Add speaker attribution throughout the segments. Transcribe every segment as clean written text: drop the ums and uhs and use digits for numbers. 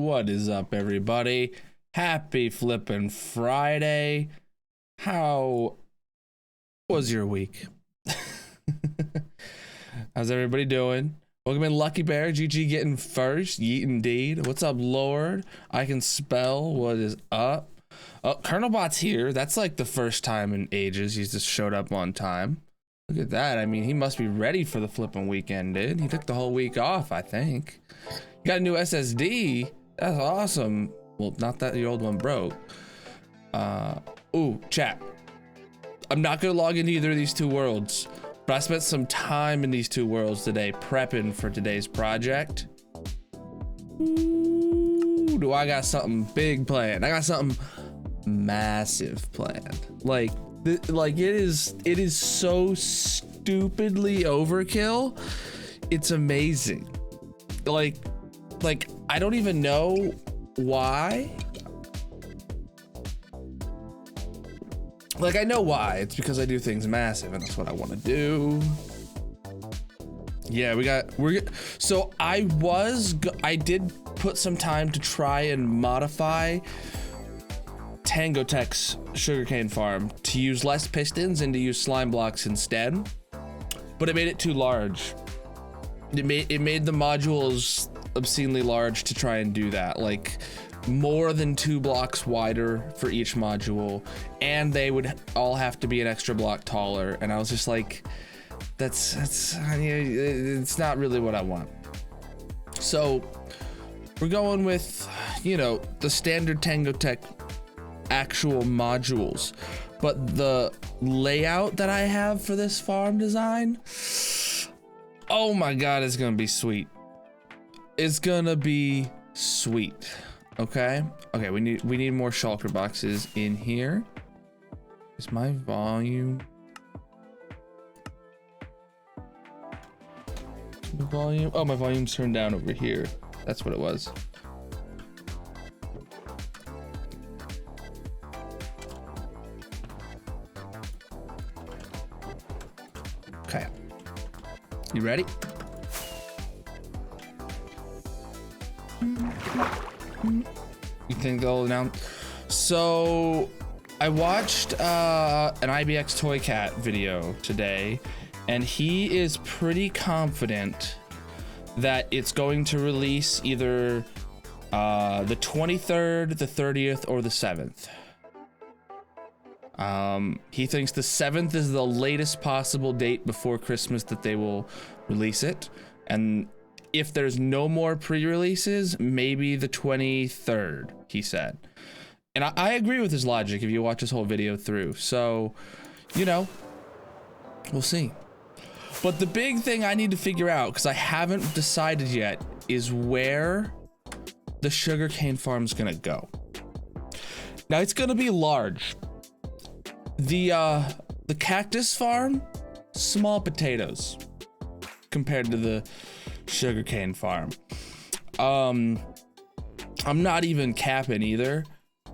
Speaker 1: What is up, everybody? Happy flippin' Friday. How was your week? How's everybody doing? Welcome in, Lucky Bear. GG getting first. Yeet indeed. What's up, Lord? I can spell. What is up? Oh, Colonelbot's here. That's like the first time in ages he's just showed up on time. Look at that. I mean, he must be ready for the flipping weekend, dude. He took the whole week off, I think. You got a new SSD. That's awesome. Well, not that the old one broke. Ooh, chat. I'm not gonna log into either of these two worlds, but I spent some time in these two worlds today prepping for today's project. Ooh, do I got something big planned? I got something massive planned. Like it is so stupidly overkill. It's amazing. Like I don't even know why. Like, I know why. It's because I do things massive and that's what I want to do. Yeah, so I did put some time to try and modify Tango Tech's sugarcane farm to use less pistons and to use slime blocks instead, but it made it too large. It made the modules obscenely large to try and do that, like more than 2 blocks wider for each module, and they would all have to be an extra block taller, and I was just like, it's not really what I want. So we're going with, you know, the standard Tango Tech actual modules, but the layout that I have for this farm design, oh my god, it's gonna be sweet. It's gonna be sweet. Okay, we need more shulker boxes in here. Is my volume oh, my volume's turned down over here. That's what it was. Okay, you ready? You think they'll announce? So I watched an IBX Toy Cat video today, and he is pretty confident that it's going to release either the 23rd, the 30th, or the 7th. He thinks the 7th is the latest possible date before Christmas that they will release it, and if there's no more pre-releases, maybe the 23rd, he said. And I agree with his logic if you watch his whole video through. So, you know, we'll see. But the big thing I need to figure out, because I haven't decided yet, is where the sugarcane farm's gonna go. Now, it's gonna be large. The cactus farm, small potatoes compared to the sugarcane farm. I'm not even capping either.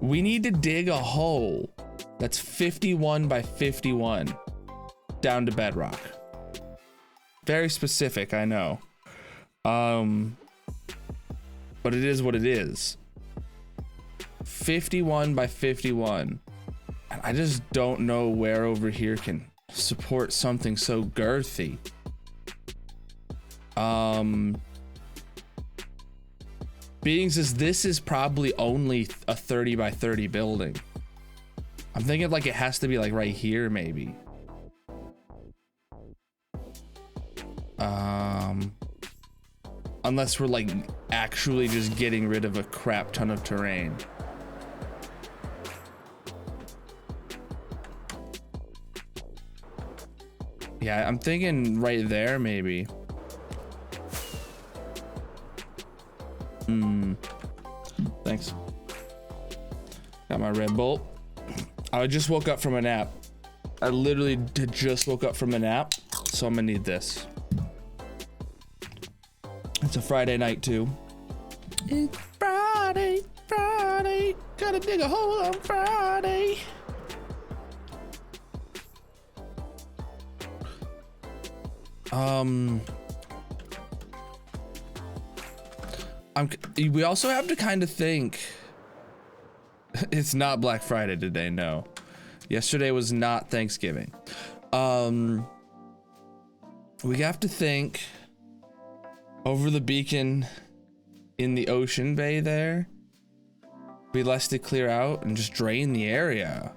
Speaker 1: We need to dig a hole that's 51 by 51 down to bedrock. Very specific, I know. But it is what it is. 51 by 51. And I just don't know where over here can support something so girthy. Being as this is probably only a 30 by 30 building. I'm thinking like it has to be like right here maybe. Unless we're like actually just getting rid of a crap ton of terrain. Yeah, I'm thinking right there maybe. Thanks. Got my Red Bull. I just woke up from a nap. I literally just woke up from a nap, so I'm gonna need this. It's a Friday night too. It's Friday, gotta dig a hole on Friday. We also have to kind of think. It's not Black Friday today, no. Yesterday was not Thanksgiving. We have to think over the beacon in the ocean bay there. Be less to clear out and just drain the area.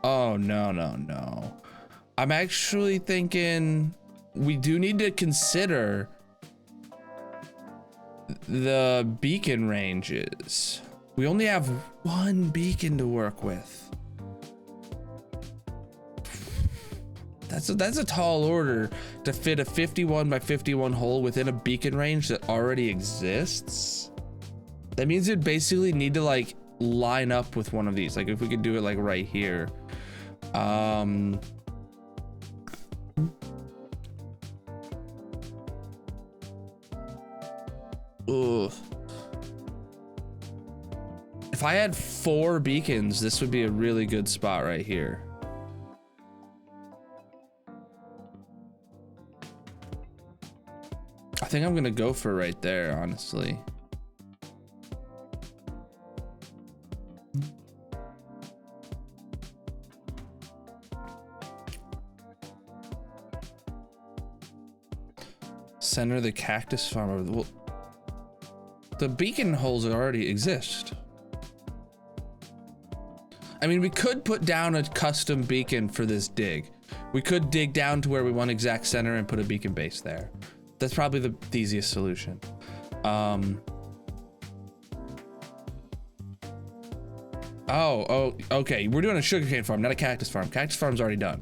Speaker 1: Oh, no. I'm actually thinking we do need to consider the beacon ranges. We only have one beacon to work with. That's a tall order to fit a 51 by 51 hole within a beacon range that already exists. That means it'd basically need to like line up with one of these. Like if we could do it like right here. Ugh. If I had 4 beacons, this would be a really good spot right here. I think I'm gonna go for right there, honestly. Center the cactus farm. Well, the beacon holes already exist. I mean, we could put down a custom beacon for this dig. We could dig down to where we want exact center and put a beacon base there. That's probably the easiest solution. Oh, okay. We're doing a sugarcane farm, not a cactus farm. Cactus farm's already done.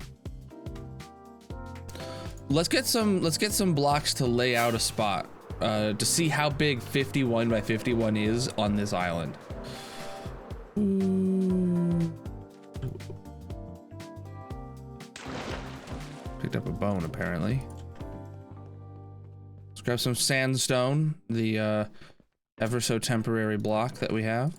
Speaker 1: Let's get some blocks to lay out a spot to see how big 51 by 51 is on this island. Picked up a bone apparently. Let's grab some sandstone, the ever so temporary block that we have.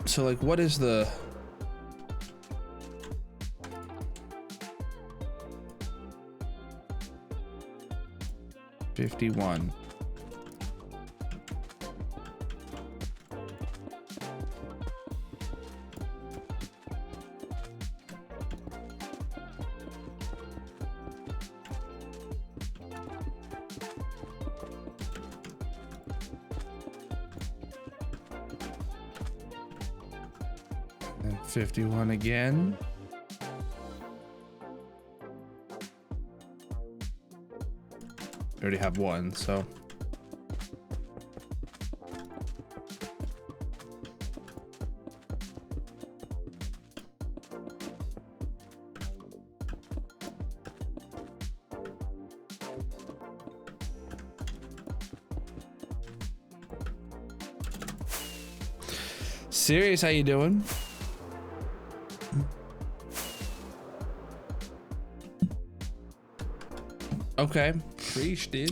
Speaker 1: So like, what is the... $51. And 51 again. I already have one, so. Serious, how you doing? Okay.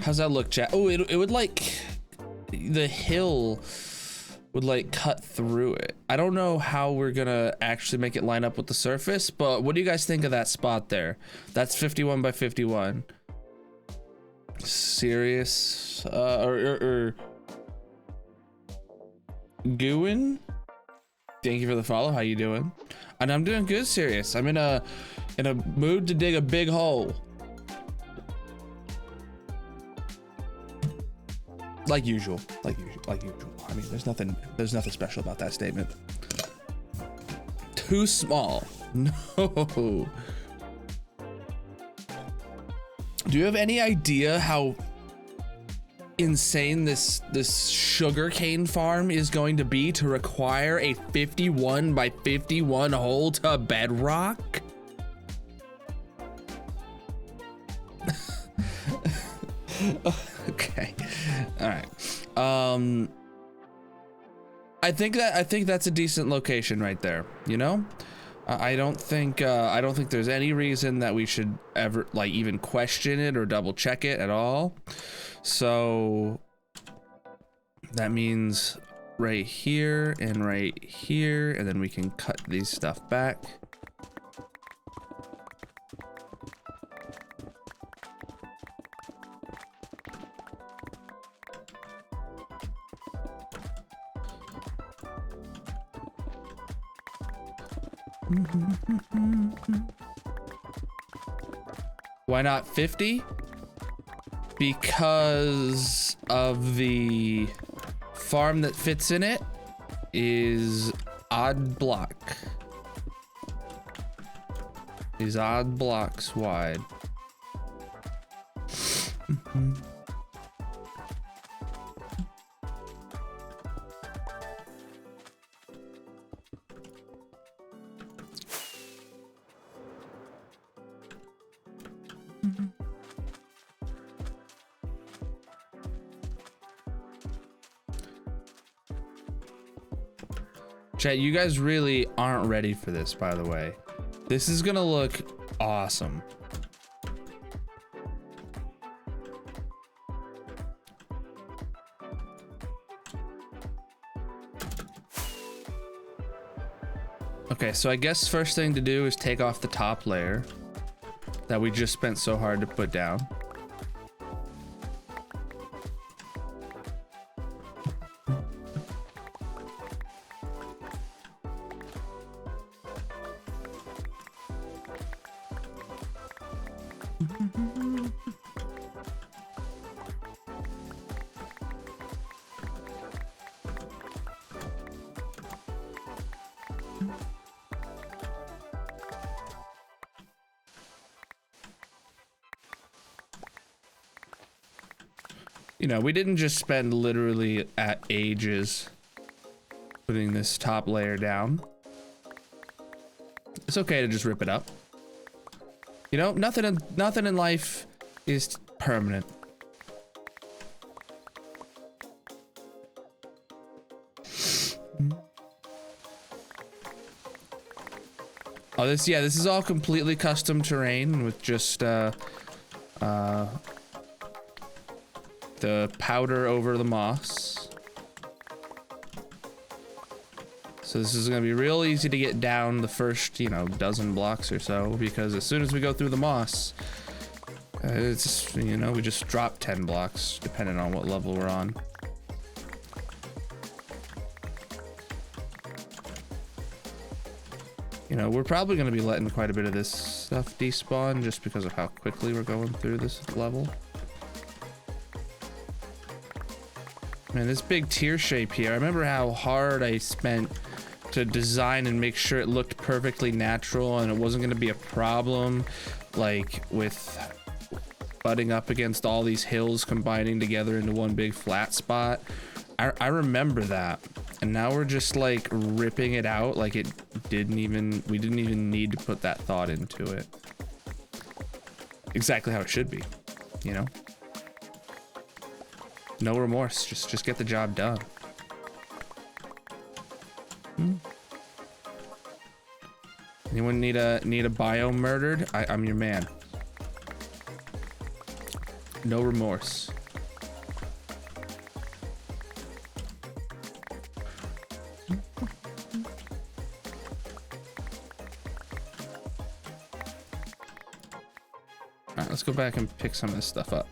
Speaker 1: How's that look, chat? Oh, it would like, the hill would like cut through it. I don't know how we're gonna actually make it line up with the surface, but what do you guys think of that spot there? That's 51 by 51. Serious, Gooin? Thank you for the follow. How you doing? And I'm doing good, Serious. I'm in a mood to dig a big hole. Like usual. I mean, there's nothing special about that statement. Too small. No. Do you have any idea how insane this sugarcane farm is going to be to require a 51 by 51 hole to bedrock? Okay. All right. I think that's a decent location right there, you know? I don't think there's any reason that we should ever like even question it or double check it at all. So that means right here and right here, and then we can cut these stuff back. Why not 50? Because of the farm that fits in it is odd block. Is odd blocks wide. Chat, you guys really aren't ready for this, by the way. This is gonna look awesome. Okay, so I guess first thing to do is take off the top layer that we just spent so hard to put down. You know, we didn't just spend literally ages putting this top layer down. It's okay to just rip it up. You know, nothing in life is permanent. Oh, this is all completely custom terrain with just the powder over the moss. So this is gonna be real easy to get down the first, you know, dozen blocks or so, because as soon as we go through the moss, it's, you know, we just drop 10 blocks depending on what level we're on. You know, we're probably gonna be letting quite a bit of this stuff despawn just because of how quickly we're going through this level. Man, this big tier shape here, I remember how hard I spent to design and make sure it looked perfectly natural and it wasn't going to be a problem, like with butting up against all these hills combining together into one big flat spot. I remember that, and now we're just like ripping it out like we didn't even need to put that thought into it. Exactly how it should be, you know? No remorse, just get the job done. Anyone need a biome murdered? I'm your man. No remorse. Alright, let's go back and pick some of this stuff up.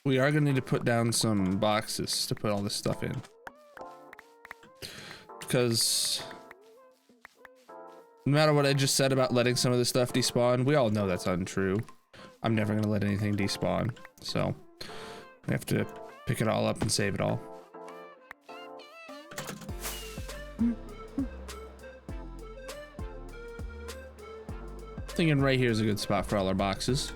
Speaker 1: We are going to need to put down some boxes to put all this stuff in, because no matter what I just said about letting some of this stuff despawn, we all know that's untrue. I'm never going to let anything despawn, so I have to pick it all up and save it all. Thinking right here is a good spot for all our boxes.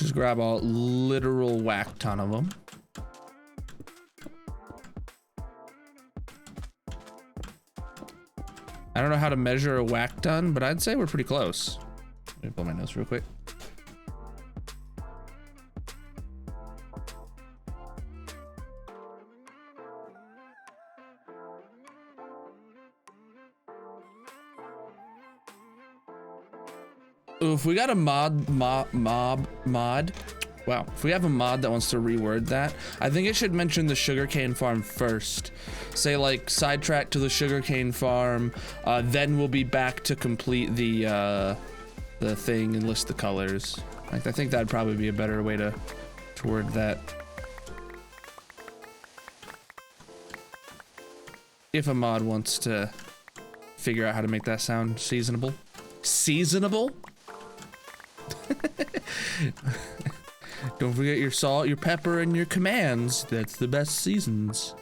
Speaker 1: Just grab a literal whack ton of them. I don't know how to measure a whack ton, but I'd say we're pretty close. Let me blow my nose real quick. Ooh, if we got a mod, wow, if we have a mod that wants to reword that, I think it should mention the sugarcane farm first. Say like sidetrack to the sugarcane farm, then we'll be back to complete the thing and list the colors. Like, I think that'd probably be a better way to word that. If a mod wants to figure out how to make that sound seasonable. Seasonable? Don't forget your salt, your pepper, and your commands. That's the best seasons.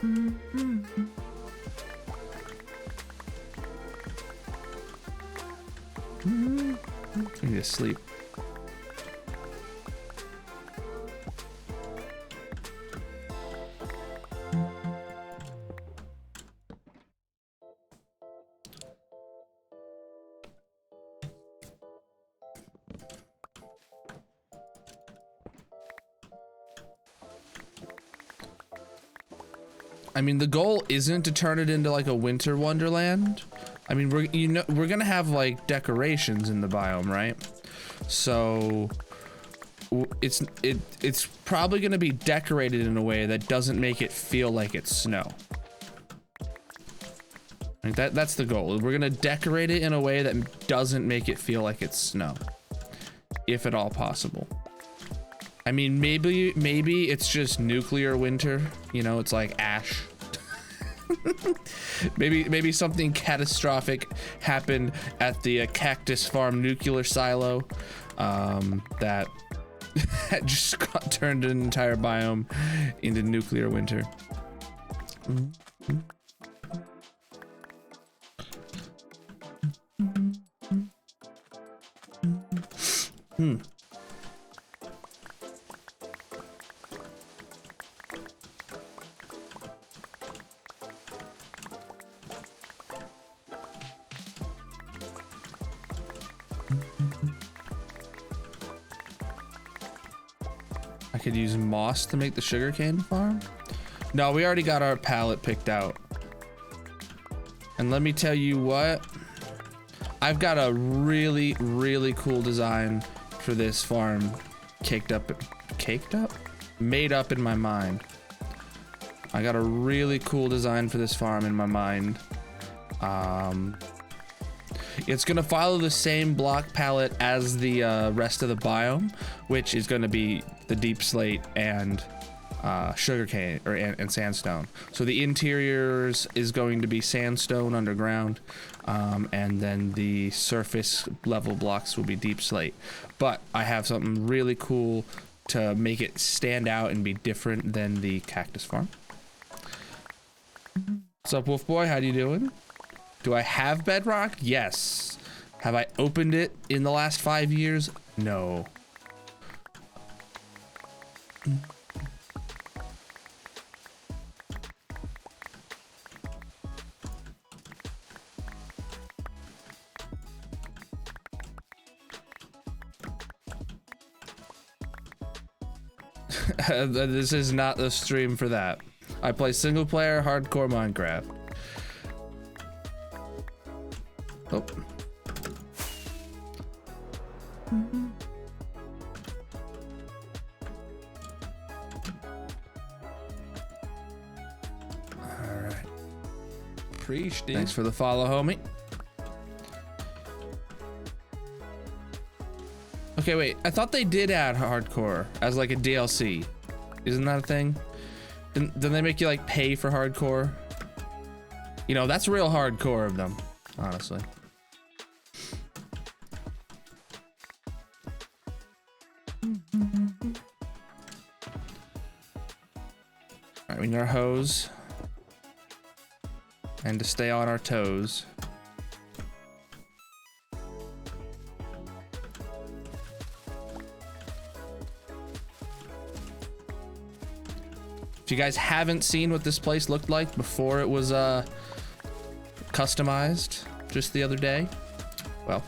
Speaker 1: I need to sleep. I mean, the goal isn't to turn it into like a winter wonderland. I mean, we're gonna have like decorations in the biome, right? So it's probably gonna be decorated in a way that doesn't make it feel like it's snow. Like that's the goal. We're gonna decorate it in a way that doesn't make it feel like it's snow, if at all possible. I mean, maybe it's just nuclear winter. You know, it's like ash. maybe something catastrophic happened at the cactus farm nuclear silo that just turned an entire biome into nuclear winter. I could use moss to make the sugarcane farm. No, we already got our palette picked out. And let me tell you what, I've got a really, really cool design for this farm made up in my mind. I got a really cool design for this farm in my mind. It's gonna follow the same block palette as the rest of the biome, which is gonna be the deep slate and sugarcane and sandstone. So the interiors is going to be sandstone underground, and then the surface level blocks will be deep slate. But I have something really cool to make it stand out and be different than the cactus farm. What's up, Wolf Boy? How you doing? Do I have bedrock? Yes. Have I opened it in the last 5 years? No. This is not the stream for that. I play single player hardcore Minecraft. Oh. Alright.
Speaker 2: Appreciate.
Speaker 1: Thanks for the follow, homie. Okay, wait. I thought they did add hardcore as like a DLC. Isn't that a thing? Then they make you like pay for hardcore? You know, that's real hardcore of them, honestly. Alright, we need our hose. And to stay on our toes. If you guys haven't seen what this place looked like before it was customized just the other day, well,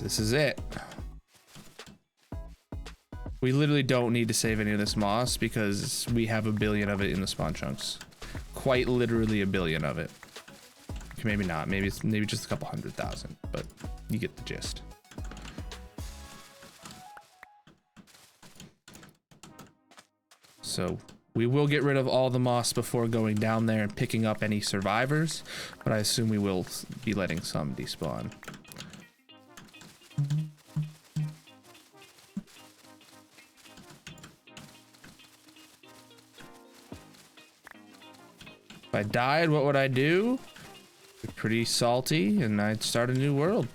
Speaker 1: this is it. We literally don't need to save any of this moss because we have a billion of it in the spawn chunks. Quite literally a billion of it. Okay, maybe not. Maybe it's just a couple 100,000, but you get the gist. So we will get rid of all the moss before going down there and picking up any survivors, but I assume we will be letting some despawn. If I died, what would I do? Pretty salty, and I'd start a new world.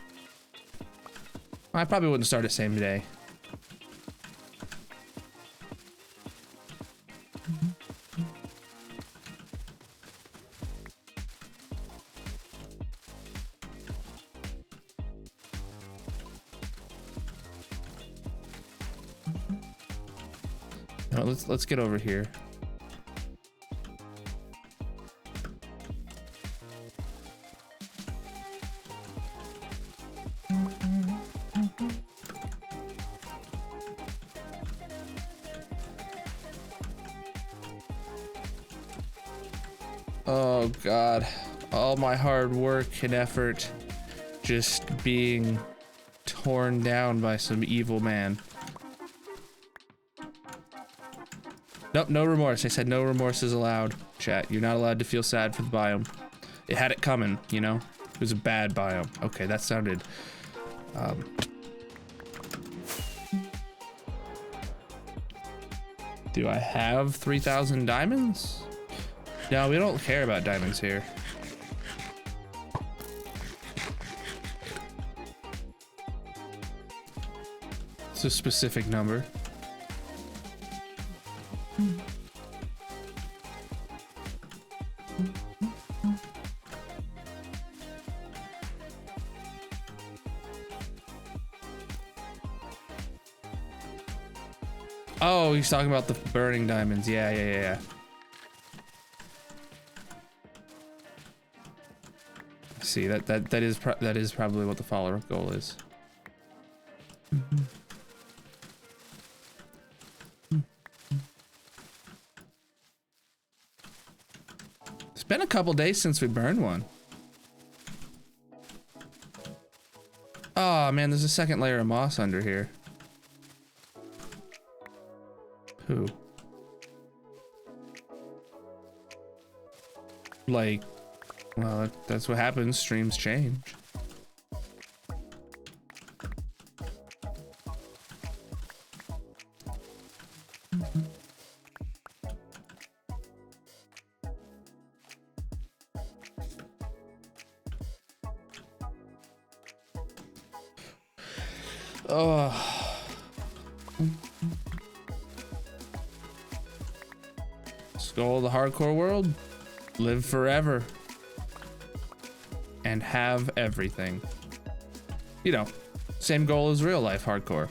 Speaker 1: I probably wouldn't start the same day. No, let's get over here. Oh God, all my hard work and effort just being torn down by some evil man. Nope, no remorse. I said no remorse is allowed. Chat, you're not allowed to feel sad for the biome. It had it coming, you know? It was a bad biome. Okay, that sounded... Do I have 3,000 diamonds? No, we don't care about diamonds here. It's a specific number. Oh, he's talking about the burning diamonds. Yeah. See, that is probably what the follower goal is. It's been a couple days since we burned one. Oh man, there's a second layer of moss under here. Who? Like, well, that's what happens. Streams change. Oh. Skull the hardcore world, live forever, and have everything. You know, same goal as real life hardcore.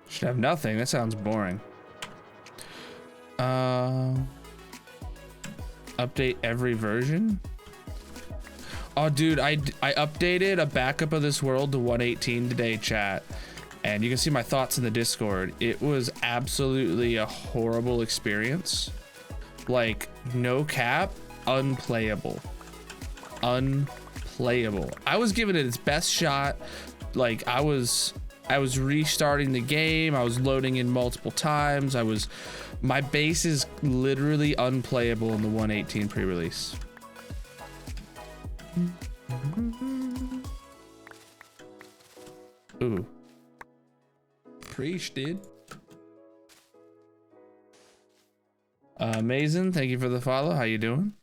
Speaker 1: Should have nothing. That sounds boring. Update every version. Oh, dude, I updated a backup of this world to 118 today, chat, and you can see my thoughts in the Discord. It was absolutely a horrible experience. Like, no cap, unplayable. Unplayable. I was giving it its best shot. Like, I was restarting the game. I was loading in multiple times. My base is literally unplayable in the 118 pre-release. Ooh.
Speaker 2: Preach, dude.
Speaker 1: Amazing. Thank you for the follow. How you doing?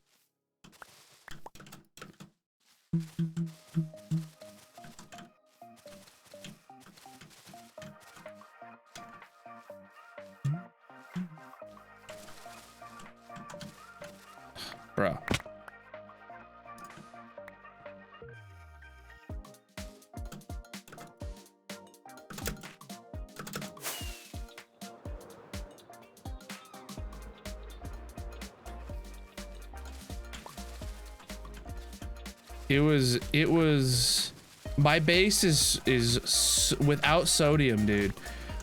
Speaker 1: It was my base is without sodium, dude.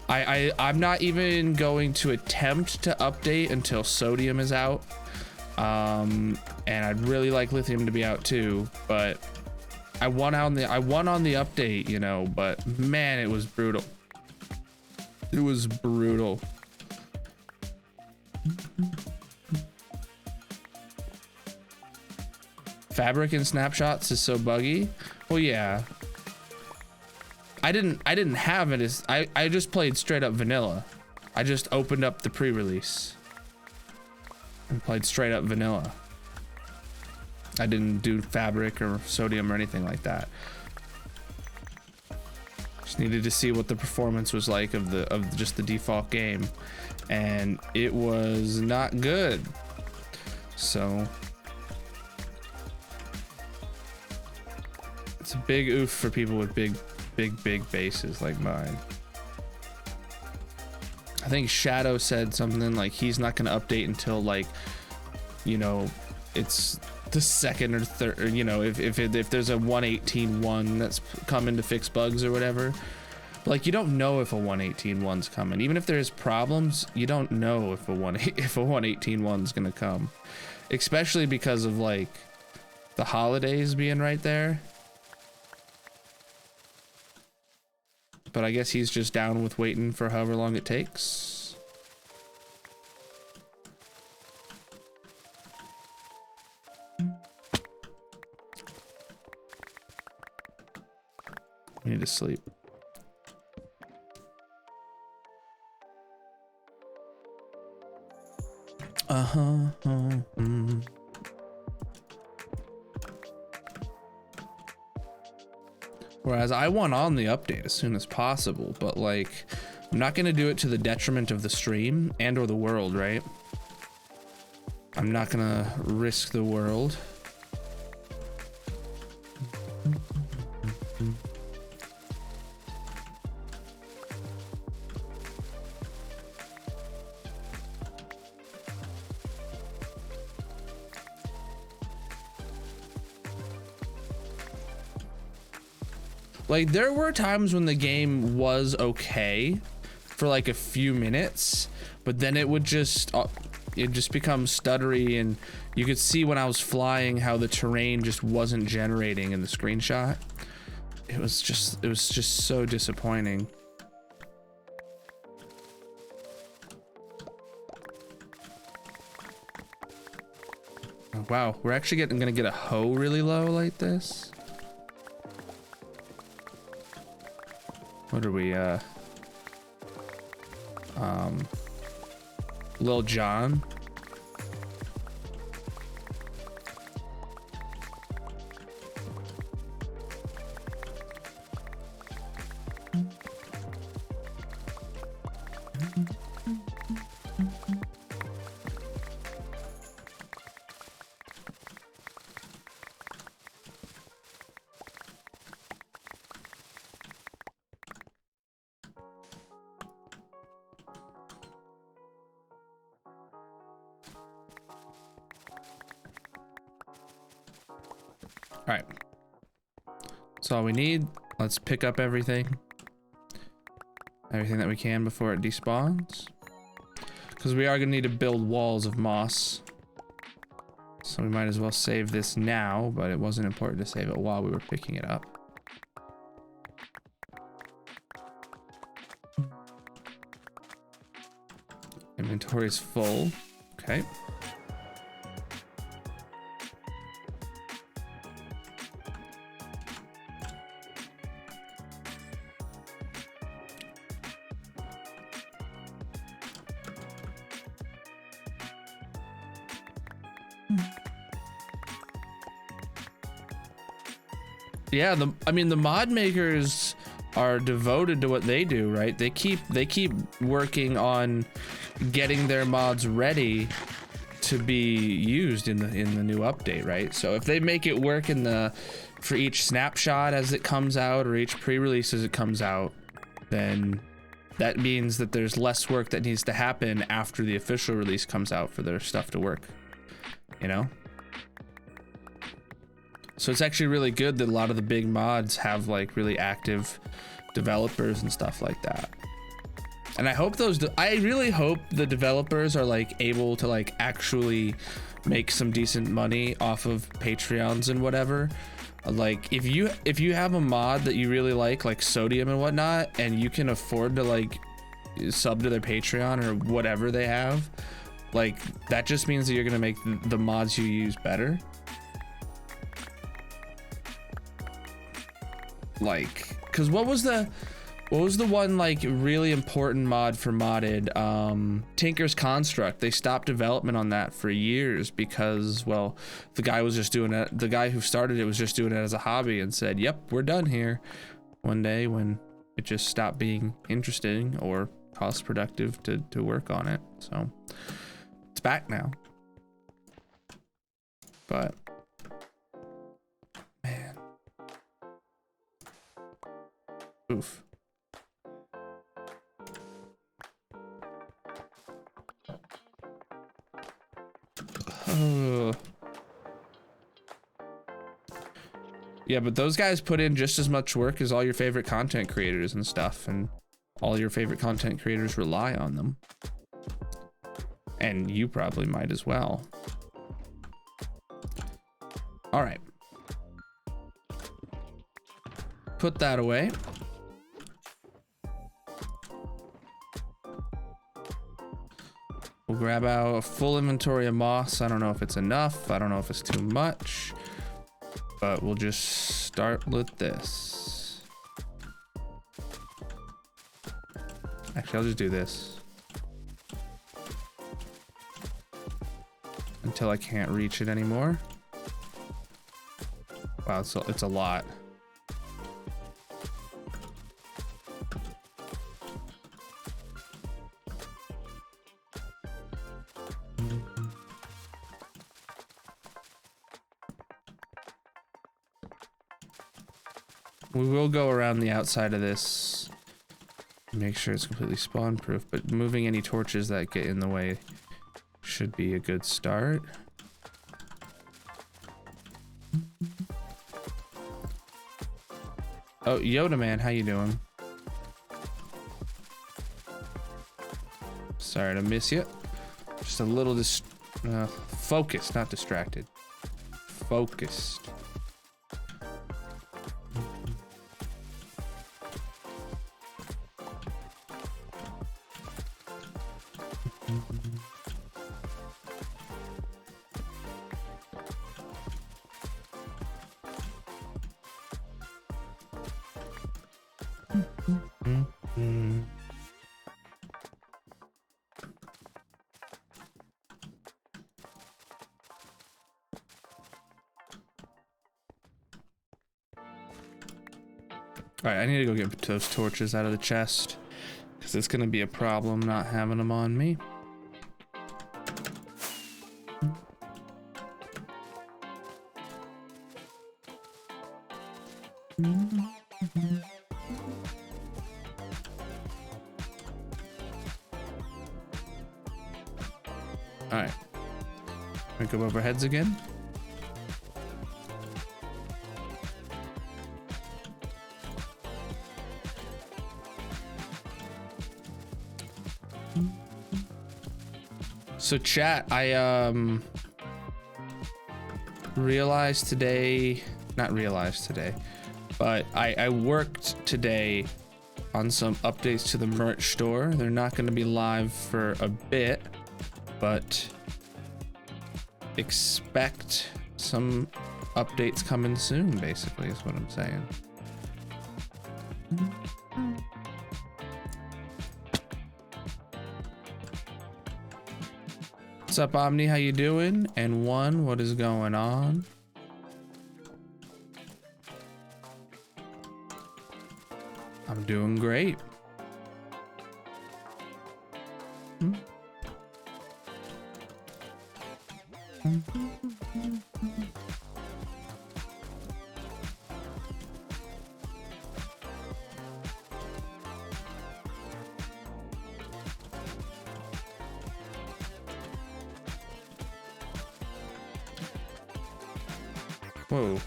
Speaker 1: I'm not even going to attempt to update until sodium is out. And I'd really like lithium to be out too, but I won on the update, you know, but man, it was brutal. It was brutal. Fabric in snapshots is so buggy. Well, yeah. I didn't have it as I just played straight up vanilla. I just opened up the pre-release and played straight up vanilla. I didn't do fabric or sodium or anything like that. Just needed to see what the performance was like of just the default game, and it was not good. So it's a big oof for people with big bases like mine. I think Shadow said something like he's not going to update until, like, you know, it's the second or third, or, you know, if there's a 1.18.1 that's coming to fix bugs or whatever. Like, you don't know if a 1.18.1's coming. Even if there's problems, you don't know if a 1.18.1's going to come, especially because of, like, the holidays being right there. But I guess he's just down with waiting for however long it takes. I need to sleep. Whereas I want on the update as soon as possible, but like, I'm not gonna do it to the detriment of the stream and or the world, right? I'm not gonna risk the world. Like, there were times when the game was okay for like a few minutes, but then it would just become stuttery, and you could see when I was flying how the terrain just wasn't generating in the screenshot. It was just so disappointing. Oh, wow, we're actually gonna get a hoe really low like this. What are we, Lil Jon? All right, that's all we need. Let's pick up everything that we can before it despawns, because we are gonna need to build walls of moss. So we might as well save this now, but it wasn't important to save it while we were picking it up. Inventory is full. Okay. Yeah, I mean the mod makers are devoted to what they do, right? They keep working on getting their mods ready to be used in the new update, right? So if they make it work for each snapshot as it comes out or each pre-release as it comes out, then that means that there's less work that needs to happen after the official release comes out for their stuff to work, you know? So it's actually really good that a lot of the big mods have like really active developers and stuff like that. And I hope I really hope the developers are like able to like actually make some decent money off of Patreons and whatever. Like if you have a mod that you really like Sodium and whatnot, and you can afford to like sub to their Patreon or whatever they have, like that just means that you're gonna make the mods you use better. Like, cause what was the one like really important mod for modded? Tinker's Construct. They stopped development on that for years because, well, the guy was just doing it. The guy who started it was just doing it as a hobby and said, "Yep, we're done here." One day when it just stopped being interesting or cost productive to work on it, so it's back now. But man, oof. Yeah, but those guys put in just as much work as all your favorite content creators and stuff, and all your favorite content creators rely on them. And you probably might as well. All right. Put that away. We'll grab out a full inventory of moss. I don't know if it's enough. I don't know if it's too much. But we'll just start with this. Actually, I'll just do this. Until I can't reach it anymore. Wow, it's a lot. We will go around the outside of this, make sure it's completely spawn proof, but moving any torches that get in the way should be a good start. Oh, Yoda man, how you doing? Sorry to miss you. Just a little focused, not distracted. Focused. Alright, I need to go get those torches out of the chest, because it's going to be a problem not having them on me. Alright. We go above our heads again. So chat, I realized today, not realized today, but I worked today on some updates to the merch store. They're not going to be live for a bit, but expect some updates coming soon, basically, is what I'm saying. What's up, Omni? How you doing? And One, what is going on? I'm doing great. Whoa.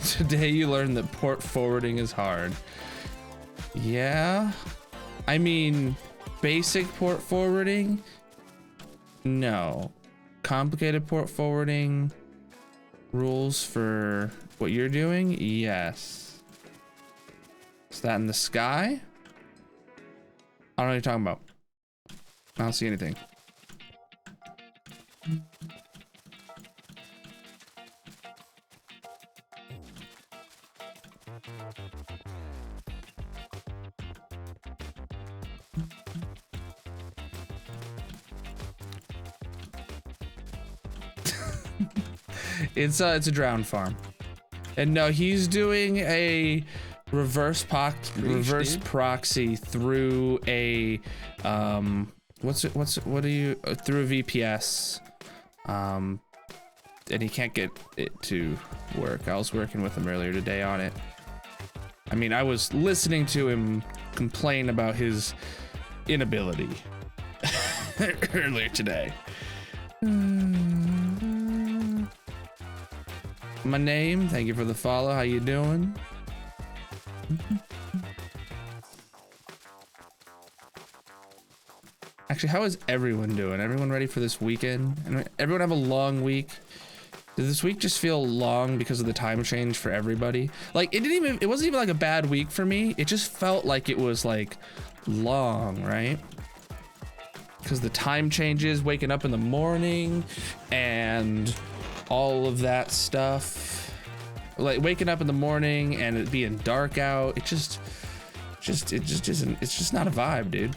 Speaker 1: Today you learned that port forwarding is hard. Yeah. I mean, basic port forwarding? No. Complicated port forwarding rules for what you're doing? Yes. Is that in the sky? I don't know what you're talking about. I don't see anything. It's a drowned farm. And no, he's doing a reverse proxy through a what are you through a VPS. And he can't get it to work. I was working with him earlier today on it. I mean, I was listening to him complain about his inability earlier today. My name, thank you for the follow. How you doing? Actually, how is everyone doing? Everyone ready for this weekend? And everyone have a long week? Did this week just feel long because of the time change for everybody? Like it wasn't even like a bad week for me. It just felt like it was like long, right? Because the time changes, waking up in the morning and all of that stuff. Like waking up in the morning and it being dark out. It just isn't, it's just not a vibe, dude.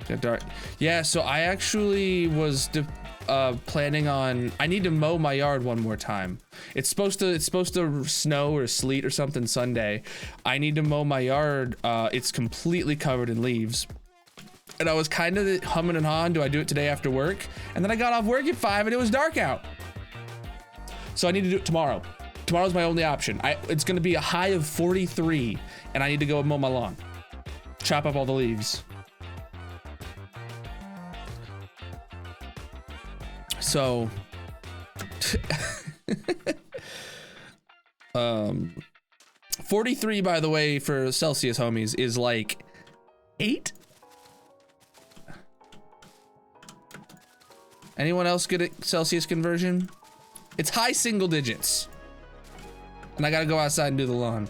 Speaker 1: Got dark. Yeah, so I actually was planning on, I need to mow my yard one more time. It's supposed to snow or sleet or something Sunday. I need to mow my yard. It's completely covered in leaves. And I was kind of humming and hawing, do I do it today after work? And then I got off work at 5 and it was dark out. So I need to do it tomorrow. Tomorrow's my only option. It's gonna be a high of 43 and I need to go mow my lawn. Chop up all the leaves. So, 43, by the way, for Celsius homies is like 8? Anyone else good at Celsius conversion? It's high single digits. And I gotta go outside and do the lawn.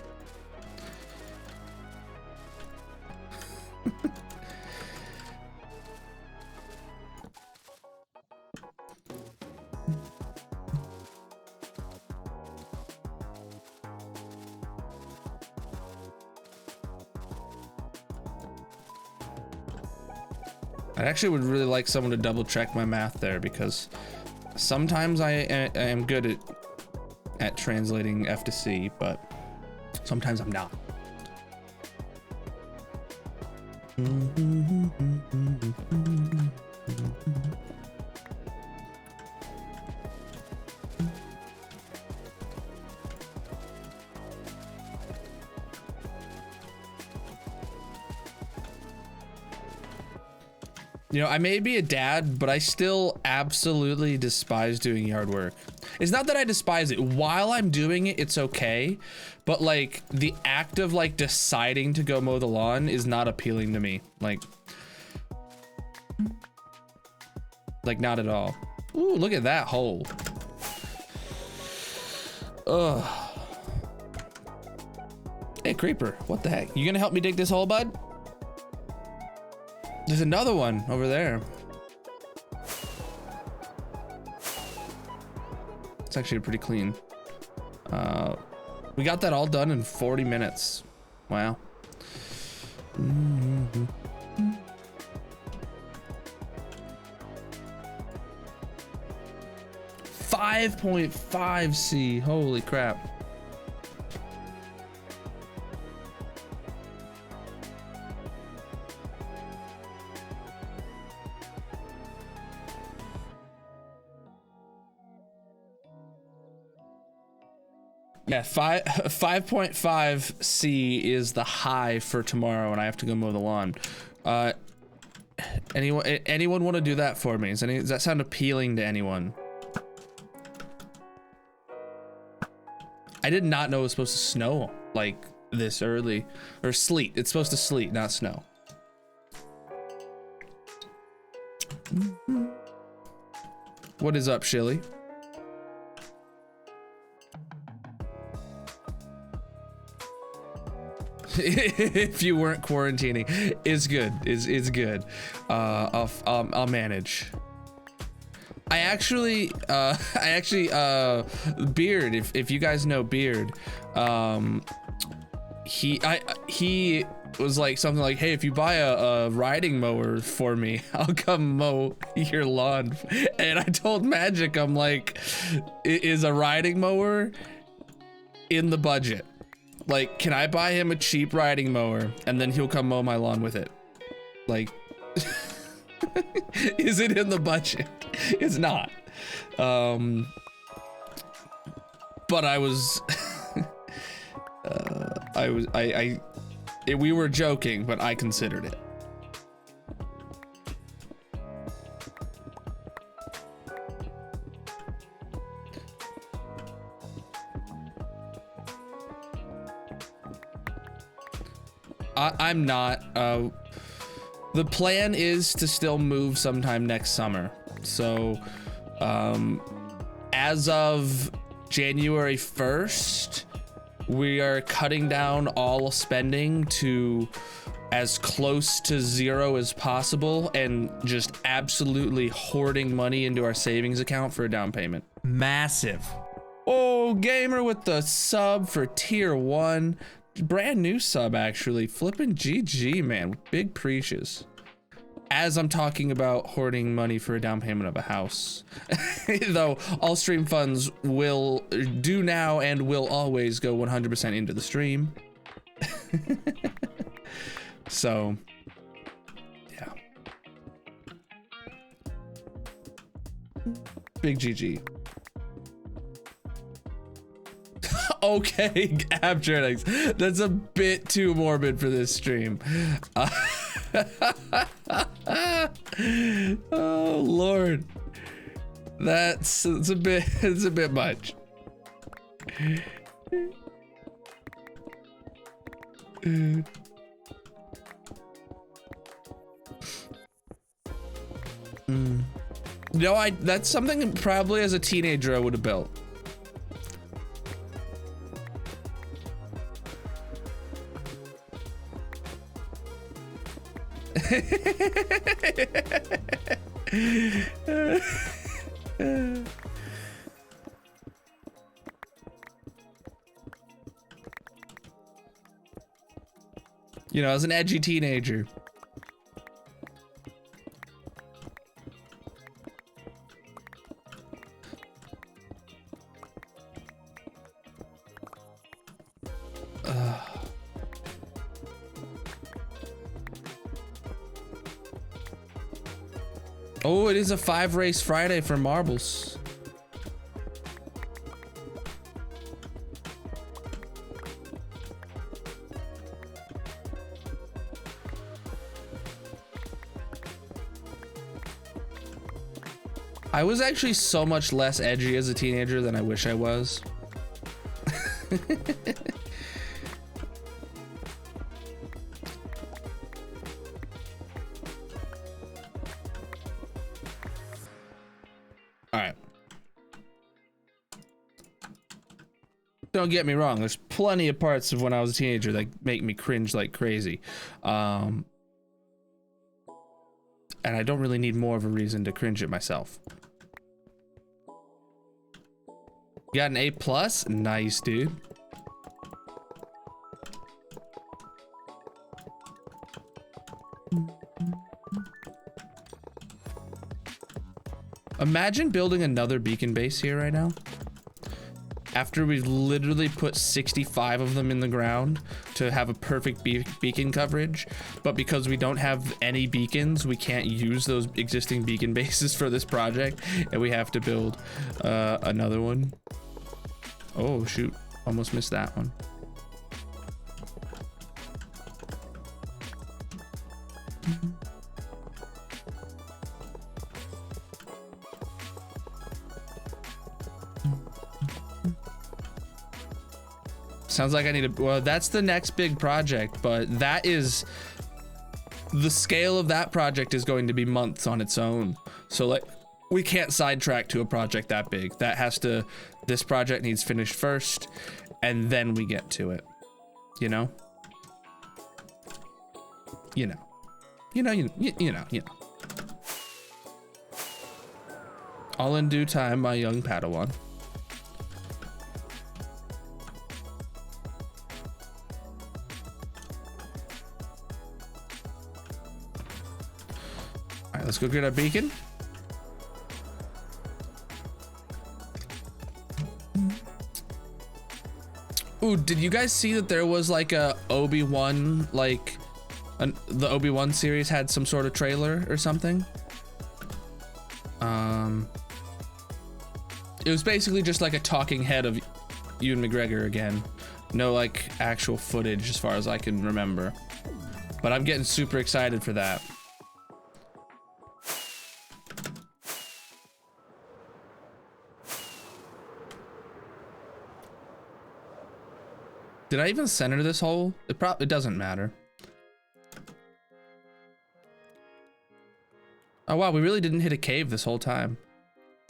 Speaker 1: I actually would really like someone to double check my math there because sometimes I am good at translating F to C, but sometimes I'm not. You know, I may be a dad, but I still absolutely despise doing yard work. It's not that I despise it. While I'm doing it, it's okay. But like the act of like deciding to go mow the lawn is not appealing to me. Like not at all. Ooh, look at that hole. Ugh. Hey, Creeper, what the heck? You gonna help me dig this hole, bud? There's another one over there. It's actually pretty clean. We got that all done in 40 minutes. Wow. 5.5 C. Holy crap. Yeah, 5.5 C is the high for tomorrow, and I have to go mow the lawn. Anyone want to do that for me? Does that sound appealing to anyone? I did not know it was supposed to snow like this early, or sleet. It's supposed to sleet, not snow. What is up, Shilly? If you weren't quarantining, it's good. It's good. I'll manage. I actually Beard. If you guys know Beard, he was like something like, hey, if you buy a riding mower for me, I'll come mow your lawn. And I told Magic, I'm like, is a riding mower in the budget? Like, can I buy him a cheap riding mower and then he'll come mow my lawn with it? Like, is it in the budget? It's not. But I was, we were joking, but I considered it. I'm not. The plan is to still move sometime next summer. So, as of January 1st, we are cutting down all spending to as close to zero as possible and just absolutely hoarding money into our savings account for a down payment.
Speaker 2: Massive.
Speaker 1: Oh, Gamer with the sub for tier 1. Brand new sub, actually. Flippin' GG, man. Big preaches. As I'm talking about hoarding money for a down payment of a house. Though all stream funds do now and will always go 100% into the stream. So, yeah. Big GG. Okay, Abjurix, that's a bit too morbid for this stream. Oh Lord, it's a bit much. No, that's something probably as a teenager I would have built. You know, as an edgy teenager. Oh, it is a 5 race Friday for marbles. I was actually so much less edgy as a teenager than I wish I was. Don't get me wrong, there's plenty of parts of when I was a teenager that make me cringe like crazy. And I don't really need more of a reason to cringe at myself. You got an A+? Nice, dude. Imagine building another beacon base here right now. After we've literally put 65 of them in the ground to have a perfect beacon coverage, but because we don't have any beacons, we can't use those existing beacon bases for this project, and we have to build another one. Oh, shoot. Almost missed that one. Sounds like I need to, well, that's the next big project, but that is, the scale of that project is going to be months on its own. So like, we can't sidetrack to a project that big. That has to, this project needs finished first, and then we get to it, you know? You know. You know. All in due time, my young Padawan. All right, let's go get our beacon. Ooh, did you guys see that there was like a Obi-Wan, like the Obi-Wan series had some sort of trailer or something? It was basically just like a talking head of Ewan McGregor again. No like actual footage as far as I can remember. But I'm getting super excited for that. Did I even center this hole? It doesn't matter. Oh wow, we really didn't hit a cave this whole time.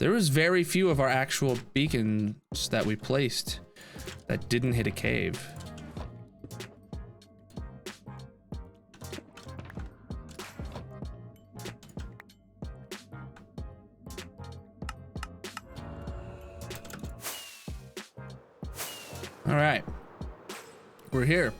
Speaker 1: There was very few of our actual beacons that we placed that didn't hit a cave. All right, we're here.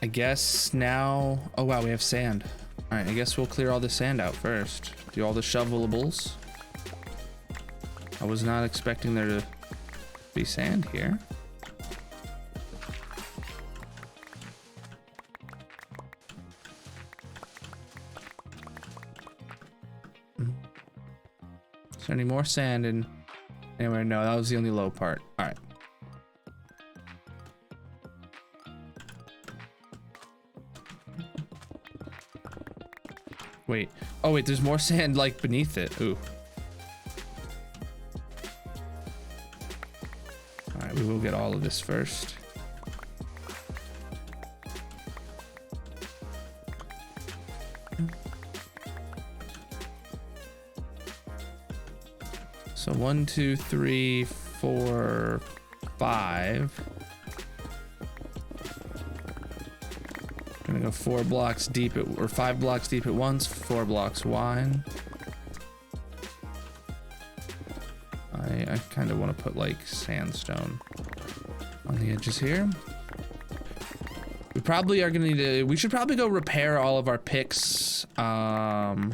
Speaker 1: I guess now, oh wow, we have sand. All right, I guess we'll clear all the sand out first. Do all the shovelables. I was not expecting there to be sand here. Is there any more sand in anywhere? No, that was the only low part. All right. Wait. Oh wait, there's more sand like beneath it. Ooh. All right, we will get all of this first. So 1, 2, 3, 4, 5. Gonna go 4 blocks deep at, or 5 blocks deep at once, 4 blocks wide. I kind of want to put like sandstone on the edges here. We probably are gonna need to, we should probably go repair all of our picks after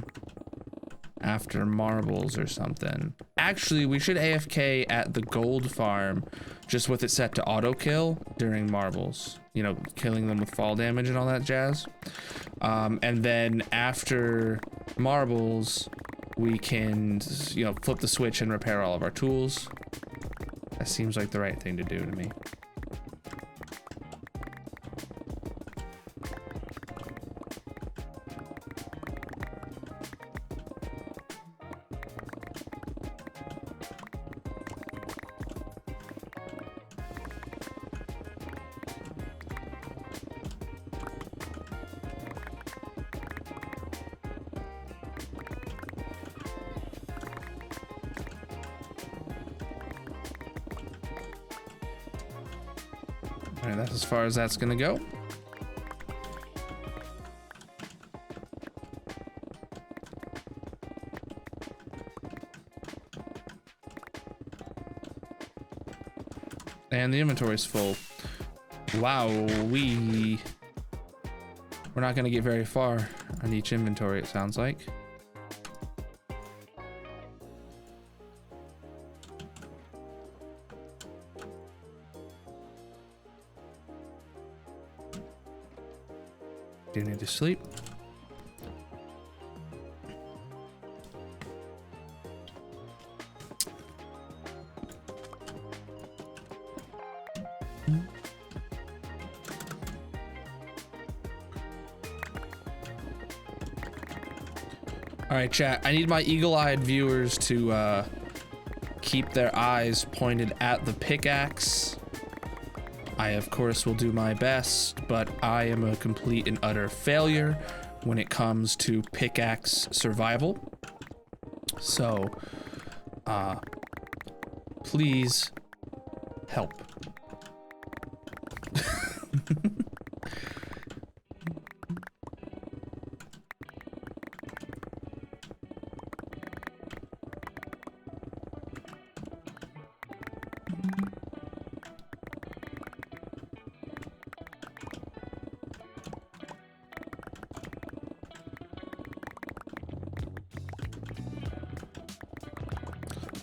Speaker 1: marbles or something. Actually, we should AFK at the gold farm just with it set to auto kill during marbles, you know, killing them with fall damage and all that jazz. And then after marbles, we can, you know, flip the switch and repair all of our tools. That seems like the right thing to do to me. All right, that's as far as that's gonna go. And the inventory's full. Wow, we're not gonna get very far on each inventory, it sounds like. Do need to sleep. All right, chat. I need my eagle-eyed viewers to keep their eyes pointed at the pickaxe. I, of course, will do my best, but I am a complete and utter failure when it comes to pickaxe survival. So, please help.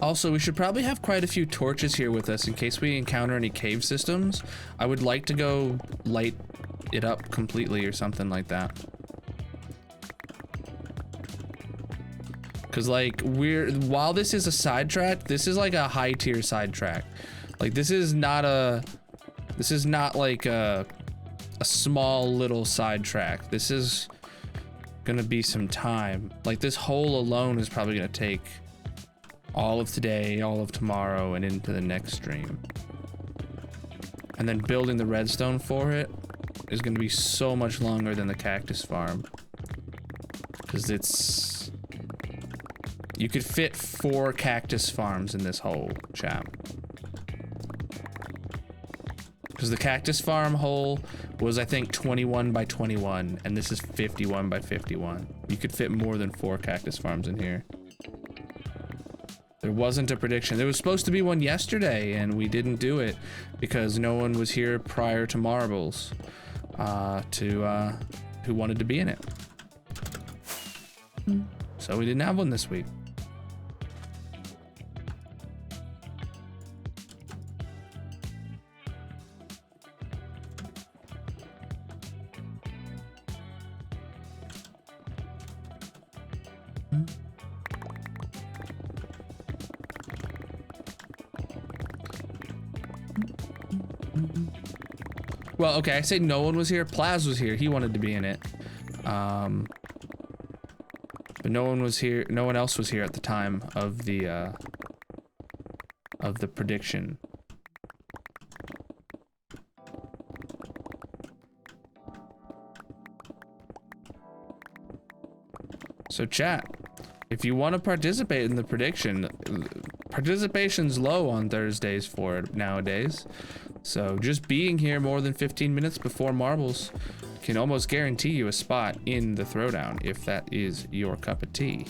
Speaker 1: Also, we should probably have quite a few torches here with us in case we encounter any cave systems. I would like to go light it up completely or something like that. Cause like while this is a sidetrack, this is like a high tier sidetrack. Like this is not like a small little sidetrack. This is gonna be some time. Like this hole alone is probably gonna take all of today, all of tomorrow, and into the next stream. And then building the redstone for it is going to be so much longer than the cactus farm. Because it's... You could fit 4 cactus farms in this hole, chap. Because the cactus farm hole was, I think, 21 by 21, and this is 51 by 51. You could fit more than 4 cactus farms in here. There wasn't a prediction. There was supposed to be one yesterday, and we didn't do it because no one was here prior to Marbles who wanted to be in it. So we didn't have one this week. Well, okay, I say no one was here. Plaz was here. He wanted to be in it. But no one was here. No one else was here at the time of the prediction. So chat, if you want to participate in the prediction, participation's low on Thursdays for it nowadays. So just being here more than 15 minutes before Marbles can almost guarantee you a spot in the throwdown if that is your cup of tea.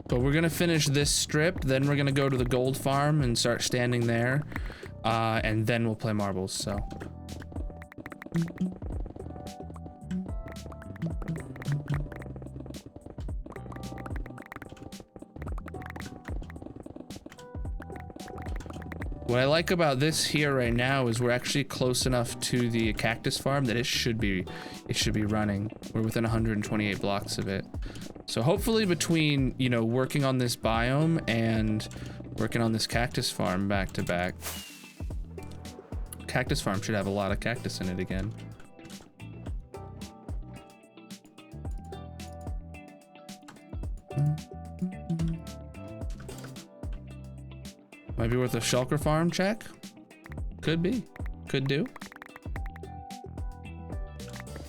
Speaker 1: But we're gonna finish this strip, then we're gonna go to the gold farm and start standing there, and then we'll play Marbles, so. What I like about this here right now is we're actually close enough to the cactus farm that it should be running. We're within 128 blocks of it. So hopefully between, you know, working on this biome and working on this cactus farm back to back, cactus farm should have a lot of cactus in it again. Might be worth a shulker farm check. Could be. Could do.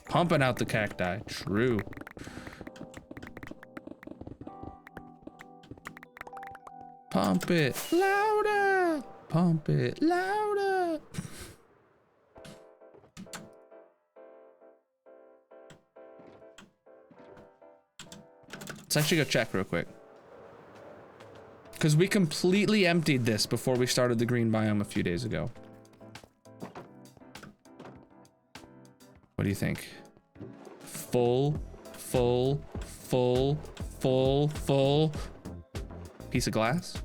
Speaker 1: Pumping out the cacti. True. Pump it louder. Pump it louder. Let's actually go check real quick. Because we completely emptied this before we started the green biome a few days ago. What do you think? Full. Piece of glass?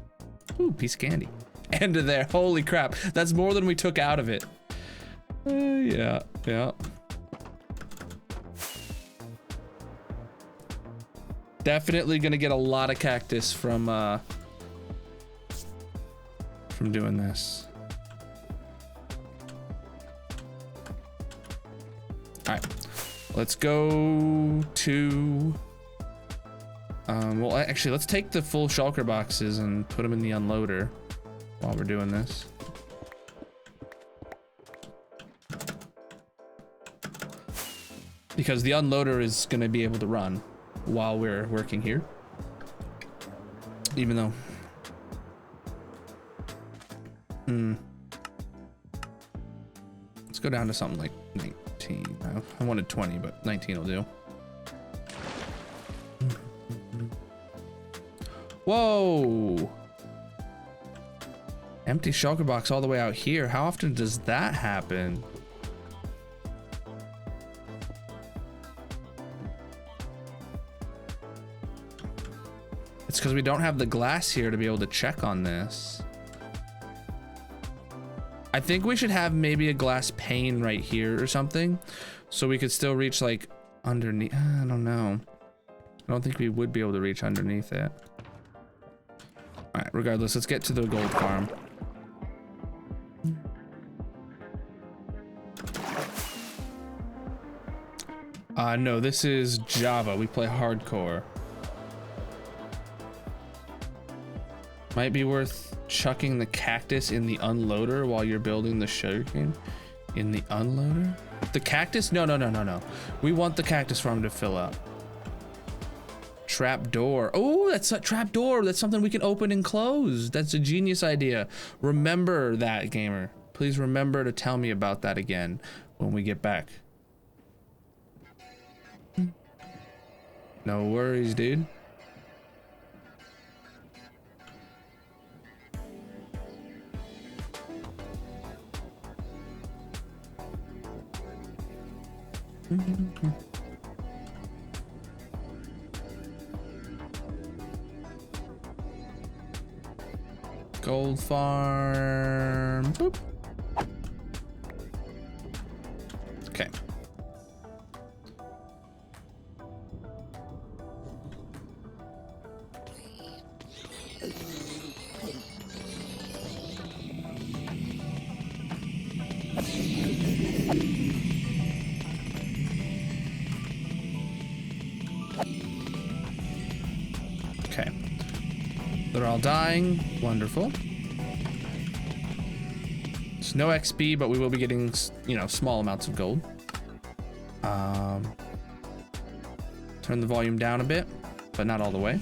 Speaker 1: Ooh, piece of candy. End of there. Holy crap. That's more than we took out of it. Yeah. Definitely gonna get a lot of cactus from doing this. All right, let's go to, well, actually, let's take the full shulker boxes and put them in the unloader while we're doing this. Because the unloader is gonna be able to run while we're working here. Even though, let's go down to something like 19. I wanted 20, but 19 will do. Whoa! Empty shulker box all the way out here. How often does that happen? It's because we don't have the glass here to be able to check on this. I think we should have maybe a glass pane right here or something, so we could still reach like underneath. I don't know. I don't think we would be able to reach underneath it. All right, regardless, let's get to the gold farm. No, this is Java. We play hardcore. Might be worth chucking the cactus in the unloader while you're building the sugarcane. In the unloader? The cactus? No. We want the cactus farm to fill up. Trap door. Oh, that's a trap door. That's something we can open and close. That's a genius idea. Remember that, gamer. Please remember to tell me about that again when we get back. No worries, dude. Gold farm. Boop. Okay. Okay. They're all dying. Wonderful. It's no XP, but we will be getting, you know, small amounts of gold. Turn the volume down a bit, but not all the way.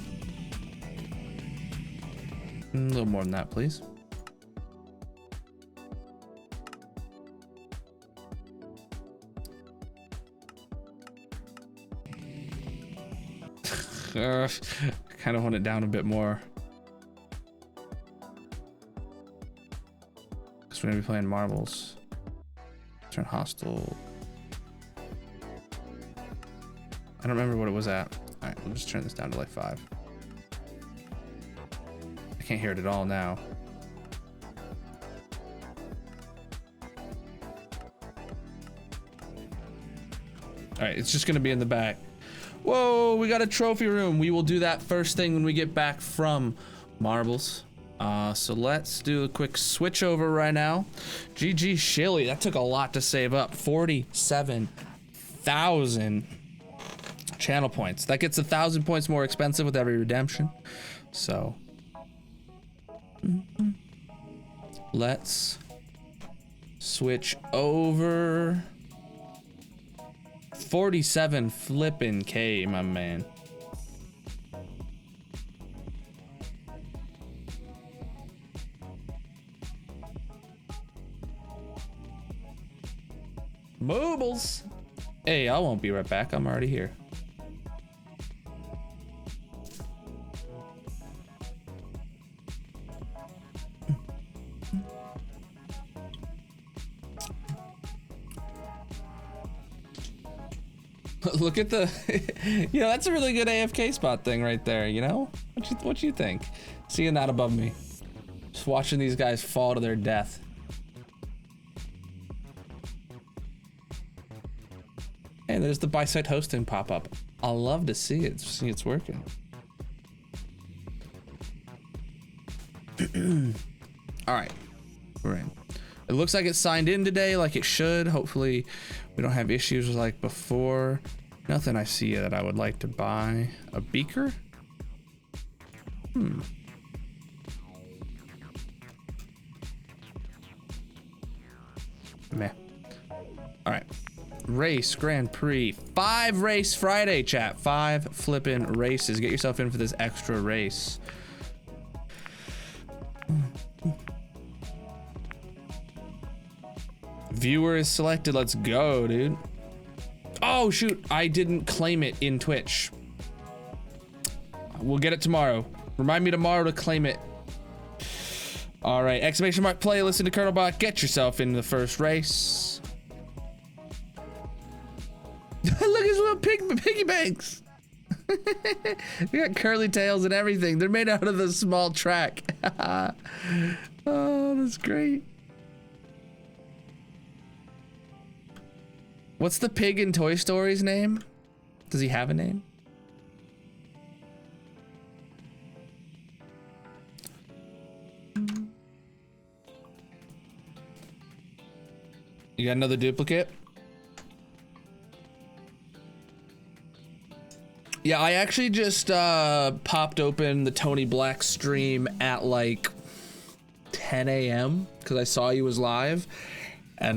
Speaker 1: A little more than that, please. Kind of want it down a bit more. Because we're gonna be playing marbles. Turn hostile. I don't remember what it was at. All right, we'll just turn this down to like 5. I can't hear it at all now. All right, it's just gonna be in the back. Whoa, we got a trophy room. We will do that first thing when we get back from marbles. So let's do a quick switch over right now. GG Shilly, that took a lot to save up. 47,000 channel points. That gets 1,000 points more expensive with every redemption. So let's switch over. 47 flippin' K, my man. Mobiles. Hey, I won't be right back. I'm already here. Look at the, that's a really good AFK spot thing right there, you know? What you think? Seeing that above me. Just watching these guys fall to their death. Hey, there's the Bisect hosting pop-up. I'll love to see it, see it's working. All right, we're in. It looks like it's signed in today like it should. Hopefully we don't have issues like before. Nothing I see that I would like to buy. A beaker? Meh. All right. Race Grand Prix. 5 race Friday, chat. 5 flippin' races. Get yourself in for this extra race. Viewer is selected. Let's go, dude. Oh, shoot. I didn't claim it in Twitch. We'll get it tomorrow. Remind me tomorrow to claim it. All right. Exclamation mark play. Listen to Colonelbot. Get yourself in the first race. Look at his little piggy banks. They got curly tails and everything. They're made out of the small track. Oh, that's great. What's the pig in Toy Story's name? Does he have a name? You got another duplicate? Yeah, I actually just popped open the Tony Black stream at like 10 a.m. because I saw he was live, and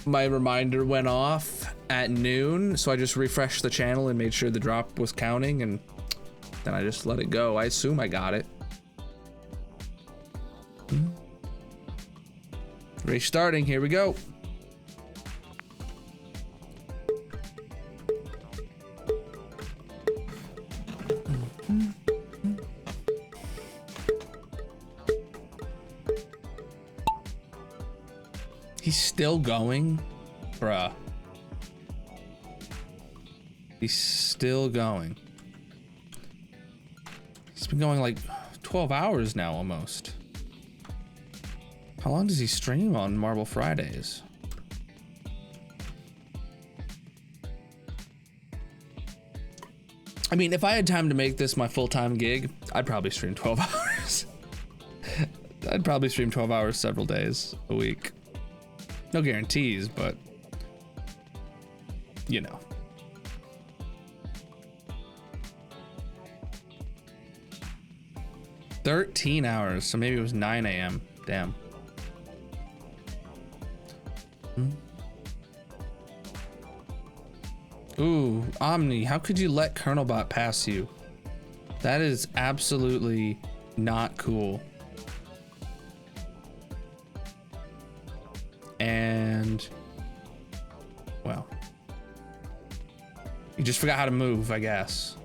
Speaker 1: my reminder went off at noon, so I just refreshed the channel and made sure the drop was counting, and then I just let it go. I assume I got it. Race starting, here we go. He's still going? Bruh. He's still going. He's been going like 12 hours now almost. How long does he stream on Marble Fridays? I mean, if I had time to make this my full-time gig, I'd probably stream 12 hours. I'd probably stream 12 hours several days a week. No guarantees, but you know. $13 hours, so maybe it was 9 a.m. Damn. Ooh, Omni, how could you let Colonelbot pass you? That is absolutely not cool. And well, you just forgot how to move, I guess.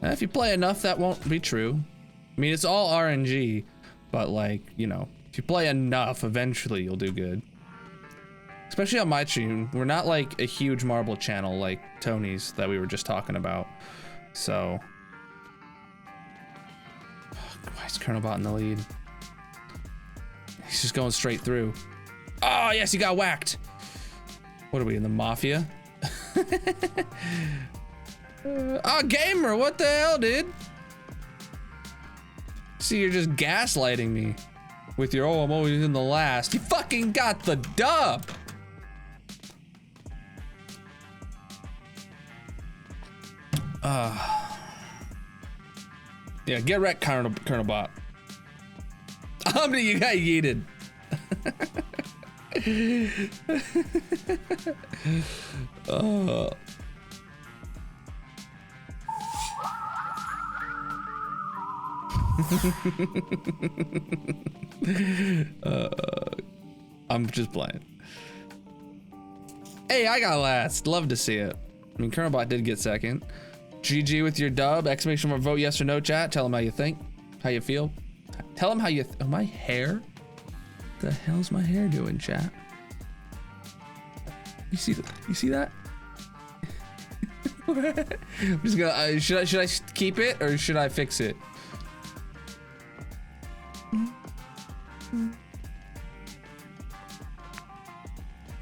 Speaker 1: And if you play enough, that won't be true. I mean, it's all RNG, but like, you know, if you play enough, eventually you'll do good. Especially on my stream, we're not like a huge marble channel like Tony's that we were just talking about. So why is Colonelbot in the lead? He's just going straight through. Oh, yes, he got whacked. What are we, in the Mafia? Oh, Gamer, what the hell, dude? See, you're just gaslighting me with your, oh, I'm always in the last. You fucking got the dub. Yeah, get wrecked, Colonelbot. Omni, you got yeeted. I'm just playing. Hey, I got last. Love to see it. I mean, Colonelbot did get second. GG with your dub. Exclamation mark vote yes or no, chat. Tell them how you think, how you feel. Tell them how you. Oh, my hair. What the hell's my hair doing, chat? You see that? I'm just gonna. Should I keep it or should I fix it?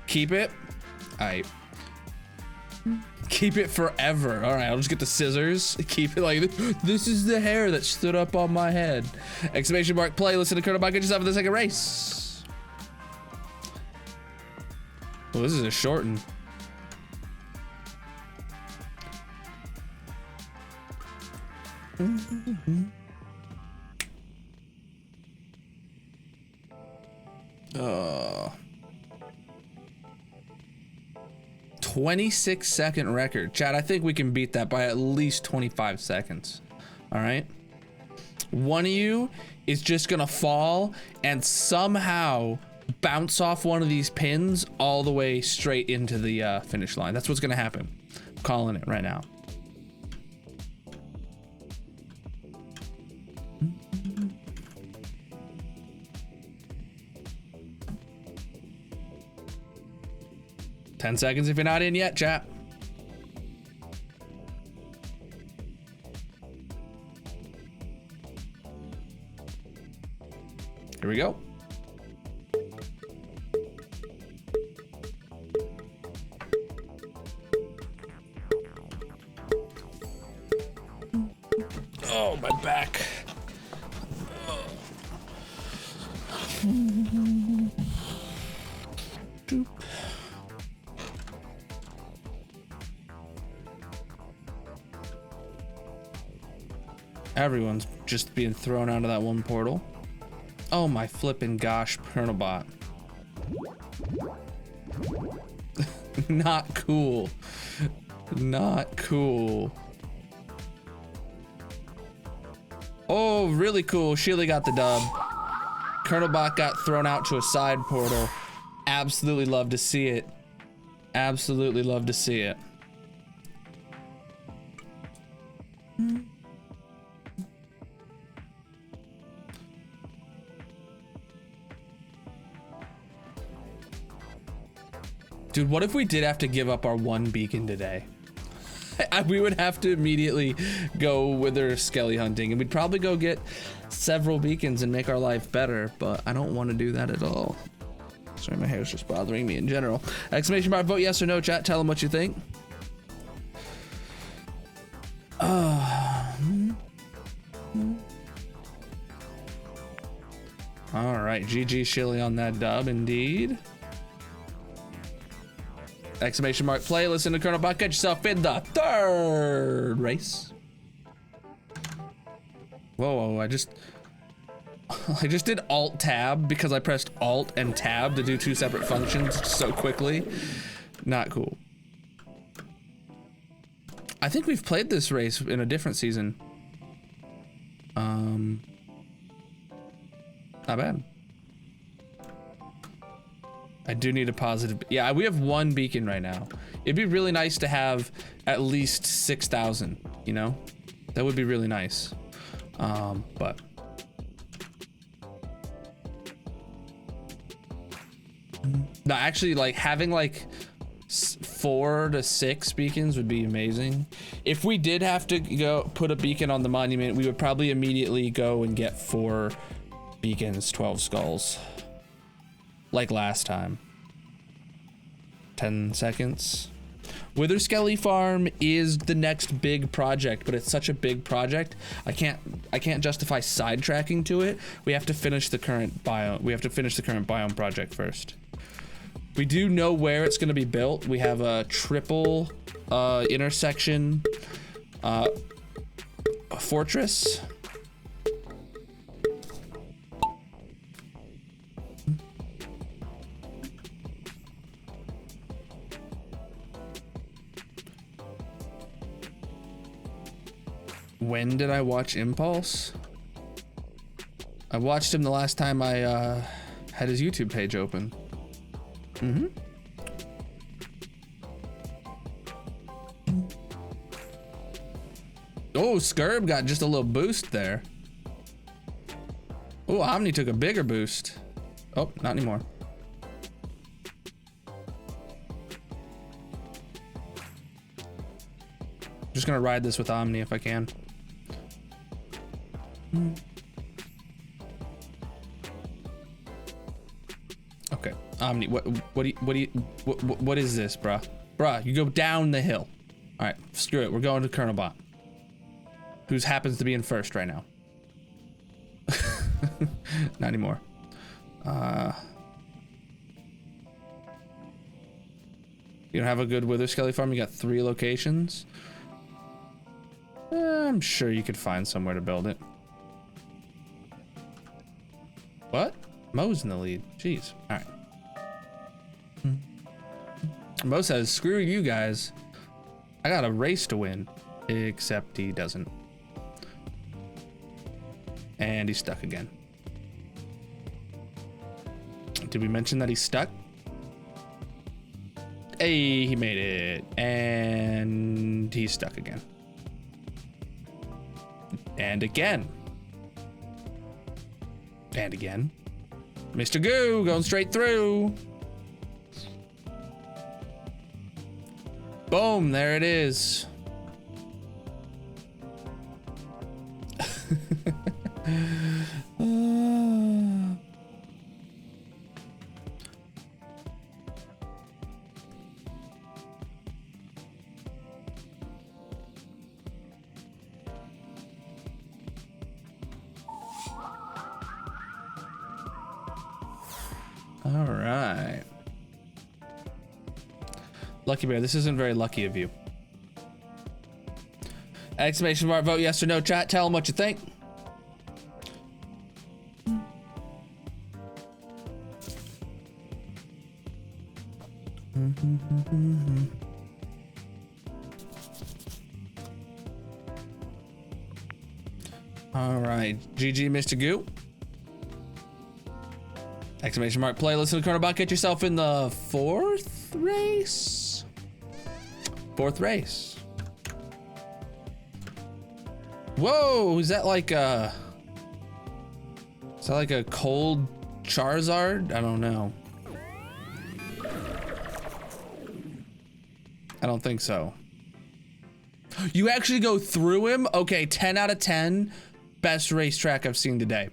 Speaker 1: Keep it. All right. Keep it forever. All right, I'll just get the scissors. Keep it like this is the hair that stood up on my head. Exclamation mark play. Listen to Colonel Bach. Get yourself in the second race. Well, this is a short one. Oh. 26-second record. Chat, I think we can beat that by at least 25 seconds. All right. One of you is just gonna fall and somehow bounce off one of these pins all the way straight into the finish line. That's what's gonna happen. I'm calling it right now. Ten seconds if you're not in yet, chat. Here we go. Oh, my back. Everyone's just being thrown out of that one portal. Oh my flippin' gosh, Colonelbot. Not cool. Not cool. Oh, really cool. Sheila got the dub. Colonelbot got thrown out to a side portal. Absolutely love to see it. Absolutely love to see it. Dude, what if we did have to give up our one beacon today? We would have to immediately go wither skelly hunting, and we'd probably go get several beacons and make our life better, but I don't want to do that at all. Sorry, my hair's just bothering me in general. Exclamation mark, vote yes or no, chat. Tell them what you think. All right, GG Shilly on that dub, indeed. Exclamation mark play. Listen to Colonel Bach. Get yourself in the third race. Whoa, I just did Alt Tab because I pressed Alt and Tab to do two separate functions so quickly. Not cool. I think we've played this race in a different season. Not bad. I do need a positive. Yeah, we have one beacon right now. It'd be really nice to have at least 6,000, you know? That would be really nice. But no, actually, like having like 4 to 6 beacons would be amazing. If we did have to go put a beacon on the monument, we would probably immediately go and get 4 beacons, 12 skulls. Like last time. 10 seconds. Wither Skelly Farm is the next big project, but it's such a big project, I can't justify sidetracking to it. We have to finish the current biome. We have to finish the current biome project first. We do know where it's going to be built. We have a triple intersection fortress. When did I watch Impulse? I watched him the last time I had his YouTube page open. Oh, Skirb got just a little boost there. Oh, Omni took a bigger boost.
Speaker 3: Oh, not anymore. Just gonna ride this with Omni if I can. Okay, Omni, what is this, bruh? Bruh, you go down the hill. All right, screw it. We're going to Colonelbot, who happens to be in first right now. Not anymore. You don't have a good Wither Skelly farm? You got 3 locations? I'm sure you could find somewhere to build it. What? Mo's in the lead. Jeez. All right. Mo says, screw you guys. I got a race to win. Except he doesn't. And he's stuck again. Did we mention that he's stuck? Hey, he made it. And he's stuck again. And again. And again. Mr. Goo going straight through. Boom, there it is. All right. Lucky Bear, this isn't very lucky of you. Exclamation mark, vote yes or no, chat. Tell them what you think. All right, GG, Mr. Goo. Exclamation mark, play, listen to Colonelbot, get yourself in the 4th race. 4th race. Whoa, is that like a cold Charizard? I don't know. I don't think so. You actually go through him? Okay, 10 out of 10. Best racetrack I've seen today.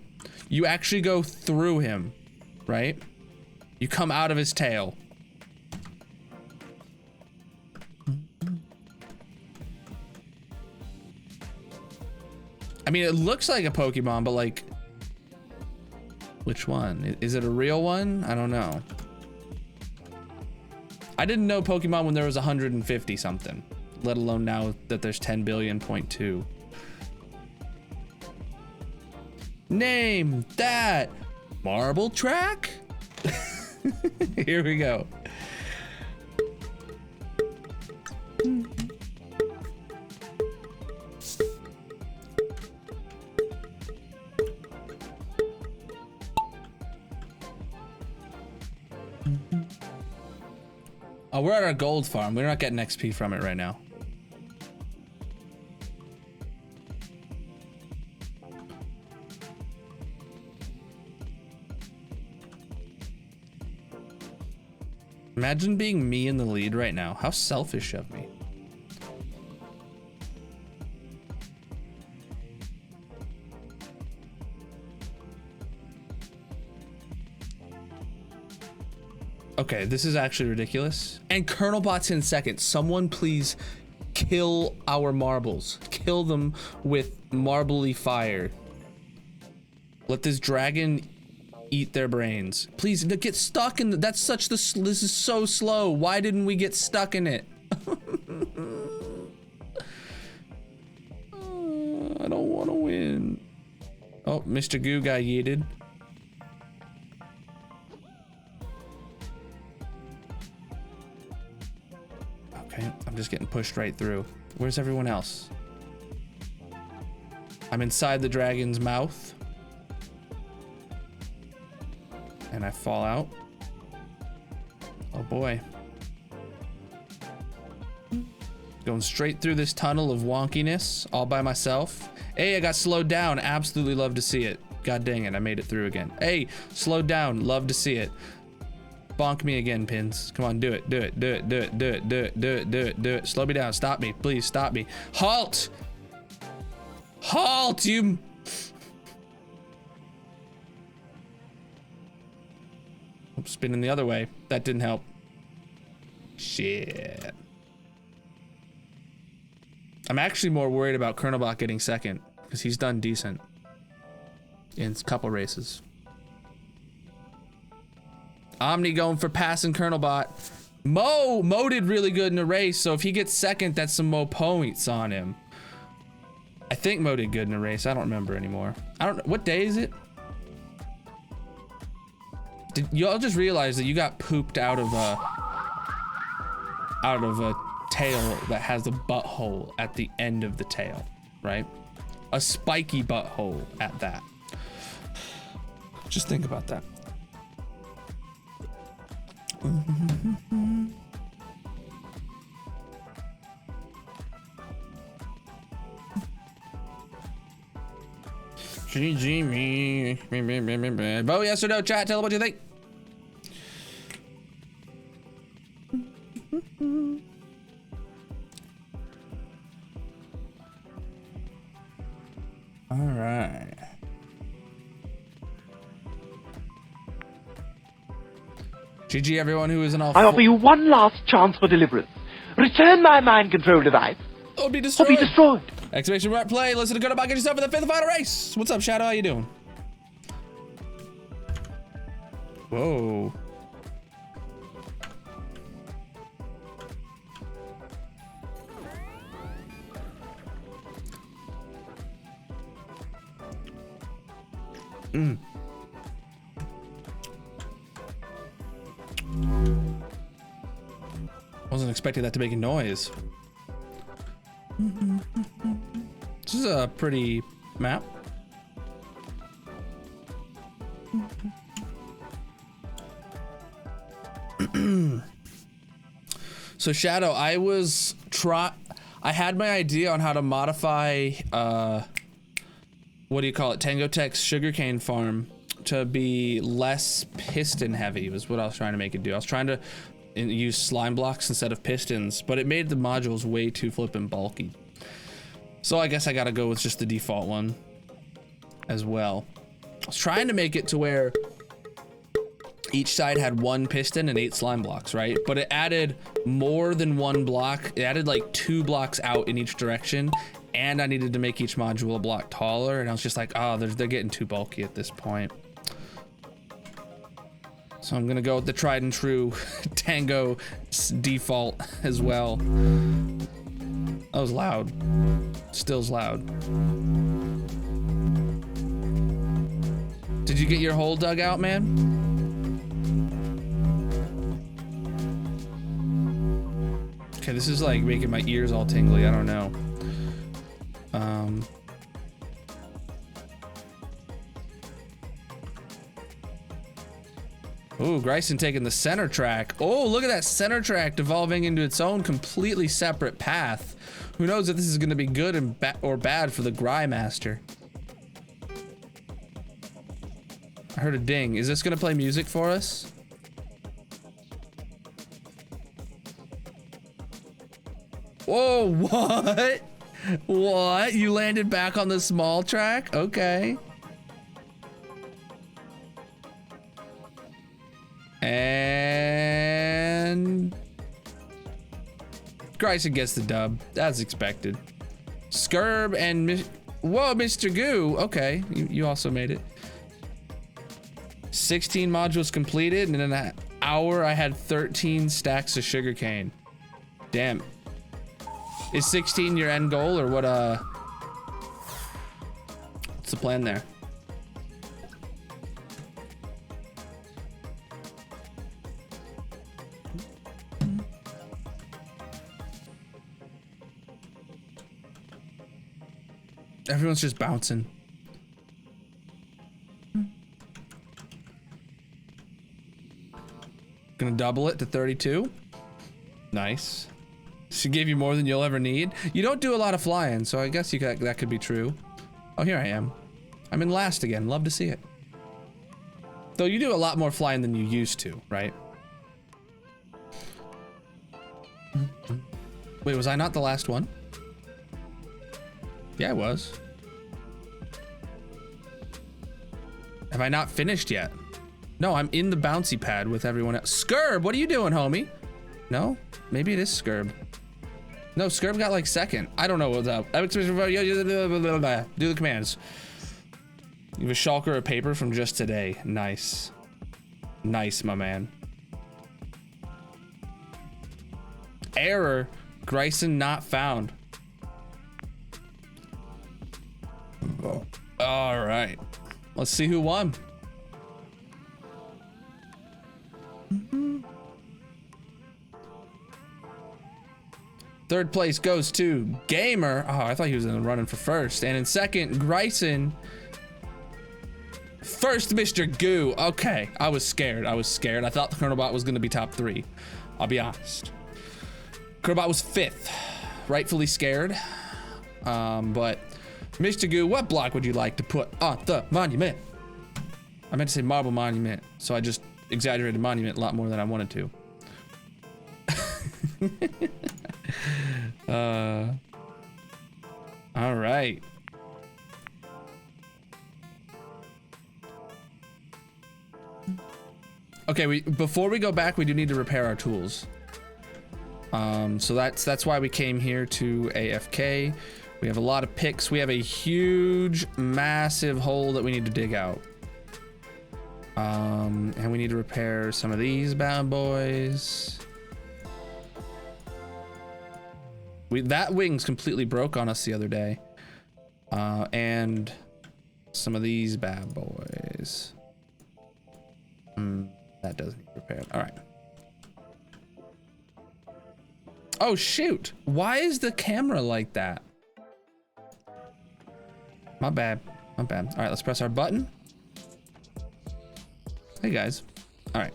Speaker 3: You actually go through him, right? You come out of his tail. I mean, it looks like a Pokemon, but like, which one? Is it a real one? I don't know. I didn't know Pokemon when there was 150 something, let alone now that there's 10 billion.2. Name that marble track. Here we go. Oh, we're at our gold farm. We're not getting XP from it right now. Imagine being me in the lead right now. How selfish of me. Okay, this is actually ridiculous. And Colonelbot's in second. Someone please kill our marbles. Kill them with marbly fire. Let this dragon eat their brains. Please get stuck in that's such the, this is so slow. Why didn't we get stuck in it? I don't want to win. Oh, Mr. Goo got yeeted. Okay, I'm just getting pushed right through. Where's everyone else? I'm inside the dragon's mouth. And I fall out. Oh boy. Going straight through this tunnel of wonkiness all by myself. Hey, I got slowed down. Absolutely love to see it. God dang it, I made it through again. Hey, slow down. Love to see it. Bonk me again, Pins. Come on, do it, do it, do it, do it, do it, do it, do it, do it, do it. Slow me down. Stop me. Please stop me. Halt! Halt, you... I'm spinning the other way. That didn't help. Shit. I'm actually more worried about Colonelbot getting second because he's done decent in a couple races. Omni going for passing Colonelbot. Mo did really good in the race, so if he gets second, that's some Mo points on him. I think Mo did good in the race. I don't remember anymore. I don't know. What day is it? Did y'all just realize that you got pooped out of a tail that has a butthole at the end of the tail, right? A spiky butthole at that. Just think about that. GG me. Vote yes or no, chat. Tell them what you think. All right. GG everyone who is in all.
Speaker 4: I offer you one last chance for deliverance. Return my mind control device.
Speaker 3: Or be
Speaker 4: Or
Speaker 3: destroyed.
Speaker 4: be destroyed.
Speaker 3: Exclamation mark play. Listen to Colonelbot. Get yourself in the fifth and final race. What's up, Shadow? How you doing? Whoa. Wasn't expecting that to make a noise. This is a pretty map. So Shadow, I had my idea on how to modify what do you call it? Tango Tech's sugarcane farm to be less piston heavy was what I was trying to make it do. I was trying to use slime blocks instead of pistons, but it made the modules way too flippin' bulky. So I guess I gotta go with just the default one as well. I was trying to make it to where each side had one piston and 8 slime blocks, right? But it added more than one block. It added like 2 blocks out in each direction, and I needed to make each module a block taller, and I was just like, oh, they're getting too bulky at this point. So I'm gonna go with the tried and true Tango default as well. That was loud. Still's loud. Did you get your hole dug out, man? Okay, this is like making my ears all tingly. I don't know. Ooh, Gryson taking the center track. Oh, look at that center track devolving into its own completely separate path. Who knows if this is going to be good and or bad for the Grymaster. I heard a ding. Is this going to play music for us? Whoa, what? What? You landed back on the small track? Okay. And Gryson gets the dub. That's expected. Skirb and whoa, Mr. Goo. Okay, you also made it. 16 modules completed, and in an hour I had 13 stacks of sugarcane. Damn. Is 16 your end goal, or what? What's the plan there? Everyone's just bouncing. Gonna double it to 32. Nice. She gave you more than you'll ever need. You don't do a lot of flying, so I guess that could be true. Oh, here I am. I'm in last again. Love to see it. Though you do a lot more flying than you used to, right? Wait, was I not the last one? Yeah, I was. Have I not finished yet? No, I'm in the bouncy pad with everyone else. Skirb, what are you doing, homie? No? Maybe it is Skirb. No, Skirb got like second. I don't know what's up. Do the commands. You have a shulker or paper from just today. Nice. Nice, my man. Error. Gryson not found. All right. Let's see who won. Third place goes to Gamer. Oh, I thought he was in the running for first. And in second, Gryson. First, Mr. Goo. Okay, I was scared. I thought the Colonelbot was going to be top 3. I'll be honest. Colonelbot was 5th. Rightfully scared. But Mr. Goo, what block would you like to put on the monument? I meant to say marble monument, so I just exaggerated monument a lot more than I wanted to. All right. Okay, before we go back, we do need to repair our tools. So that's why we came here to AFK. We have a lot of picks. We have a huge, massive hole that we need to dig out. And we need to repair some of these bad boys. That wing's completely broke on us the other day. And some of these bad boys. That doesn't need repaired. All right. Oh, shoot. Why is the camera like that? My bad. My bad. All right, let's press our button. Hey, guys. All right.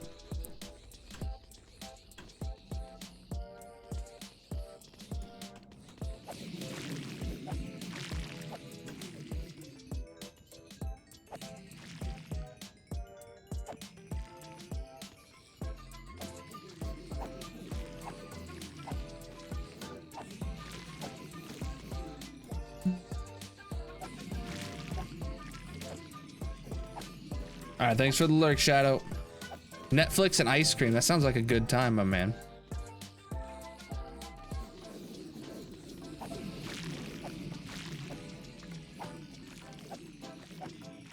Speaker 3: All right, thanks for the lurk, Shadow. Netflix and ice cream. That sounds like a good time, my man.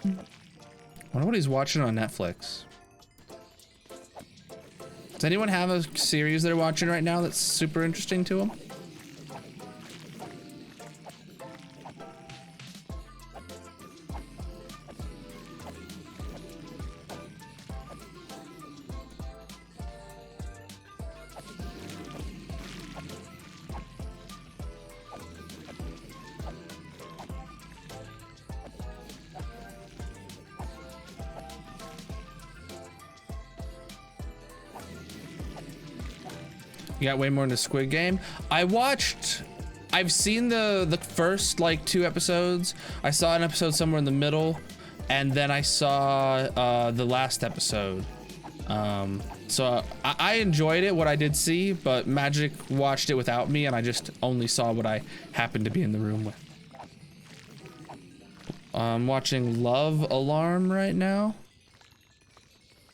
Speaker 3: I wonder what he's watching on Netflix. Does anyone have a series they're watching right now that's super interesting to them? You got way more into Squid Game. I've seen the first like 2 episodes. I saw an episode somewhere in the middle, and then I saw the last episode. So I enjoyed it, what I did see, but Magic watched it without me, and I just only saw what I happened to be in the room with. I'm watching Love Alarm right now.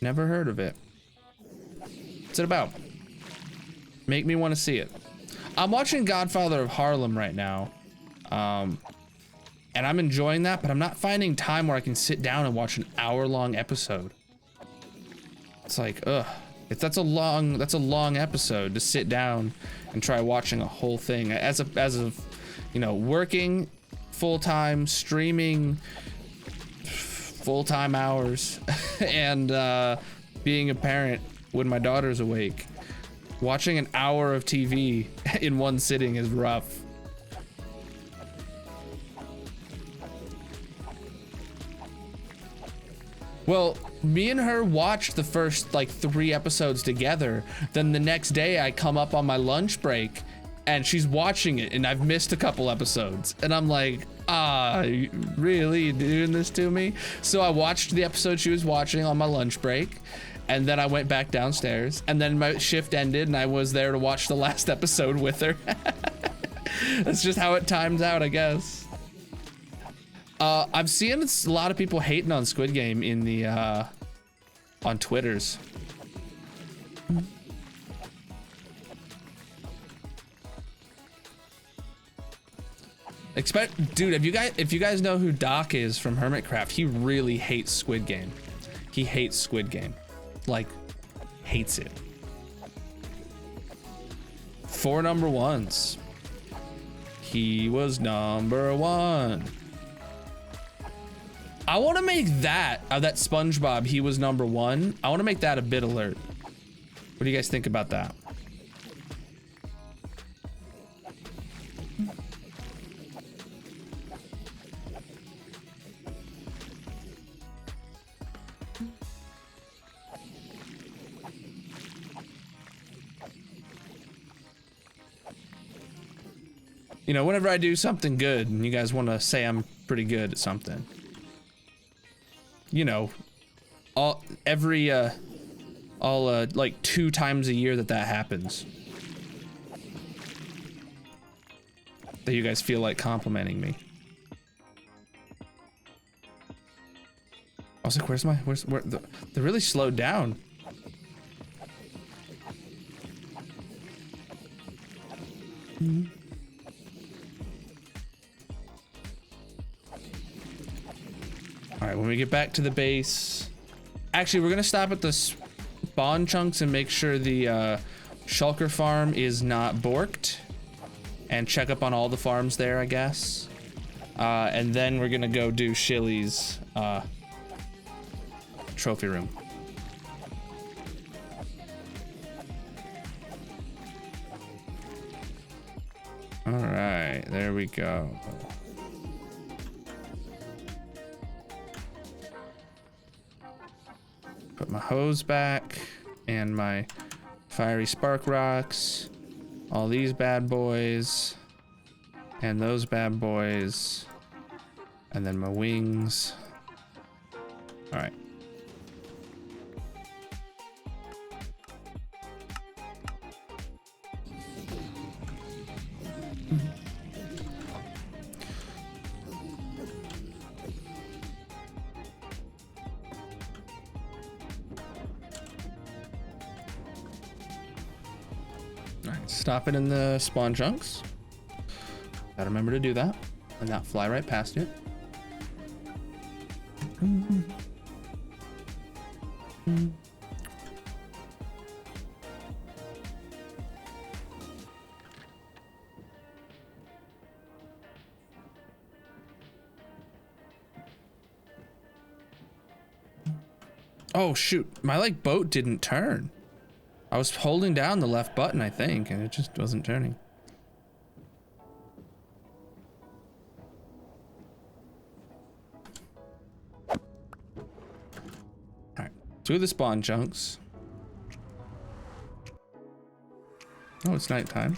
Speaker 3: Never heard of it. What's it about? Make me want to see it. I'm watching Godfather of Harlem right now. And I'm enjoying that, but I'm not finding time where I can sit down and watch an hour-long episode. It's like, ugh. That's a long episode to sit down and try watching a whole thing. As of, you know, working full-time, streaming full-time hours, and being a parent when my daughter's awake. Watching an hour of TV in one sitting is rough. Well, me and her watched the first like 3 episodes together. Then the next day I come up on my lunch break and she's watching it and I've missed a couple episodes. And I'm like,
Speaker 1: You really doing this to me? So I watched the episode she was watching on my lunch break, and then I went back downstairs, and then my shift ended, and I was there to watch the last episode with her. That's just how it times out, I guess. I've seen a lot of people hating on Squid Game in the on Twitters. Dude, if you guys know who Doc is from Hermitcraft, he really hates Squid Game. He hates Squid Game. Like, hates it. 4 number ones. He was number 1. I want to make that SpongeBob, he was number 1. I want to make that a bit alert. What do you guys think about that? You know, whenever I do something good and you guys want to say I'm pretty good at something, you know, like 2 times a year that happens, that you guys feel like complimenting me. I was like, where they're really slowed down. All right, when we get back to the base, actually, we're gonna stop at the spawn chunks and make sure the shulker farm is not borked, and check up on all the farms there, I guess. And then we're gonna go do Shilly's trophy room. All right, there we go. Put my hose back and my fiery spark rocks, all these bad boys, and those bad boys, and then my wings. All right. Stop it in the spawn chunks. Gotta remember to do that and not fly right past it. Oh shoot, my boat didn't turn. I was holding down the left button, I think, and it just wasn't turning. All right, 2 of the spawn chunks. Oh, it's nighttime.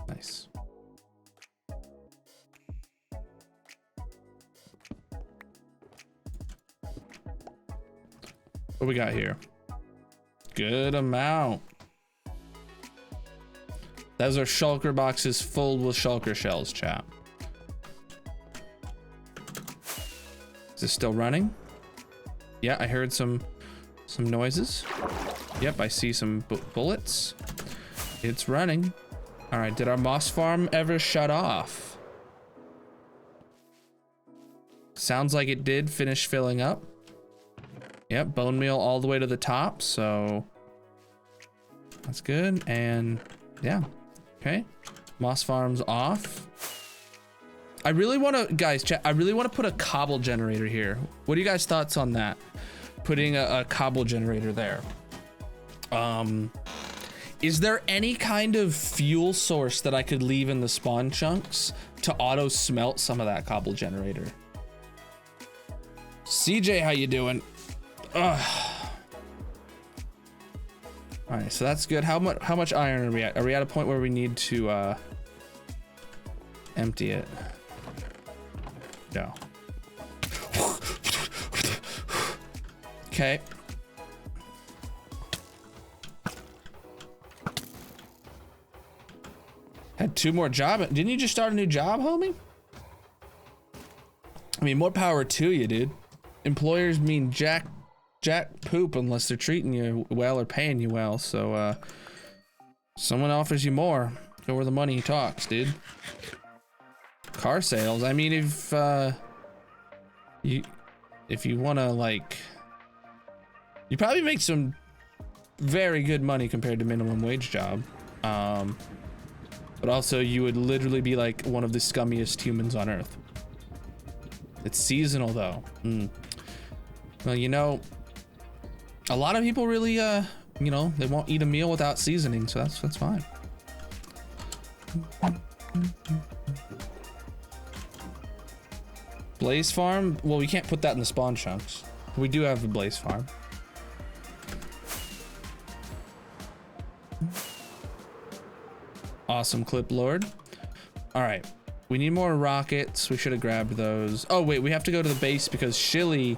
Speaker 1: Nice. What we got here? Good amount. Those are shulker boxes filled with shulker shells, chat. Is this still running? Yeah, I heard some noises. Yep, I see some bullets. It's running. All right, did our moss farm ever shut off? Sounds like it did finish filling up. Yep, bone meal all the way to the top, so that's good. And yeah, okay, moss farms off. I really want to, guys, chat, I really want to put a cobble generator here. What are you guys' thoughts on that? Putting a cobble generator there. Is there any kind of fuel source that I could leave in the spawn chunks to auto smelt some of that cobble generator? CJ, how you doing?
Speaker 3: All right, so that's good. How much iron are we at? Are we at a point where we need to empty it? No. Okay. Had 2 more job. Didn't you just start a new job, homie? I mean, more power to you, dude. Employers mean jack poop unless they're treating you well or paying you well. So, someone offers you more, go where the money talks, dude. Car sales. I mean, if you wanna like, you probably make some very good money compared to minimum wage job. But also you would literally be like one of the scummiest humans on earth. It's seasonal though. Well, you know, a lot of people really, you know, they won't eat a meal without seasoning, so that's fine. Blaze farm? Well, we can't put that in the spawn chunks. We do have a blaze farm. Awesome clip, Lord. All right, we need more rockets. We should have grabbed those. Oh wait, we have to go to the base because Shilly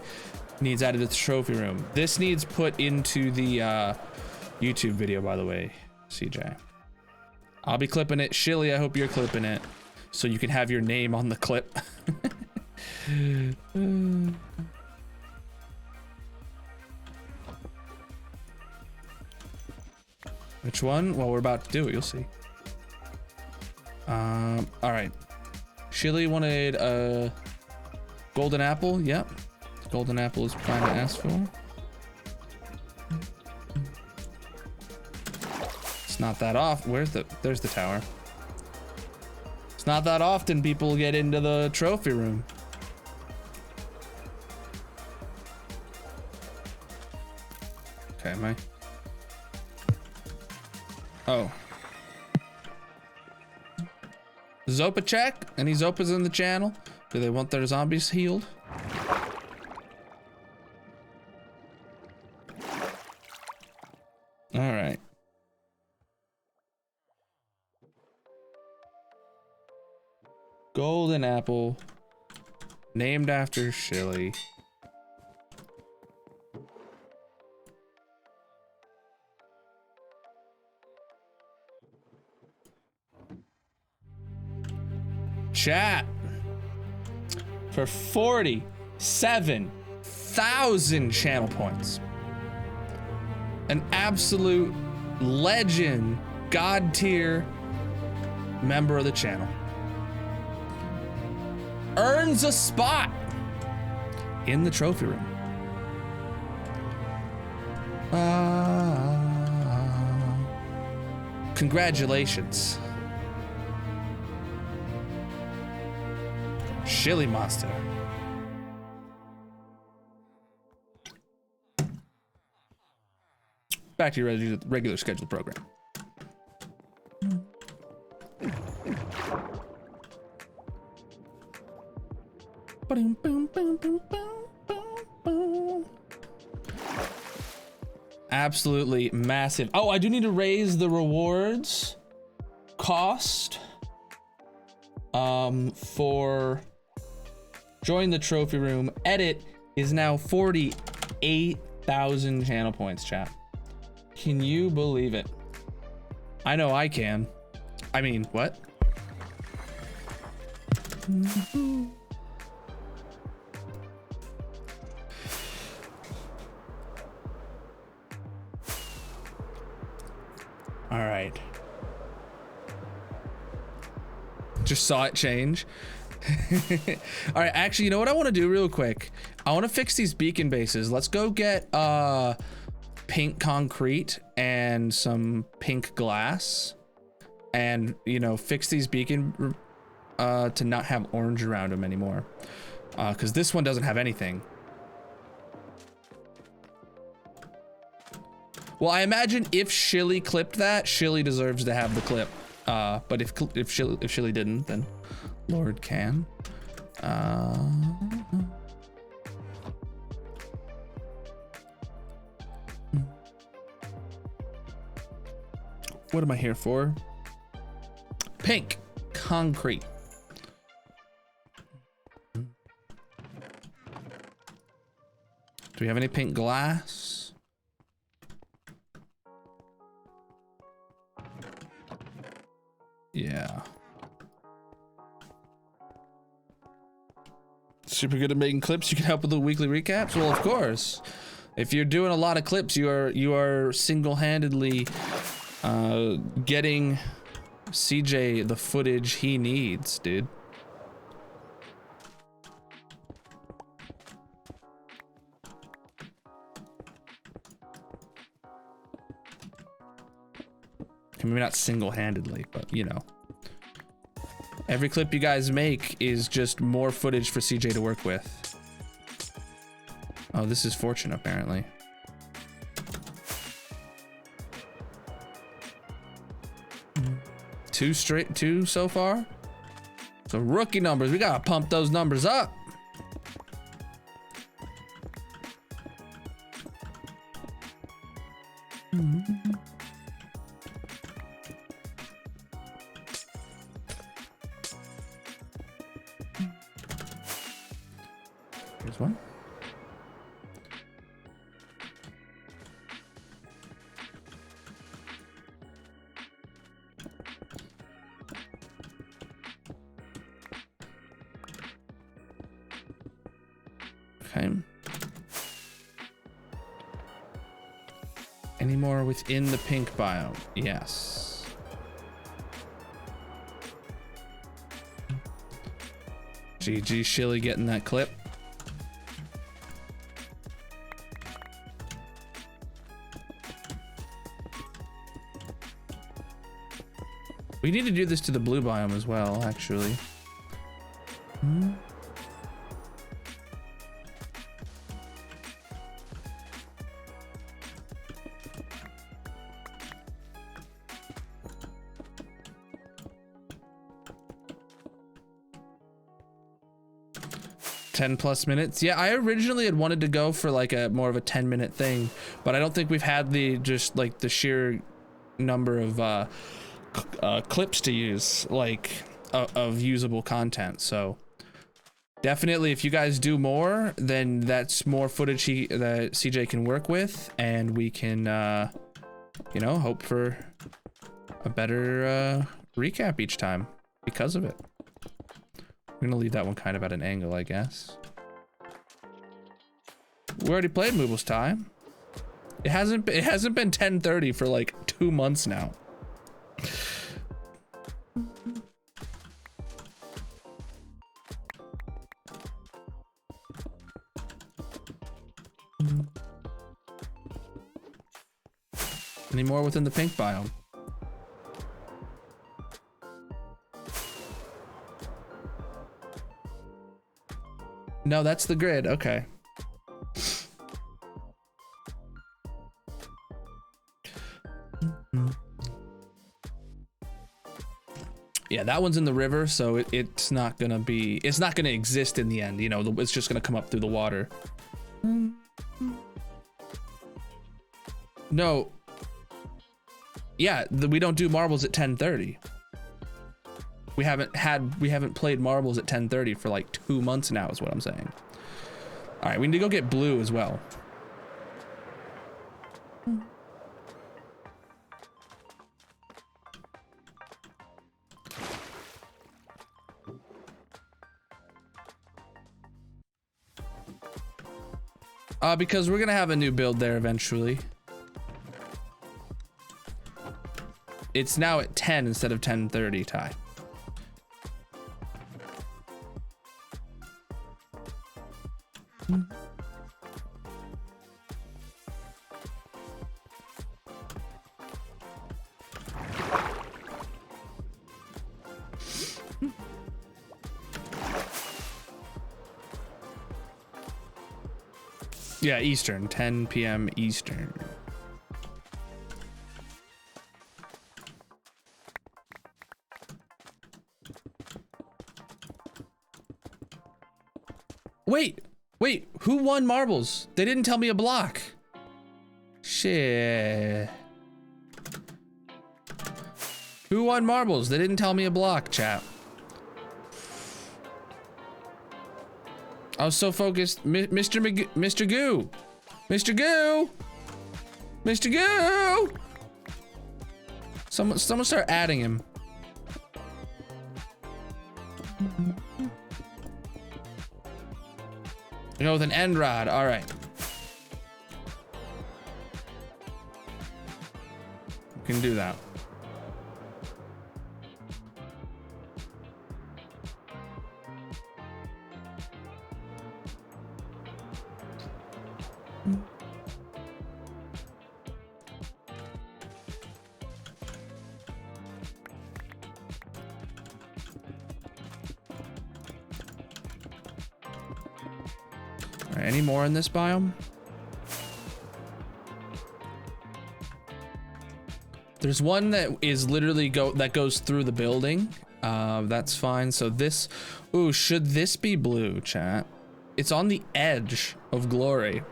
Speaker 3: needs added to the trophy room. This needs put into the YouTube video, by the way, CJ. I'll be clipping it. Shilly, I hope you're clipping it so you can have your name on the clip. Which one? Well, we're about to do it. You'll see. All right. Shilly wanted a golden apple. Yep. Golden apple is fine to ask for. It's not that off. There's the tower. It's not that often people get into the trophy room. Okay, am I? Oh. Zopa check? Any Zopas in the channel? Do they want their zombies healed? All right. Golden apple, named after Shilly. Chat, for 47,000 channel points. An absolute legend, god tier member of the channel earns a spot in the trophy room. Congratulations, Shilly Monster. Back to your regular scheduled program. Absolutely massive. Oh, I do need to raise the rewards cost for join the trophy room. Edit is now 48,000 channel points, chat. Can you believe it? I know I can. I mean, what? All right. Just saw it change. All right, actually, you know what I want to do real quick? I want to fix these beacon bases. Let's go get pink concrete and some pink glass, and you know, fix these beacon to not have orange around them anymore, because this one doesn't have anything. Well, I imagine if Shilly clipped that, Shilly deserves to have the clip. But if Shilly didn't, then Lord can. What am I here for? Pink. Concrete. Do we have any pink glass? Yeah. Super good at making clips. You can help with the weekly recaps. Well, of course. If you're doing a lot of clips, you are single-handedly getting CJ the footage he needs, dude. Maybe not single-handedly, but you know. Every clip you guys make is just more footage for CJ to work with. Oh, this is Fortune, apparently. Two so far. So rookie numbers, we gotta pump those numbers up. Here's one. Okay. Any more within the pink biome? Yes. GG Shilly getting that clip. We need to do this to the blue biome as well, actually. Hmm. 10+ minutes. Yeah, I originally had wanted to go for like a more of a 10-minute thing, but I don't think we've had the just like the sheer number of clips to use, like of usable content. So definitely, if you guys do more, then that's more footage that CJ can work with, and we can, you know, hope for a better recap each time because of it. I'm gonna leave that one kind of at an angle, I guess. We already played Mooble's Time. It hasn't been 10:30 for like 2 months now. Any more within the pink biome? No, that's the grid. Okay. Yeah, that one's in the river, so it's not gonna exist in the end. You know, it's just gonna come up through the water. No. Yeah, we don't do marbles at 10:30. We haven't played marbles at 10:30 for like 2 months now, is what I'm saying. All right, we need to go get blue as well. Because we're gonna have a new build there eventually. It's now at 10 instead of 10:30, Ty. Yeah, Eastern, 10 p.m. Eastern. Wait, who won marbles? They didn't tell me a block. Shit. Who won marbles? They didn't tell me a block, chat. I was so focused. Mr. Goo. Mr. Goo. Mr. Goo. Someone start adding him. You know, with an end rod. All right. We can do that. All right, any more in this biome? There's one that is literally that goes through the building. That's fine. So this, ooh, should this be blue, chat? It's on the edge of glory.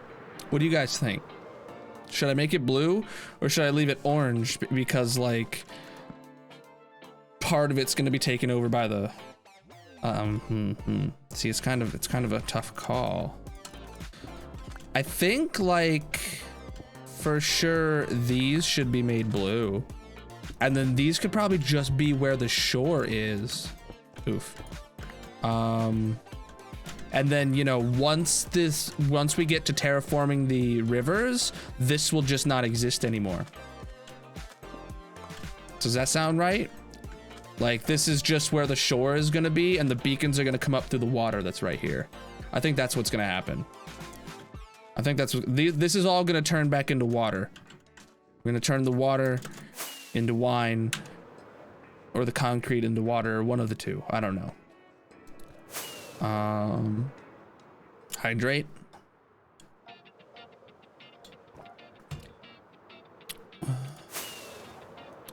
Speaker 3: What do you guys think? Should I make it blue or should I leave it orange because like part of it's gonna be taken over by the See, it's kind of a tough call. I think like for sure these should be made blue. And then these could probably just be where the shore is. Oof. And then, you know, once we get to terraforming the rivers, this will just not exist anymore. Does that sound right? Like this is just where the shore is gonna be and the beacons are gonna come up through the water that's right here. I think that's what's gonna happen. I think that's what, this is all gonna turn back into water. We're gonna turn the water into wine or the concrete into water, or one of the two. I don't know. Hydrate.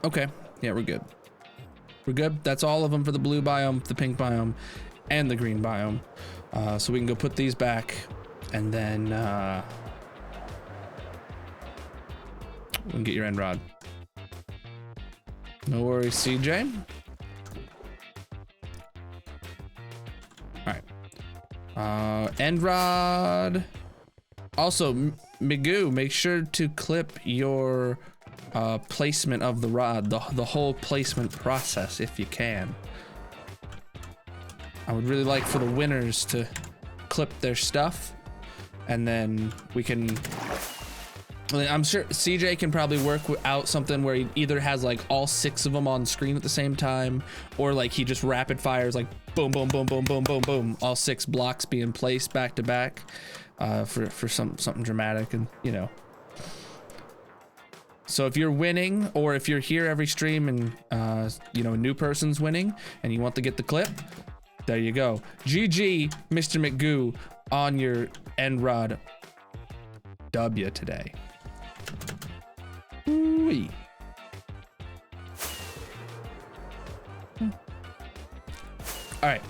Speaker 3: Okay, yeah, we're good. We're good. That's all of them for the blue biome, the pink biome, and the green biome. So we can go put these back, and then we can get your end rod. No worries, CJ. End rod. Also, Magoo, make sure to clip your placement of the rod, the whole placement process if you can. I would really like for the winners to clip their stuff, and then we can, I'm sure CJ can probably work out something where he either has like all 6 of them on screen at the same time, or like he just rapid fires like boom, boom, boom, boom, boom, boom, boom, all 6 blocks being placed back to back for something dramatic, and you know. So if you're winning, or if you're here every stream and you know, a new person's winning and you want to get the clip, there you go. GG, Mr. McGoo, on your end rod W today. Ooh-wee. All right,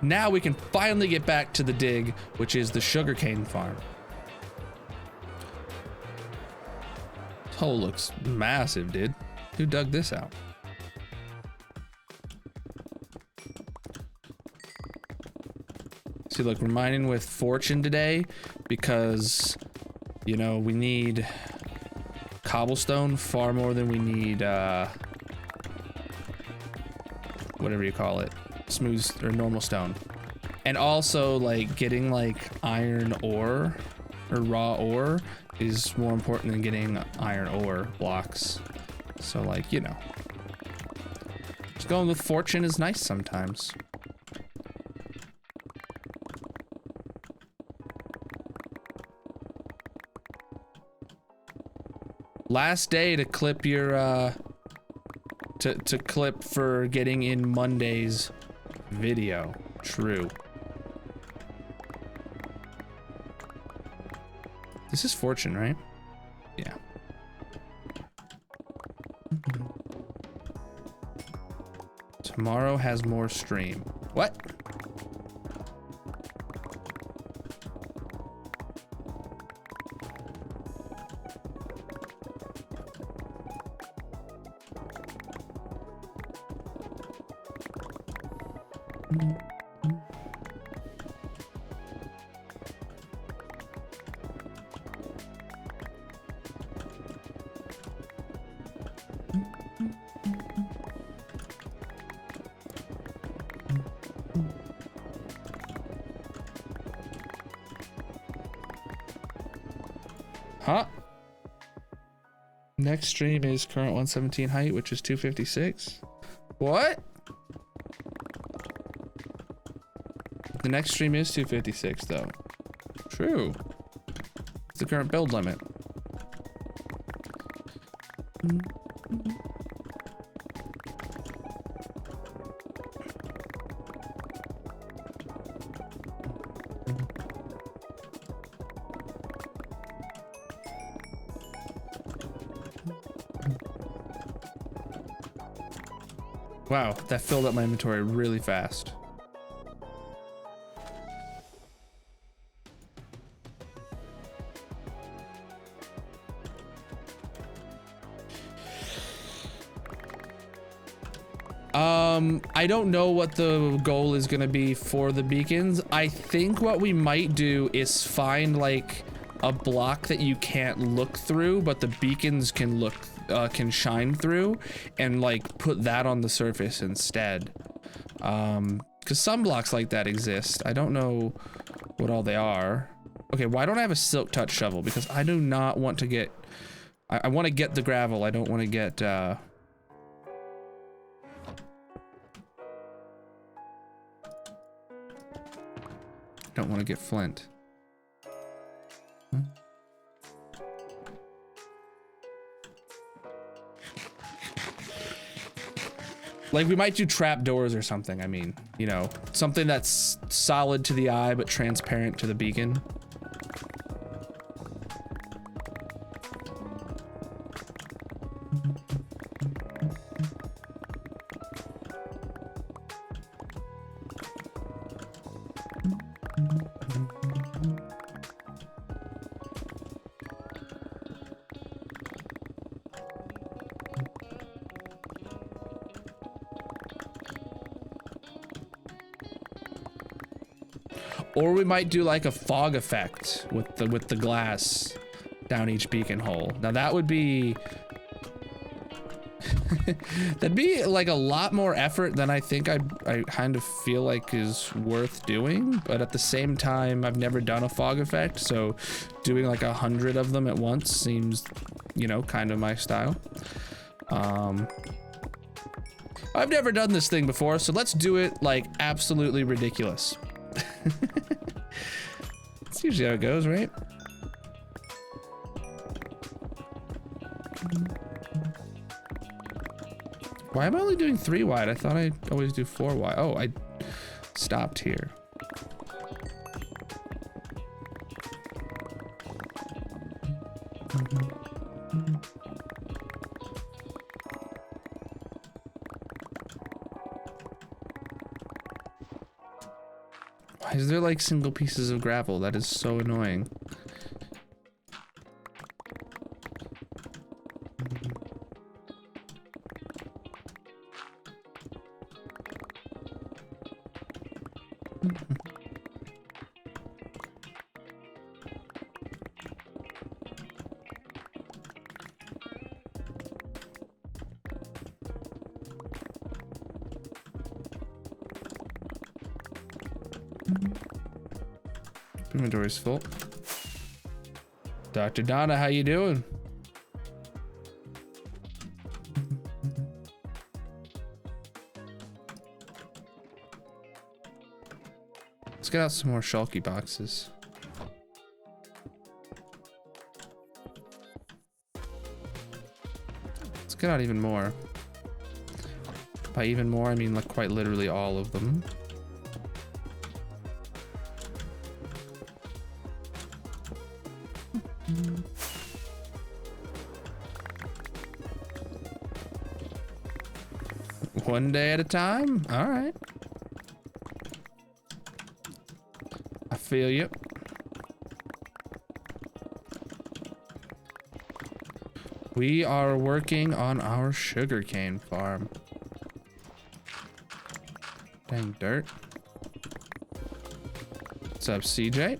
Speaker 3: now we can finally get back to the dig, which is the sugarcane farm. This hole looks massive, dude. Who dug this out? See, look, we're mining with fortune today because, you know, we need cobblestone far more than we need, whatever you call it, smooth or normal stone. And also, like, getting, like, iron ore or raw ore is more important than getting iron ore blocks. So, like, you know, just going with fortune is nice sometimes. Last day to clip your to clip for getting in Monday's video. True. This is fortune, right? Yeah. Tomorrow has more stream. What?
Speaker 1: Huh? Next stream is current 117 height, which is 256. What? The next stream is 256 though. True. It's the current build limit. Wow, that filled up my inventory really fast. I don't know what the goal is gonna be for the beacons. I think what we might do is find like a block that you can't look through, but the beacons can look, can shine through, and like put that on the surface instead. Because some blocks like that exist. I don't know what all they are. Okay, why don't I have a silk touch shovel? Because I do not want to get, I want to get the gravel. I don't want to get, don't want to get flint. Huh? Like we might do trap doors or something. I mean, you know, something that's solid to the eye but transparent to the beacon. Or we might do like a fog effect with the glass down each beacon hole. Now that would be that'd be like a lot more effort than I think I kind of feel like is worth doing. But at the same time, I've never done a fog effect, so doing like 100 of them at once seems, you know, kind of my style. I've never done this thing before, so let's do it like absolutely ridiculous. That's usually how it goes, right? Why am I only doing 3 wide? I thought I always do 4 wide. Oh, I stopped here. Why is there like single pieces of gravel? That is so annoying. Inventory's full. Dr. Donna, how you doing? Let's get out some more shulky boxes. Let's get out even more. By even more, I mean like quite literally all of them. One day at a time? All right. I feel you. We are working on our sugarcane farm. Dang dirt. What's up, CJ?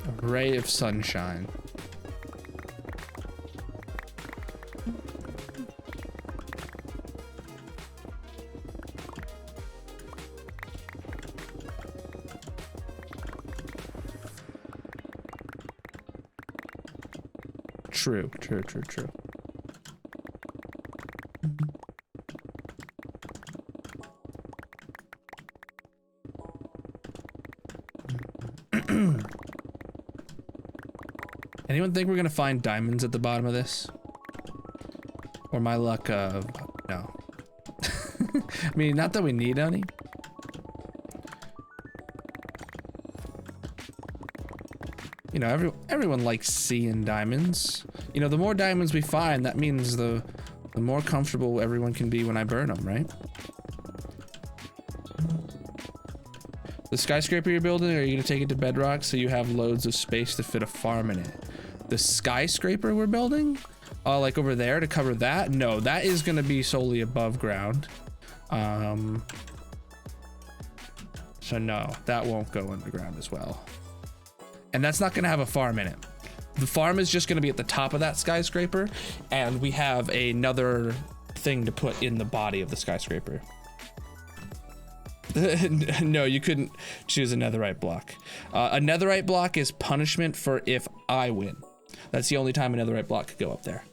Speaker 1: A ray of sunshine. True. Anyone think we're gonna find diamonds at the bottom of this? Or my luck, no. I mean, not that we need any. You know, everyone likes seeing diamonds. You know, the more diamonds we find, that means the more comfortable everyone can be when I burn them, right? The skyscraper you're building, are you gonna take it to bedrock so you have loads of space to fit a farm in it? The skyscraper we're building? Like over there to cover that? No, that is gonna be solely above ground. So no, that won't go underground as well. And that's not gonna have a farm in it. The farm is just gonna be at the top of that skyscraper, and we have another thing to put in the body of the skyscraper. No, you couldn't choose a netherite block. A netherite block is punishment for if I win. That's the only time a netherite block could go up there.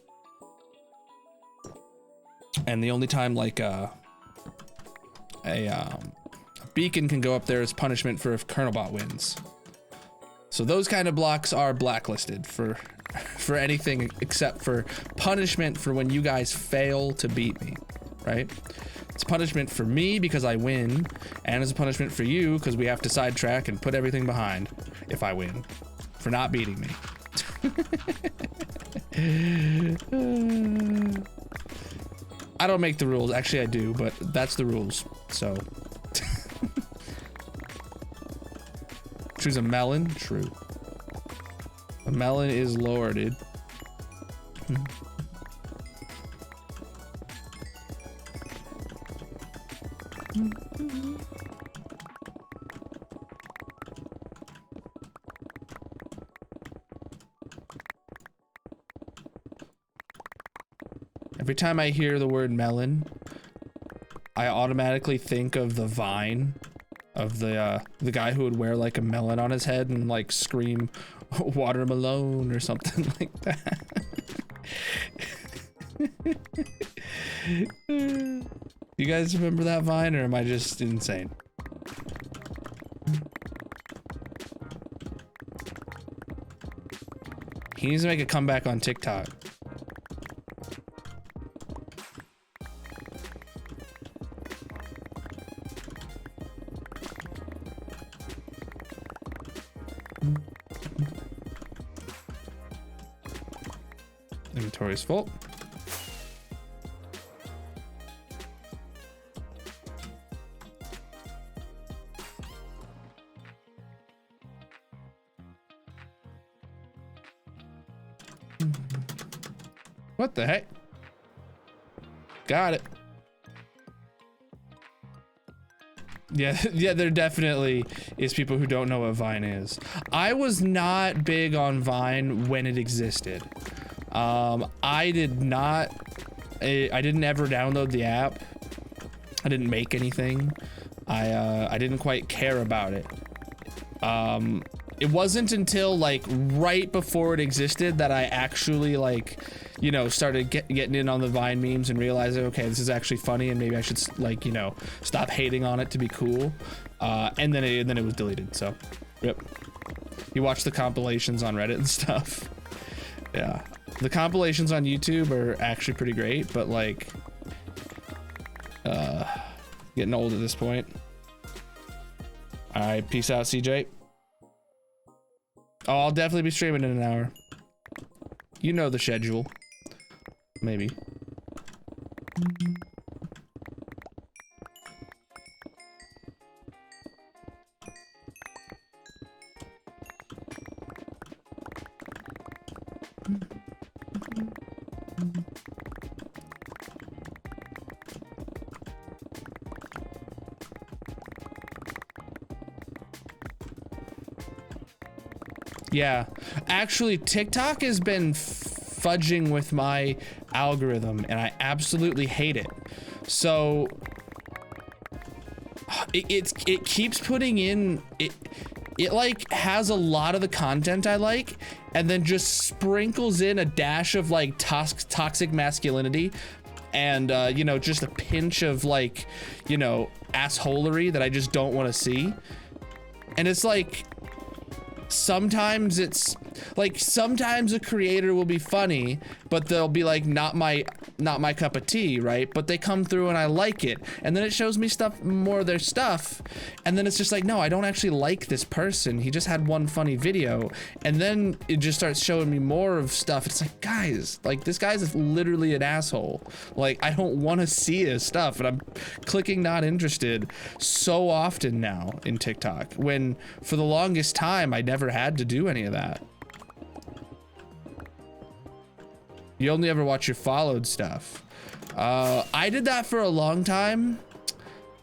Speaker 1: And the only time like a beacon can go up there is punishment for if Kernelbot wins. So those kind of blocks are blacklisted for anything except for punishment for when you guys fail to beat me, right? It's punishment for me because I win, and it's a punishment for you because we have to sidetrack and put everything behind if I win for not beating me. I don't make the rules. Actually, I do, but that's the rules. So choose a melon. True. A melon is lorded. Every time I hear the word melon, I automatically think of the Vine of the guy who would wear like a melon on his head and like scream watermelon or something like that. You guys remember that Vine, or am I just insane? He needs to make a comeback on TikTok. Inventory's full. What the heck? Got it. Yeah, there definitely is people who don't know what Vine is. I was not big on Vine when it existed. I didn't ever download the app. I didn't make anything. I didn't quite care about it. It wasn't until like right before it existed that I actually like, you know, started getting in on the Vine memes and realizing, okay, this is actually funny and maybe I should like, you know, stop hating on it to be cool. And then it was deleted. So, yep. You watch the compilations on Reddit and stuff. Yeah. The compilations on YouTube are actually pretty great, but like, getting old at this point. All right, peace out, CJ. Oh, I'll definitely be streaming in an hour. You know the schedule. Maybe. Yeah, actually TikTok has been fudging with my algorithm and I absolutely hate it. So it keeps putting in it like has a lot of the content I like and then just sprinkles in a dash of like toxic masculinity and you know, just a pinch of like, you know, assholery that I just don't want to see. And it's like sometimes it's like sometimes a creator will be funny but they'll be like not my cup of tea, right? But they come through and I like it and then it shows me more of their stuff and then it's just like, no, I don't actually like this person, he just had one funny video, and then it just starts showing me more of stuff. It's like, guys, like this guy's literally an asshole, like I don't want to see his stuff, and I'm clicking not interested so often now in TikTok when for the longest time I never had to do any of that. You only ever watch your followed stuff. I did that for a long time,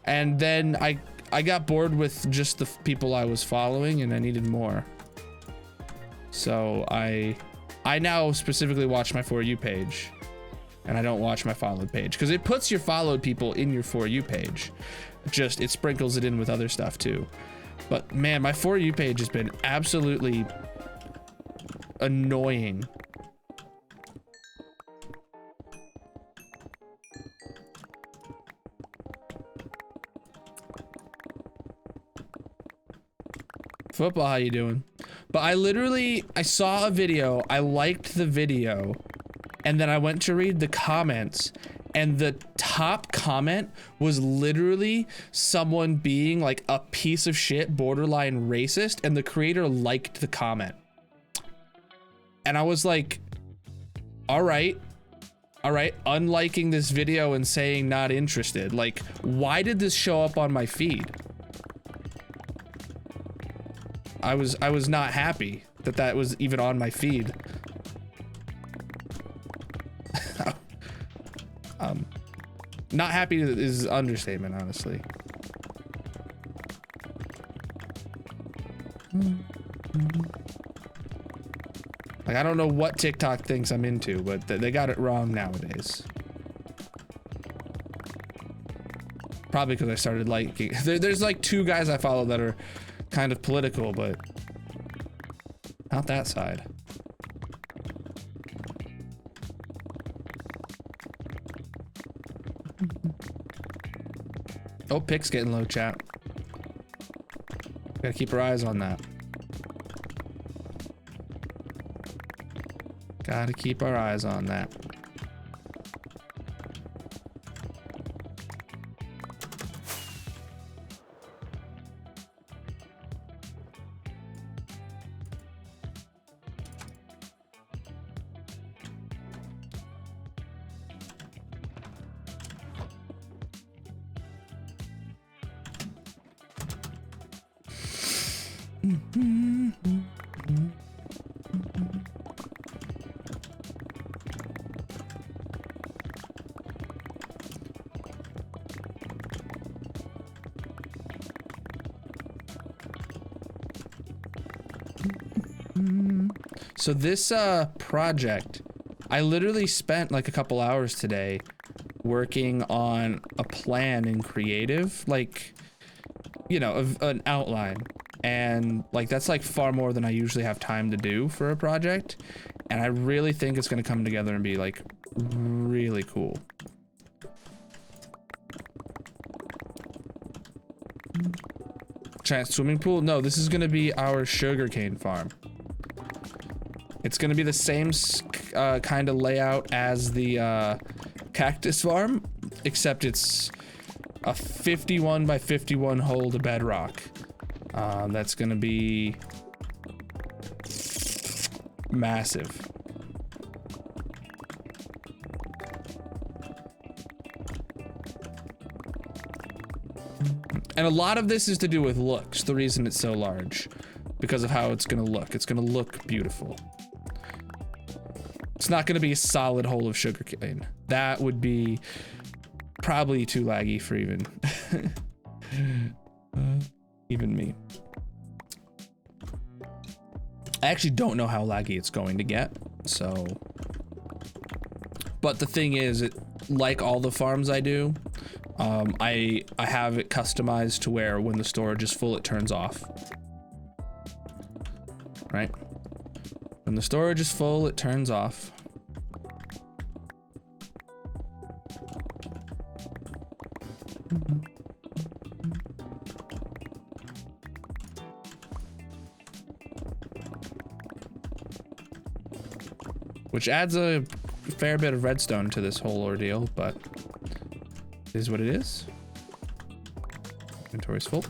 Speaker 1: and then I got bored with just the people I was following, and I needed more. So I now specifically watch my For You page, and I don't watch my followed page because it puts your followed people in your For You page. Just it sprinkles it in with other stuff too. But man, my For You page has been absolutely annoying. Football, how you doing? But I saw a video, I liked the video, and then I went to read the comments, and the top comment was literally someone being like a piece of shit, borderline racist, and the creator liked the comment. And I was like, all right, unliking this video and saying not interested. Like, why did this show up on my feed? I was not happy that was even on my feed. Not happy is understatement, honestly. Like, I don't know what TikTok thinks I'm into, but they got it wrong nowadays. Probably because I started liking. There's like 2 guys I follow that are kind of political, but not that side. Oh, pick's getting low, chat. Gotta keep our eyes on that. Gotta keep our eyes on that. So this project, I literally spent like a couple hours today working on a plan in creative, like, you know, an outline. And like, that's like far more than I usually have time to do for a project. And I really think it's gonna come together and be like really cool. Giant swimming pool? No, this is gonna be our sugarcane farm. It's gonna be the same kind of layout as the cactus farm, except it's a 51 by 51 hole to bedrock. That's gonna be massive. And a lot of this is to do with looks, the reason it's so large, because of how it's gonna look. It's gonna look beautiful. It's not going to be a solid hole of sugarcane. That would be probably too laggy for even even me. I actually don't know how laggy it's going to get, so. But the thing is, like all the farms I do, I have it customized to where when the storage is full, it turns off. Right? When the storage is full, it turns off. Which adds a fair bit of redstone to this whole ordeal, but it is what it is. Inventory's full.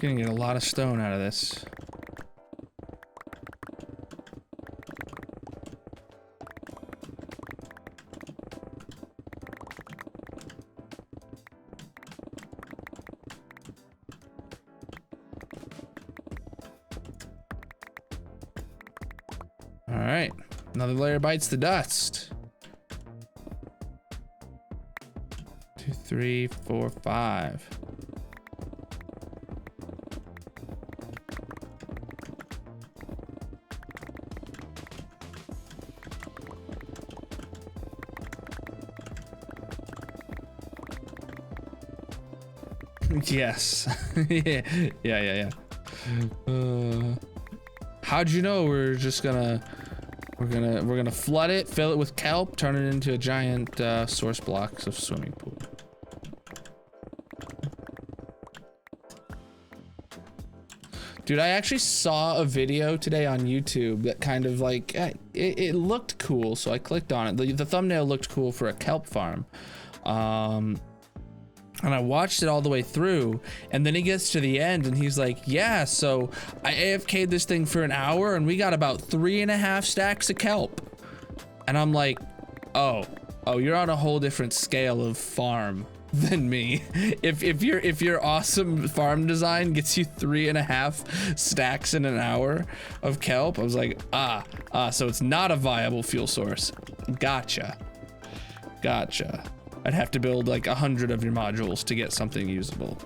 Speaker 1: Gonna get a lot of stone out of this. All right, another layer bites the dust. 2, 3, 4, 5. Yes. yeah. How'd you know we're gonna flood it, fill it with kelp, turn it into a giant source blocks of swimming pool? Dude, I actually saw a video today on YouTube that kind of like it looked cool, so I clicked on it. The thumbnail looked cool for a kelp farm. And I watched it all the way through, and then he gets to the end and he's like, yeah, so I AFK'd this thing for an hour and we got about 3.5 stacks of kelp. And I'm like, oh, you're on a whole different scale of farm than me. If your awesome farm design gets you 3.5 stacks in an hour of kelp, I was like, so it's not a viable fuel source. Gotcha. I'd have to build like 100 of your modules to get something usable.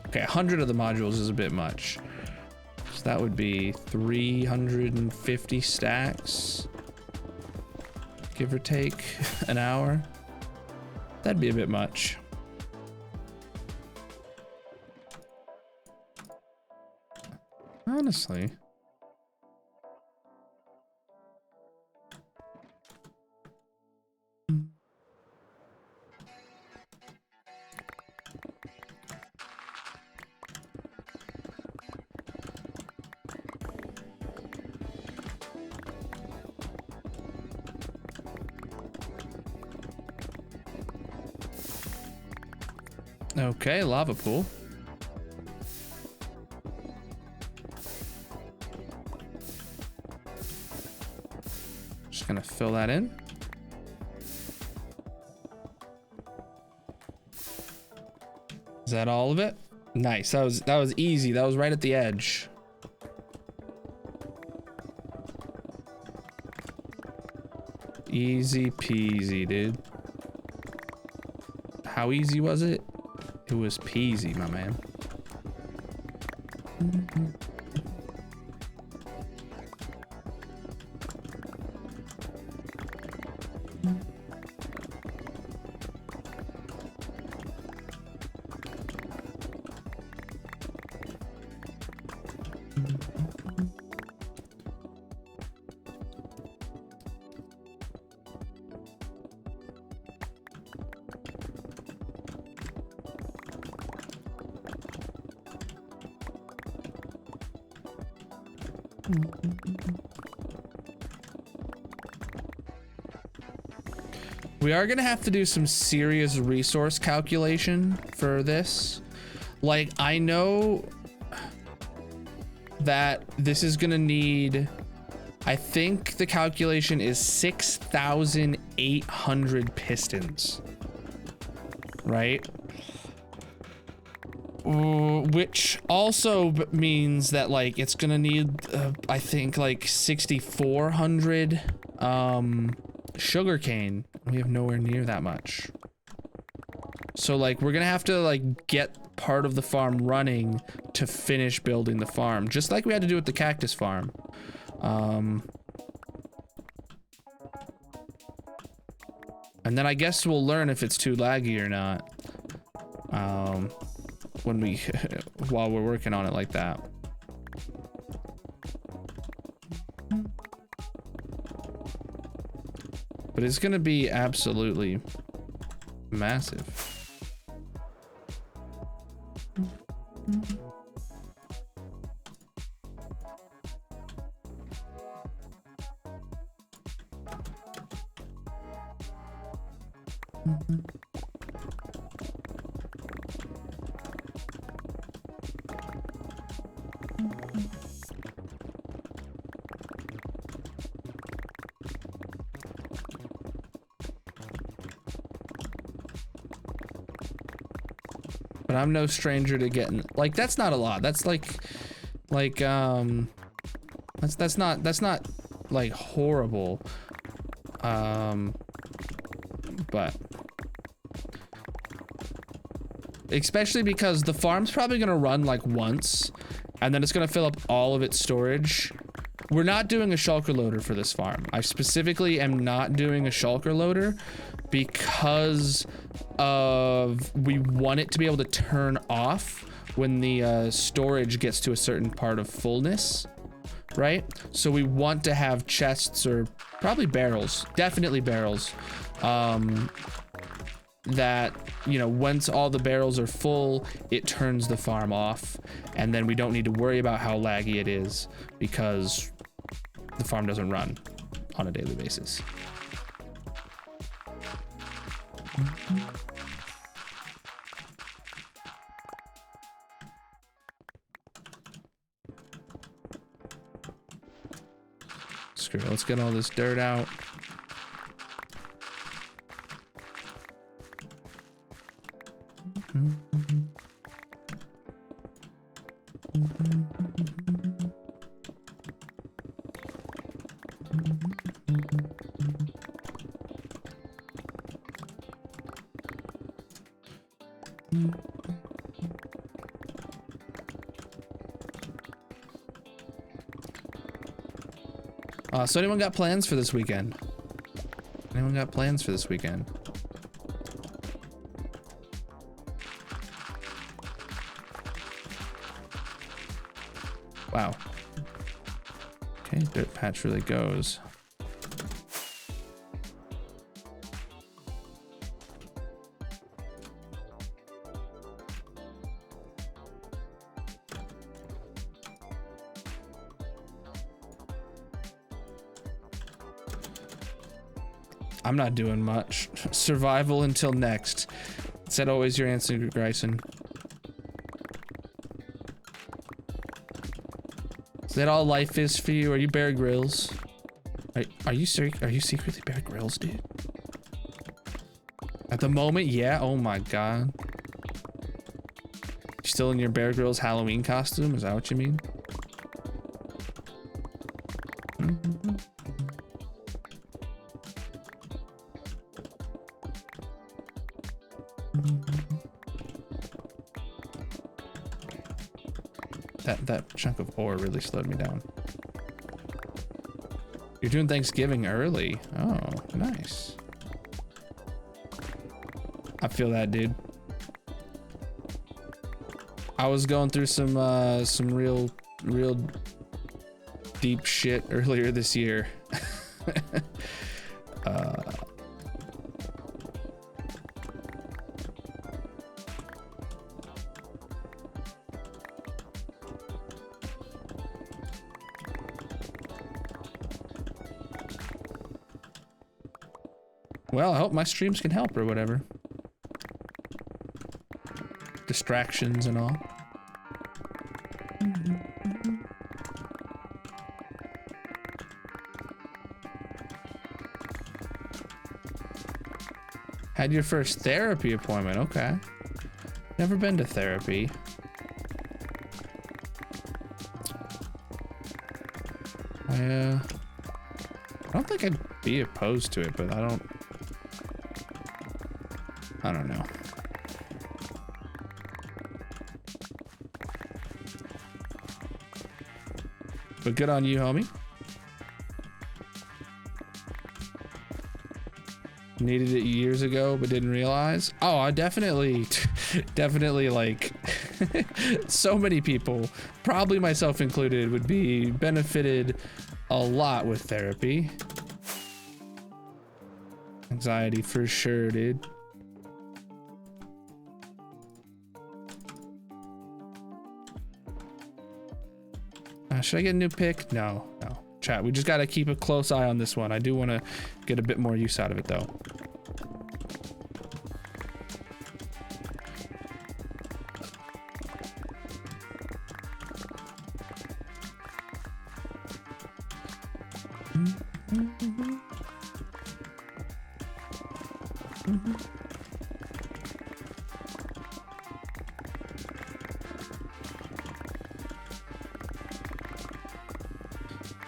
Speaker 1: Okay, 100 of the modules is a bit much. So that would be 350 stacks, give or take an hour. That'd be a bit much. Honestly. Okay, lava pool. Just gonna fill that in. Is that all of it? Nice. That was easy. That was right at the edge. Easy peasy, dude. How easy was it? It was peasy, my man.
Speaker 3: We are gonna have to do some serious resource calculation for this. Like, I know that this is gonna need, I think the calculation is 6,800 pistons, right? Which also means that like it's gonna need, I think like 6,400 sugarcane. We have nowhere near that much. So like we're gonna have to like get part of the farm running to finish building the farm, just like we had to do with the cactus farm. And then I guess we'll learn if it's too laggy or not. When we, while we're working on it like that. But it's gonna be absolutely massive. But I'm no stranger to getting, like, that's not a lot. That's that's not like horrible. But especially because the farm's probably gonna run like once and then it's gonna fill up all of its storage. We're not doing a shulker loader for this farm. I specifically am not doing a shulker loader because of, we want it to be able to turn off when the storage gets to a certain part of fullness, right? So we want to have chests or probably barrels, definitely barrels, that, you know, once all the barrels are full, it turns the farm off, and then we don't need to worry about how laggy it is because the farm doesn't run on a daily basis. Screw it, let's get all this dirt out. So anyone got plans for this weekend? Anyone got plans for this weekend? Wow. Okay, dirt patch really goes. I'm not doing much. Survival until next. Is that always your answer, Gryson? Is that all life is for you? Are you Bear Grylls? Are you secretly Bear Grylls, dude? At the moment, yeah. Oh my god. You still in your Bear Grylls Halloween costume? Is that what you mean? That chunk of ore really slowed me down. You're doing Thanksgiving early. Oh, nice. I feel that, dude. I was going through some real deep shit earlier this year. Well, I hope my streams can help or whatever. Distractions and all. Had your first therapy appointment, okay. Never been to therapy. I don't think I'd be opposed to it, but I don't know. But good on you, homie. Needed it years ago, but didn't realize. Oh, I definitely like so many people, probably myself included, would be benefited a lot with therapy. Anxiety for sure, dude. Should I get a new pick? No. Chat, we just gotta keep a close eye on this one. I do want to get a bit more use out of it though.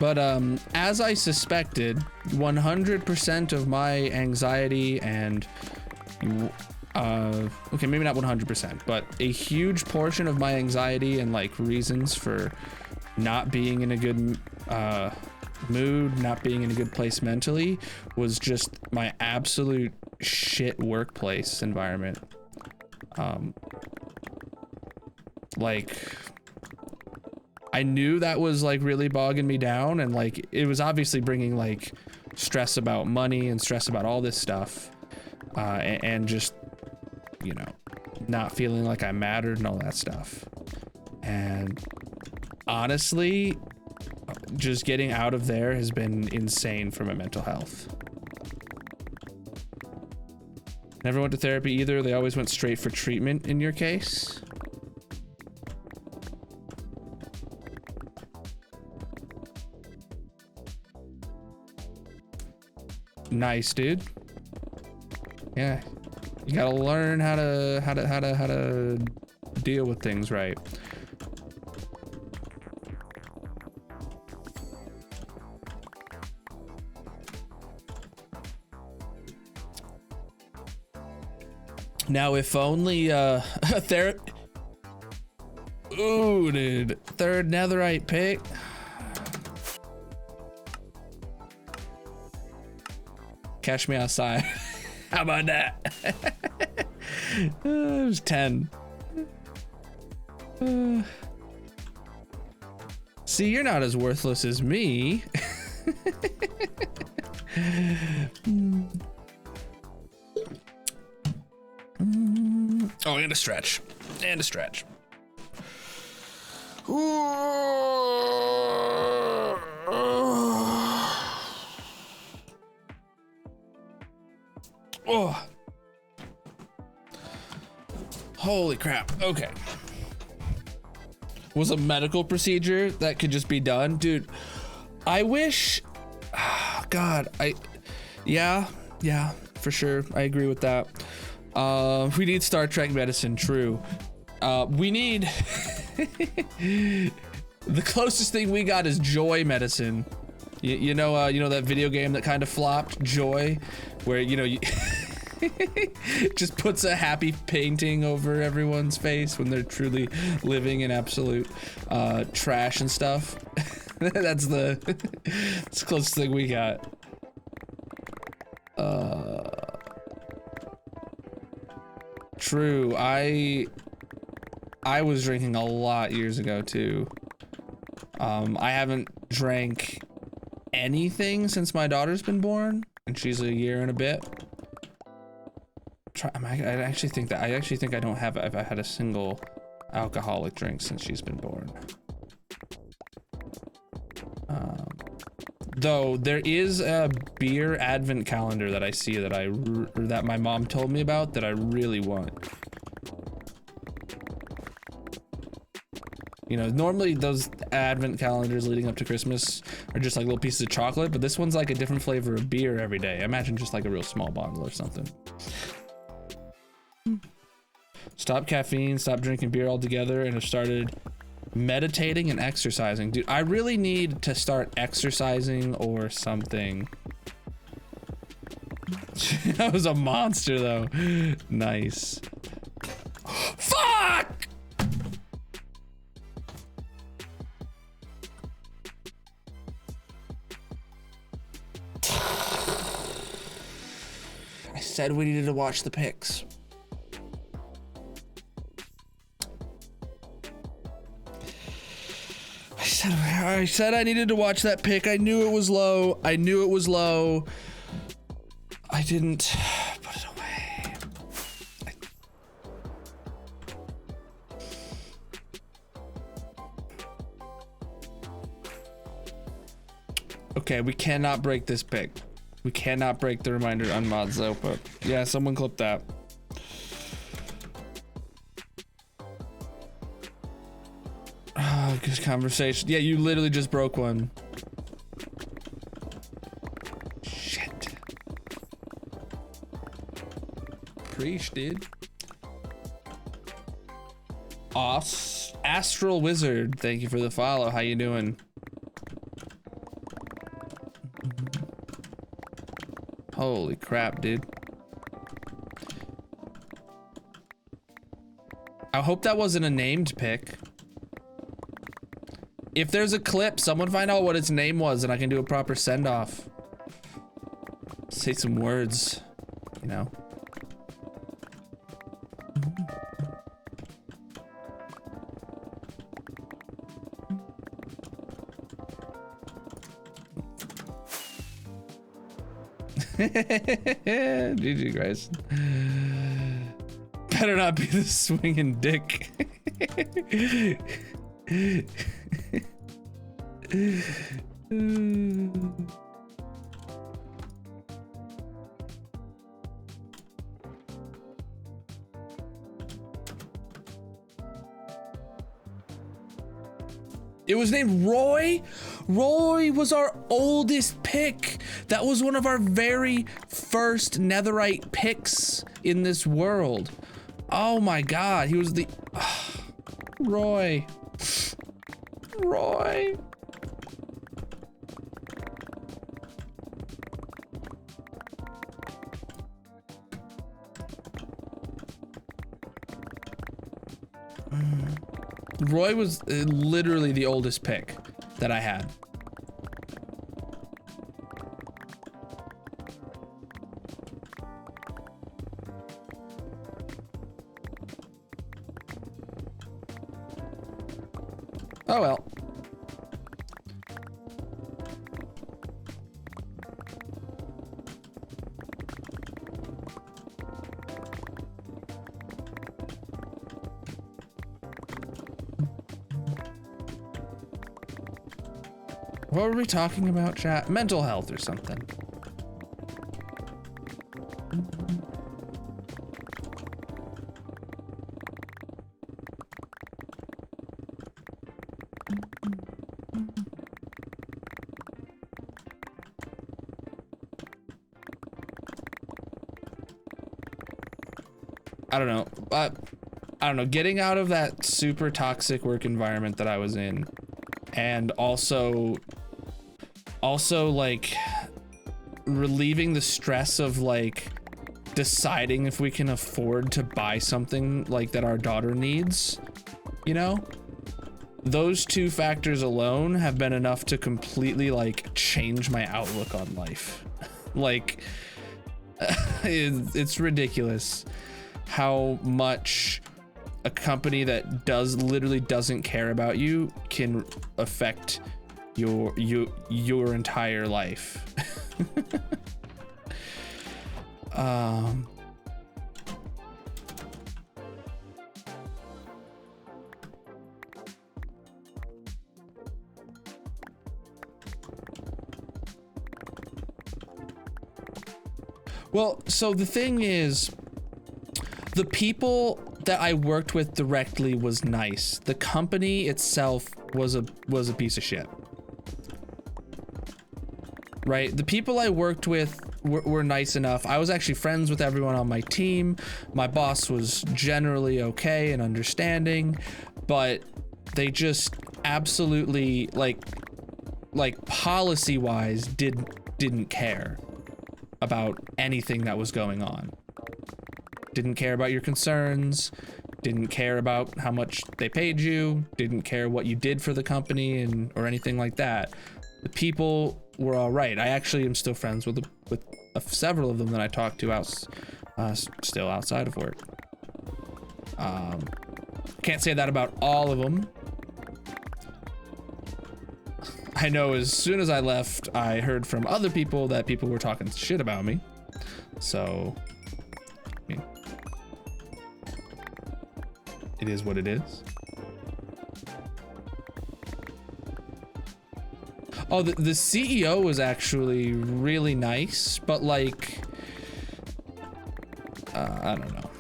Speaker 3: But as I suspected, 100% of my anxiety and okay, maybe not 100%, but a huge portion of my anxiety and like reasons for not being in a good mood, not being in a good place mentally, was just my absolute shit workplace environment. Like, I knew that was like really bogging me down, and like it was obviously bringing like stress about money and stress about all this stuff, and just, you know, not feeling like I mattered and all that stuff. And honestly, just getting out of there has been insane for my mental health. Never went to therapy either. They always went straight for treatment in your case. Nice, dude. Yeah, you gotta learn how to deal with things right. Now, if only ooh, dude, third netherite pick. Catch me outside. How about that? It was 10. See, you're not as worthless as me. Oh, and a stretch. And a stretch. Oh. Holy crap. Okay. Was a medical procedure that could just be done? Dude, I wish... God, yeah, for sure. I agree with that. We need Star Trek medicine, true. We need... The closest thing we got is Joy medicine. You know that video game that kind of flopped, Joy, where, you know, you just puts a happy painting over everyone's face when they're truly living in absolute trash and stuff. That's the closest thing we got. True. I was drinking a lot years ago too. I haven't drank anything since my daughter's been born, and she's a year and a bit. I actually think I don't have. I've had a single alcoholic drink since she's been born. Though there is a beer advent calendar that I see that that my mom told me about that I really want. You know, normally those advent calendars leading up to Christmas are just like little pieces of chocolate, but this one's like a different flavor of beer every day. Imagine just like a real small bottle or something. Stop caffeine, stop drinking beer altogether, and have started meditating and exercising. Dude, I really need to start exercising or something. That was a monster though. Nice. Fuck! I said we needed to watch the pics. I said I needed to watch that pic. I knew it was low. I knew it was low. I didn't put it away. Okay, we cannot break this pic. We cannot break the reminder to unmod Zopa. Yeah, someone clip that. Good conversation. Yeah, you literally just broke one. Shit.
Speaker 2: Preach, dude.
Speaker 3: Astral Wizard, thank you for the follow. How you doing? Holy crap, dude. I hope that wasn't a named pick. If there's a clip, someone find out what its name was and I can do a proper send-off. Say some words, you know. GG, guys. Better not be the swinging dick. It was named Roy. Roy was our oldest pick. That was one of our very first netherite picks in this world. Oh my god, he was the Roy. Roy. Roy was literally the oldest pick that I had. Oh well. What were we talking about, chat? Mental health or something. I don't know. I don't know. Getting out of that super toxic work environment that I was in, and also like relieving the stress of like deciding if we can afford to buy something like that our daughter needs, you know? Those two factors alone have been enough to completely like change my outlook on life. Like it's ridiculous how much a company that literally doesn't care about you can affect your entire life. Well, so the thing is, the people that I worked with directly was nice. The company itself was a piece of shit. Right? The people I worked with were nice enough. I was actually friends with everyone on my team. My boss was generally okay and understanding, but they just absolutely like policy-wise didn't care about anything that was going on. Didn't care about your concerns, didn't care about how much they paid you, didn't care what you did for the company or anything like that. The people were all right. I actually am still friends with several of them that I talk to still outside of work. Can't say that about all of them. I know as soon as I left, I heard from other people that people were talking shit about me. So, I mean, it is what it is. Oh, the CEO was actually really nice, but like, I don't know.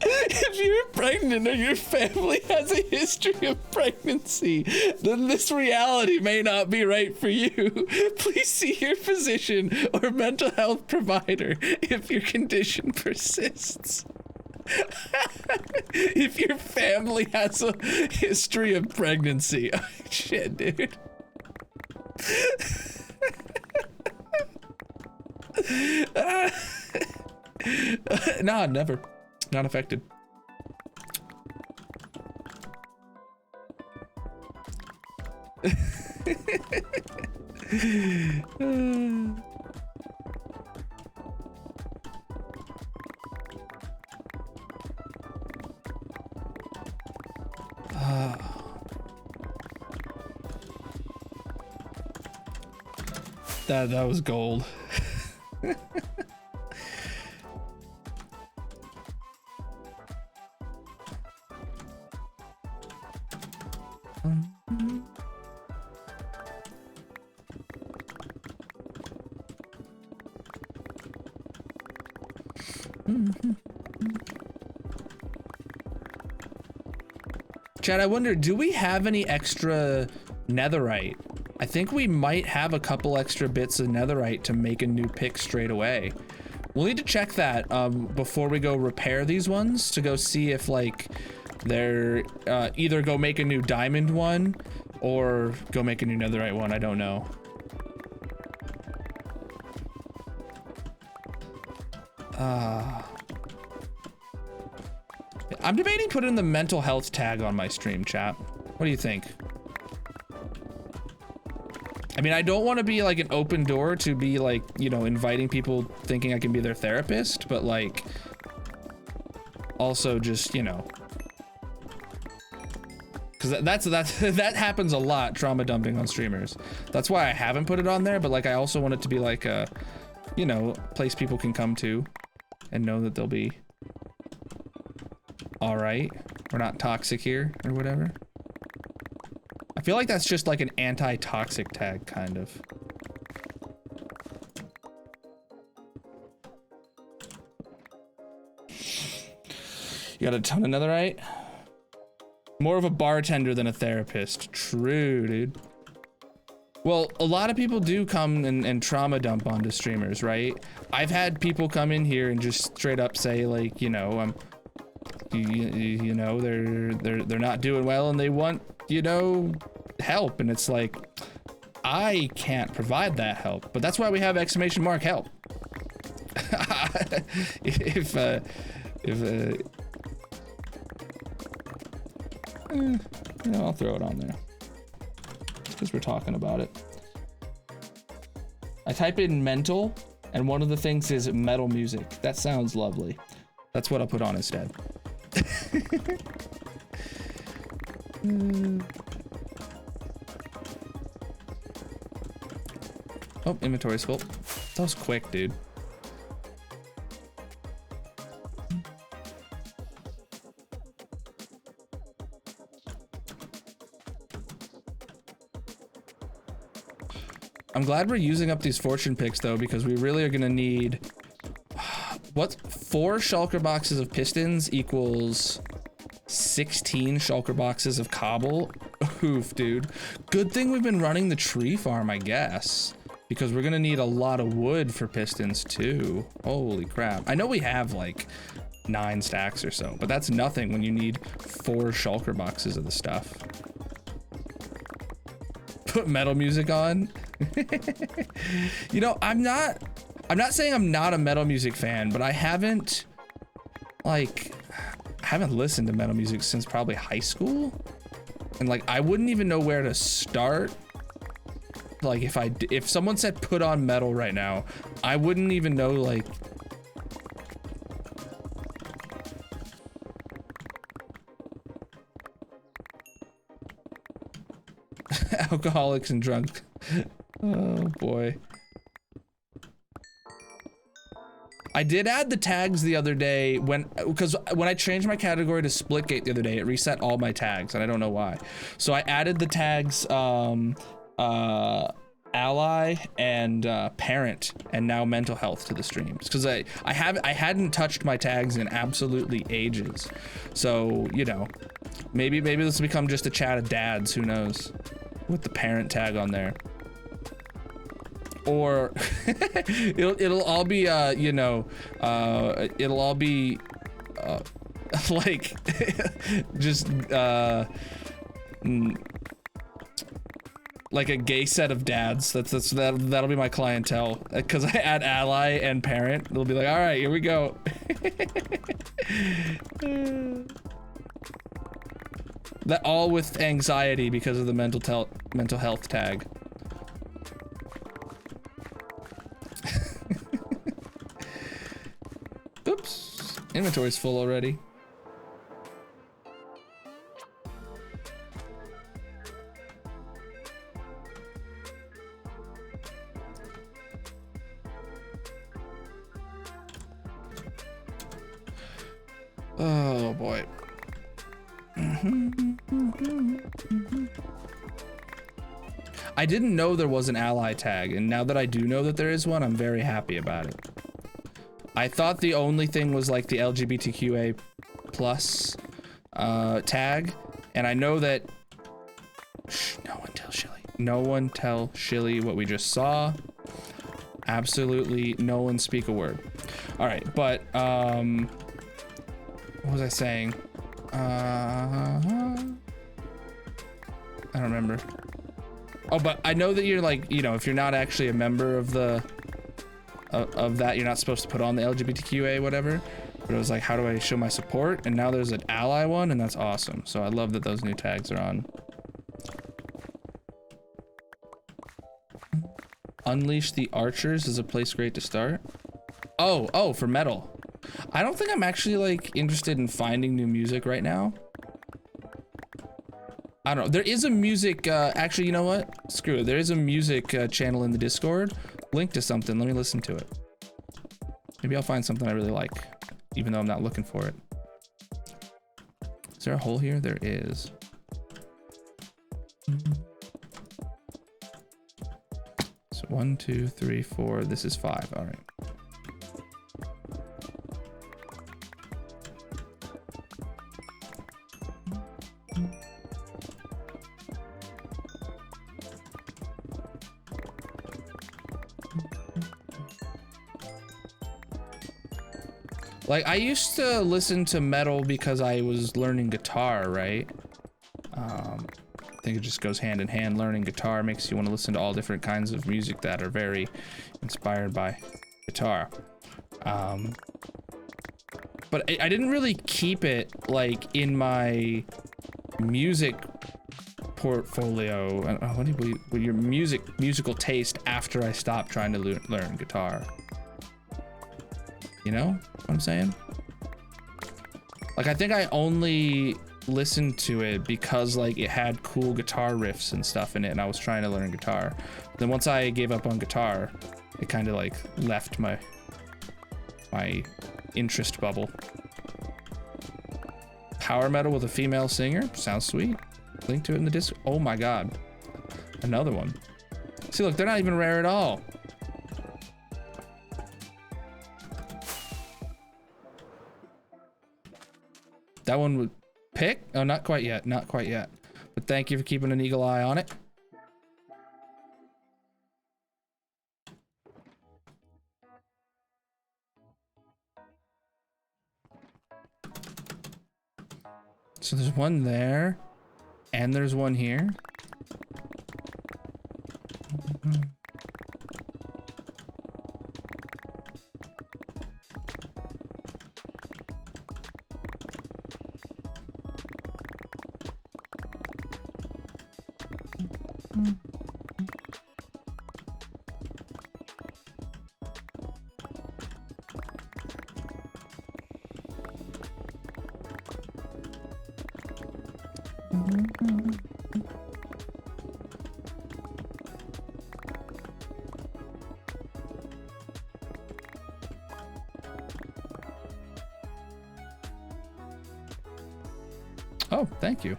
Speaker 3: If you're pregnant or your family has a history of pregnancy, then this reality may not be right for you. Please see your physician or mental health provider if your condition persists. If your family has a history of pregnancy. Oh, shit, dude. Nah, never. Not affected. That was gold. Chad, I wonder, do we have any extra netherite? I think we might have a couple extra bits of netherite to make a new pick straight away. We'll need to check that before we go repair these ones to go see if like they're either go make a new diamond one or go make a new netherite one. I don't know. I'm debating putting the mental health tag on my stream, chat. What do you think? I mean, I don't want to be like an open door to be like, you know, inviting people thinking I can be their therapist, but like also just, you know, because that happens a lot, trauma dumping on streamers. That's why I haven't put it on there, but like I also want it to be like a, you know, place people can come to and know that they'll be all right. We're not toxic here or whatever. I feel like that's just like an anti-toxic tag, kind of. You got a ton of netherite? More of a bartender than a therapist. True, dude. Well, a lot of people do come and trauma dump onto streamers, right? I've had people come in here and just straight up say like, you know, you know, they're not doing well and they want, you know, help, and it's like I can't provide that help, but that's why we have ! Help. if you know, I'll throw it on there because we're talking about it. I type in mental and one of the things is metal music. That sounds lovely. That's what I'll put on instead. Oh, inventory's full. That was quick, dude.
Speaker 1: I'm glad we're using up these fortune picks though, because we really are gonna need what 4 shulker boxes of pistons equals 16 shulker boxes of cobble. Oof, dude. Good thing we've been running the tree farm, I guess, because we're gonna need a lot of wood for pistons too. Holy crap. I know we have like 9 stacks or so, but that's nothing when you need 4 shulker boxes of the stuff. Put metal music on. You know, I'm not saying I'm not a metal music fan, but I haven't listened to metal music since probably high school, and like I wouldn't even know where to start. Like if someone said put on metal right now, I wouldn't even know like alcoholics and drunk. Oh boy. I did add the tags the other day because when I changed my category to Splitgate the other day, it reset all my tags and I don't know why. So I added the tags ally and parent and now mental health to the streams because I hadn't touched my tags in absolutely ages. So, you know, maybe this will become just a chat of dads, who knows, with the parent tag on there. Or it'll all be you know, it'll all be like just like a gay set of dads. That'll be my clientele, because I add ally and parent. They'll be like, all right, here we go. That all with anxiety because of the mental health tag. Oops, inventory's full already. Oh boy. I didn't know there was an ally tag, and now that I do know that there is one, I'm very happy about it. I thought the only thing was like the LGBTQA plus tag, and I know that no one tell Shilly. No one tell Shilly what we just saw. Absolutely no one speak a word. All right, but what was I saying? I don't remember. Oh, but I know that you're like, you know, if you're not actually a member of the of that, you're not supposed to put on the LGBTQA whatever. But it was like, how do I show my support? And now there's an ally one, and that's awesome. So I love that those new tags are on. Unleash the Archers is a place great to start. Oh, for metal. I don't think I'm actually like interested in finding new music right now. I don't know. There is a music, actually, you know what? Screw it. There is a music channel in the Discord. Link to something. Let me listen to it. Maybe I'll find something I really like, even though I'm not looking for it. Is there a hole here? There is. So 1, 2, 3, 4. This is 5. All right. Like, I used to listen to metal because I was learning guitar, right? I think it just goes hand in hand. Learning guitar makes you want to listen to all different kinds of music that are very inspired by guitar. But I didn't really keep it, like, in my music portfolio. What your musical taste after I stopped trying to learn guitar. You know what I'm saying? Like, I think I only listened to it because like it had cool guitar riffs and stuff in it, and I was trying to learn guitar. Then once I gave up on guitar, it kind of like left my interest bubble. Power metal with a female singer sounds sweet. Link to it in the Discord. Oh my god, another one. See, look, they're not even rare at all. That one would pick? Oh, not quite yet. Not quite yet. But thank you for keeping an eagle eye on it. So there's one there, and there's one here. Oh, thank you.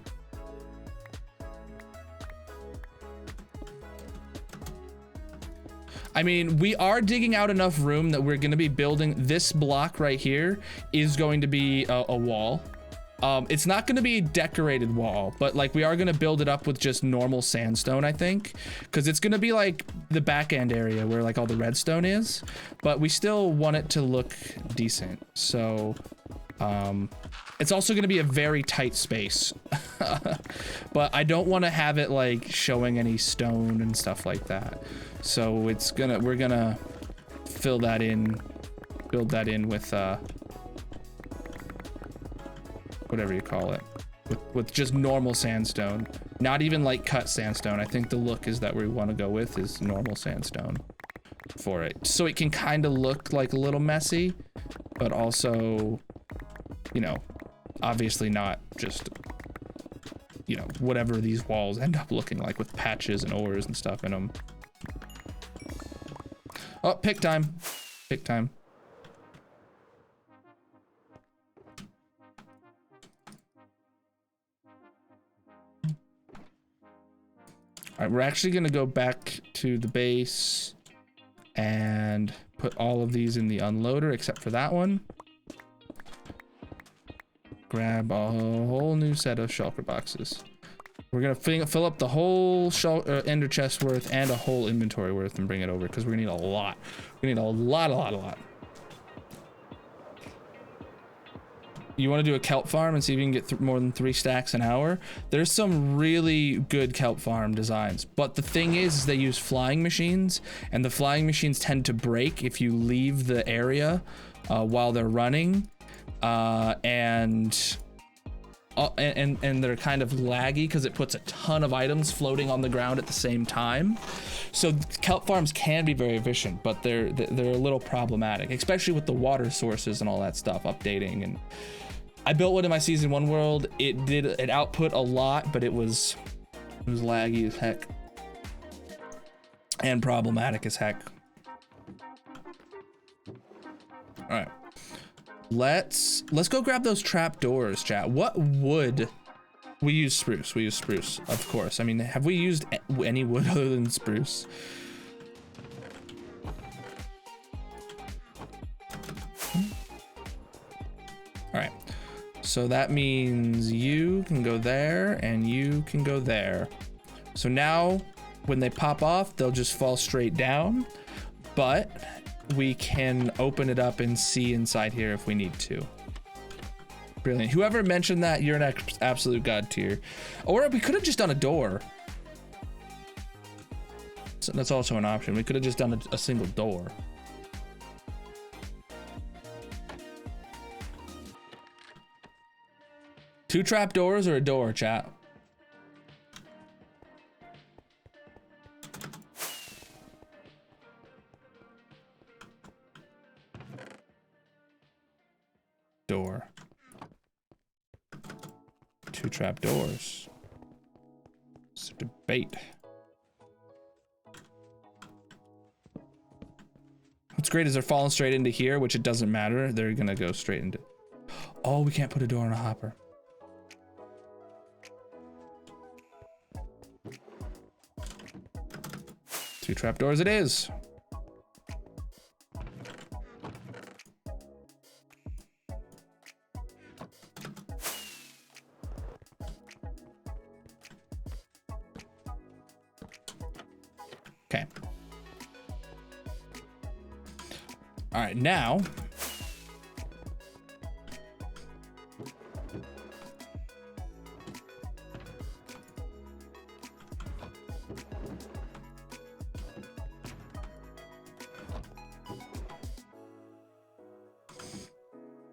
Speaker 1: I mean, we are digging out enough room that we're going to be building this block right here is going to be a wall. It's not going to be a decorated wall, but like we are going to build it up with just normal sandstone, I think, because it's going to be like the back end area where like all the redstone is, but we still want it to look decent. So, it's also going to be a very tight space, but I don't want to have it like showing any stone and stuff like that. So we're gonna fill that in, build that in with, whatever you call it, with just normal sandstone, not even like cut sandstone. I think the look is that we want to go with is normal sandstone for it. So it can kind of look like a little messy, but also, you know, obviously not just, you know, whatever these walls end up looking like with patches and ores and stuff in them. Oh, pick time. Pick time. All right, we're actually gonna go back to the base and put all of these in the unloader except for that one. Grab a whole new set of shulker boxes. We're gonna fill up the whole ender chest worth and a whole inventory worth and bring it over because we're gonna need a lot. We need a lot. You want to do a kelp farm and see if you can get more than 3 stacks an hour? There's some really good kelp farm designs, but the thing is they use flying machines, and the flying machines tend to break if you leave the area while they're running, and they're kind of laggy because it puts a ton of items floating on the ground at the same time. So kelp farms can be very efficient, but they're a little problematic, especially with the water sources and all that stuff updating. And I built one in my season 1 world. It output a lot, but it was laggy as heck and problematic as heck. All right. Let's go grab those trap doors, chat. What wood? We use spruce. We use spruce, of course. I mean, have we used any wood other than spruce? All right. So that means you can go there and you can go there. So now when they pop off, they'll just fall straight down, but we can open it up and see inside here if we need to. Brilliant. Whoever mentioned that, you're an absolute god tier. Or we could have just done a door. So that's also an option. We could have just done a single door. Two trap doors or a door, chat? Door. Two trap doors. It's a debate. What's great is they're falling straight into here, which it doesn't matter. They're gonna go straight into... Oh, we can't put a door in a hopper. 2 trapdoors it is. Okay. All right, now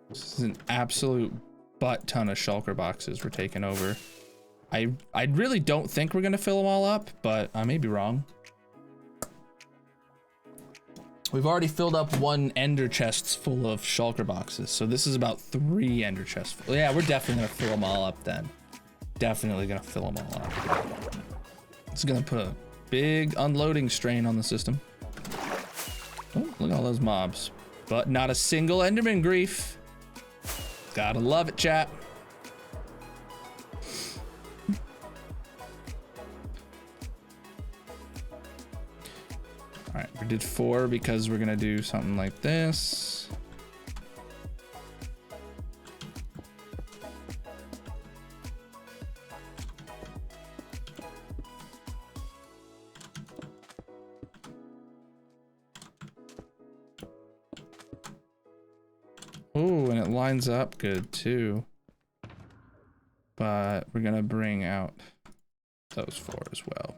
Speaker 1: this is an absolute butt ton of shulker boxes we're taking over. I really don't think we're gonna fill them all up, but I may be wrong. We've already filled up 1 ender chests full of shulker boxes, so this is about 3 ender chests. Yeah, we're definitely gonna fill them all up then. Definitely gonna fill them all up. It's gonna put a big unloading strain on the system. Oh, look at all those mobs. But not a single Enderman grief. Gotta love it, chat. All right, we did 4 because we're gonna do something like this. Oh, and it lines up good too. But we're gonna bring out those 4 as well.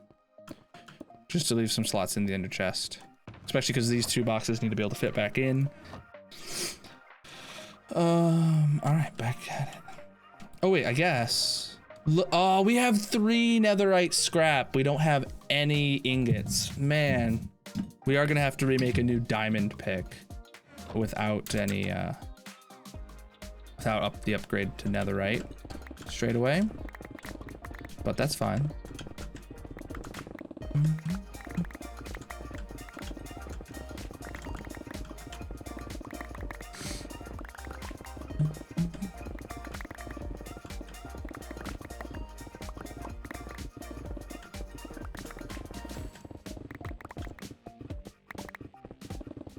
Speaker 1: Just to leave some slots in the ender chest. Especially because these 2 boxes need to be able to fit back in. Alright, back at it. Oh wait, I guess. Oh, we have 3 netherite scrap. We don't have any ingots. Man, we are gonna have to remake a new diamond pick without any without the upgrade to netherite straight away. But that's fine.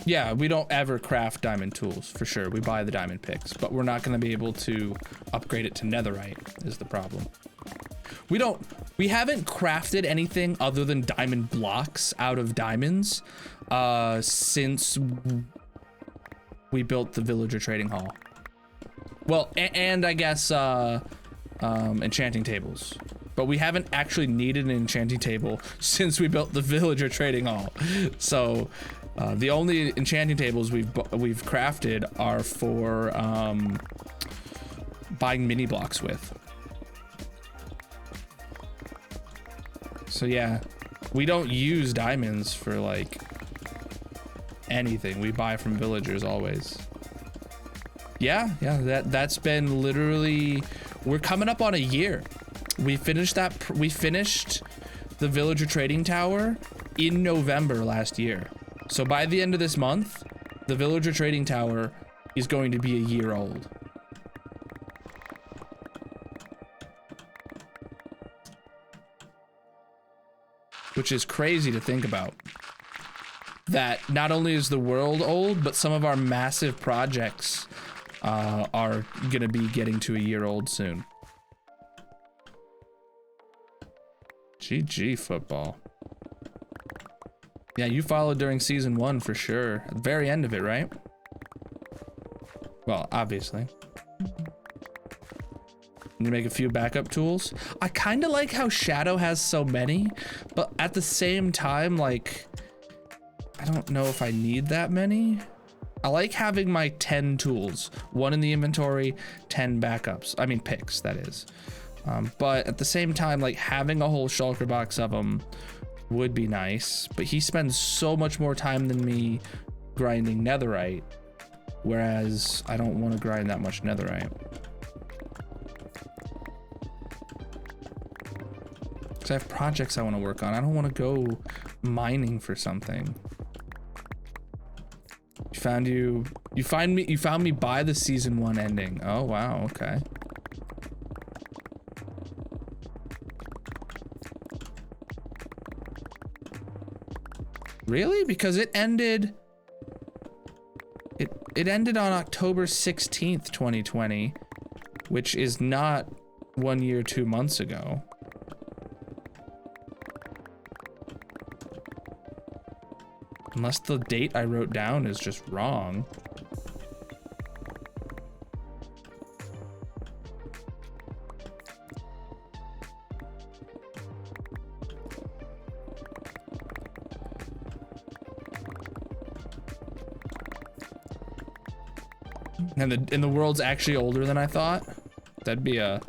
Speaker 1: Yeah, we don't ever craft diamond tools, for sure. We buy the diamond picks, but we're not gonna be able to upgrade it to netherite is the problem. We haven't crafted anything other than diamond blocks out of diamonds since we built the villager trading hall. Well, and I guess enchanting tables. But we haven't actually needed an enchanting table since we built the villager trading hall. So the only enchanting tables we've crafted are for buying mini blocks with. So yeah, we don't use diamonds for like anything. We buy from villagers always. Yeah, that's been literally, we're coming up on a year. We finished the villager trading tower in November last year. So by the end of this month, the villager trading tower is going to be a year old. Which is crazy to think about. That not only is the world old, but some of our massive projects are gonna be getting to a year old soon. GG football. Yeah, you followed during season 1 for sure. At the very end of it, right? Well, obviously. You make a few backup tools. I kind of like how Shadow has so many, but at the same time, like, I don't know if I need that many. I like having my 10 tools, 1 in the inventory, 10 backups. I mean, picks, that is. But at the same time, like, having a whole shulker box of them would be nice, but he spends so much more time than me grinding netherite, whereas I don't want to grind that much netherite. Because I have projects I want to work on. I don't want to go mining for something. You found me by the season 1 ending. Oh wow, okay. Really? Because it ended it ended on October 16th, 2020, which is not 1 year, 2 months ago. Unless the date I wrote down is just wrong. And the world's actually older than I thought. That'd be a...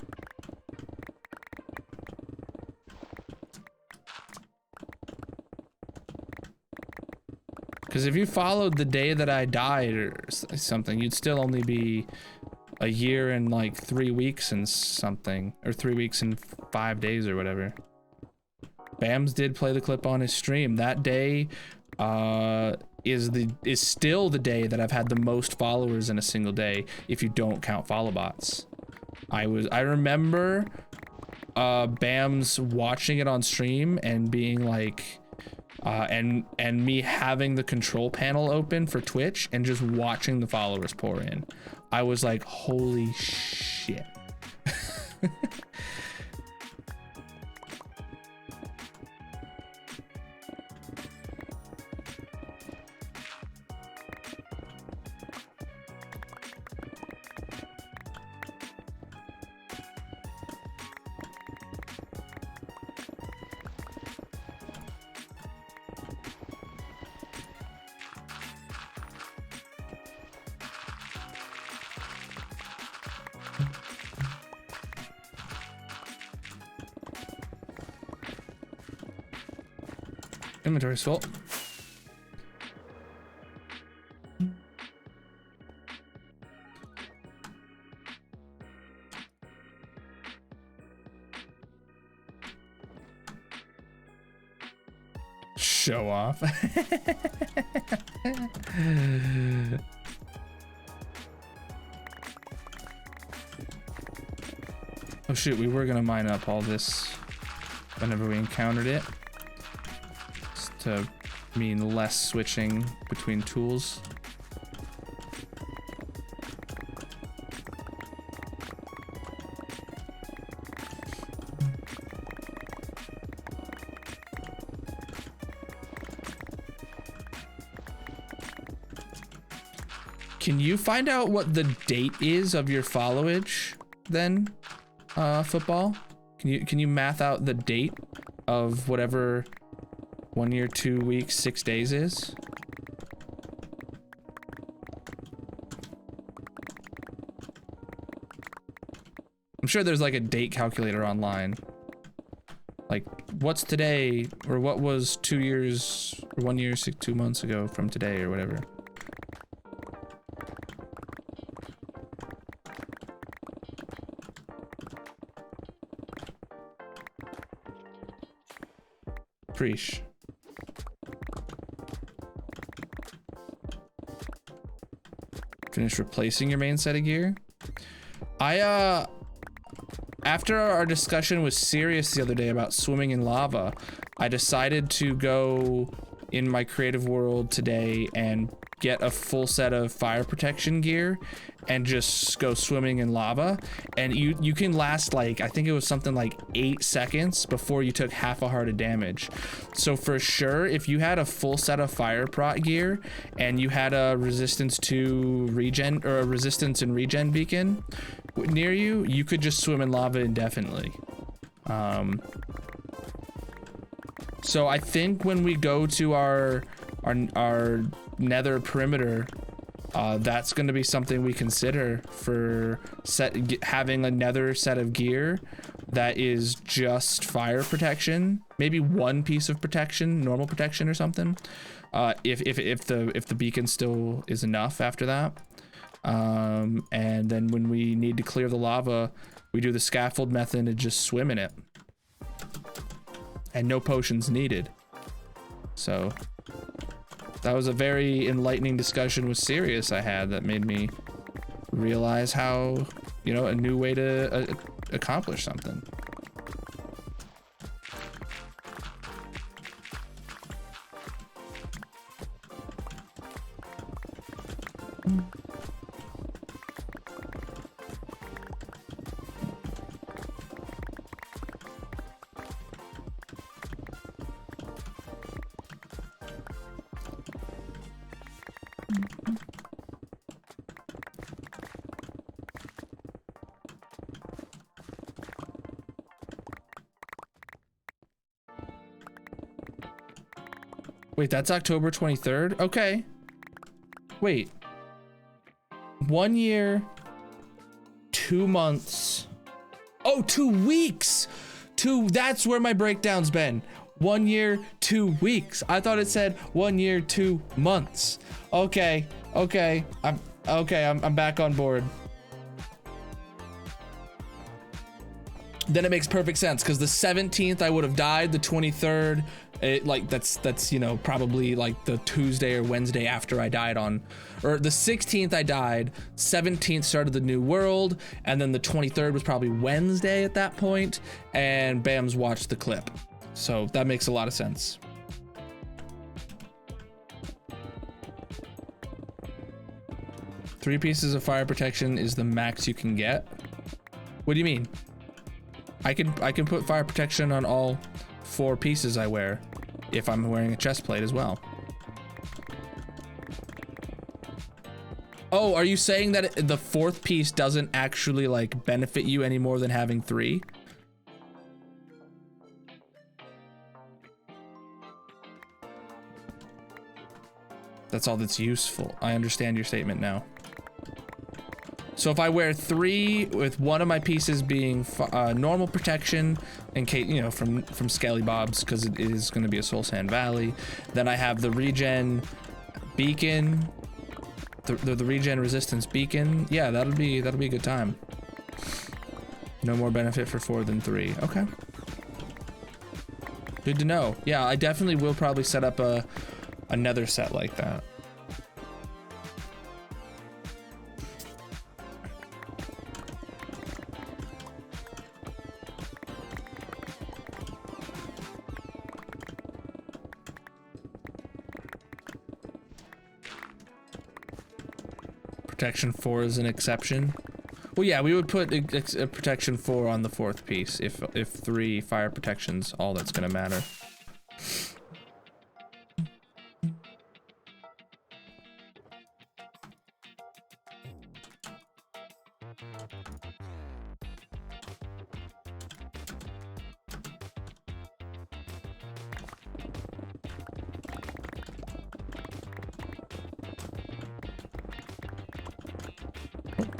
Speaker 1: Because if you followed the day that I died or something, you'd still only be a year and like 3 weeks and something, or 3 weeks and 5 days or whatever. Bams did play the clip on his stream. That day is still the day that I've had the most followers in a single day, if you don't count follow bots. I remember Bams watching it on stream and being like, and me having the control panel open for Twitch and just watching the followers pour in. I was like, holy shit. Inventory's full. Show off. Oh shoot, we were gonna mine up all this whenever we encountered it. To mean less switching between tools. Can you find out what the date is of your followage then, football? Can you math out the date of whatever 1 year, 2 weeks, 6 days is? I'm sure there's like a date calculator online. Like, what's today, or what was 2 years, or 1 year, 2 months ago from today, or whatever. Preach. Finish replacing your main set of gear. After our discussion with Sirius the other day about swimming in lava, I decided to go in my creative world today and get a full set of fire protection gear and just go swimming in lava. And you can last, like, I think it was something like 8 seconds before you took half a heart of damage. So for sure, if you had a full set of fire prot gear and you had a resistance to regen, or a resistance and regen beacon near you, you could just swim in lava indefinitely. So I think when we go to our nether perimeter, that's going to be something we consider for having a nether set of gear that is just fire protection, maybe one piece of protection, normal protection or something, if the beacon still is enough after that. And then when we need to clear the lava, we do the scaffold method and just swim in it, and no potions needed. So that was a very enlightening discussion with Sirius I had that made me realize how, you know, a new way to accomplish something. Wait, that's October 23rd? Okay. Wait. 1 year, 2 months. Oh, 2 weeks. That's where my breakdown's been. 1 year, 2 weeks. I thought it said 1 year, 2 months. Okay. I'm back on board. Then it makes perfect sense because the 17th I would have died, the 23rd, that's you know, probably like the Tuesday or Wednesday after I died on, or the 16th I died, 17th started the new world, and then the 23rd was probably Wednesday at that point, and Bams watched the clip. So that makes a lot of sense. Three pieces of fire protection is the max you can get. What do you mean? I can put fire protection on all 4 pieces I wear if I'm wearing a chest plate as well. Oh, are you saying that the 4th piece doesn't actually like benefit you any more than having 3? That's all that's useful. I understand your statement now. So if I wear 3 with one of my pieces being normal protection in case, you know, from Skelly Bobs, because it is going to be a Soul Sand Valley, then I have the regen beacon, the regen resistance beacon. Yeah, that'll be a good time. No more benefit for 4 than 3. Okay. Good to know. Yeah, I definitely will probably set up another set like that. Protection 4 is an exception. Well, yeah, we would put a protection 4 on the 4th piece if 3 fire protection's all that's gonna matter.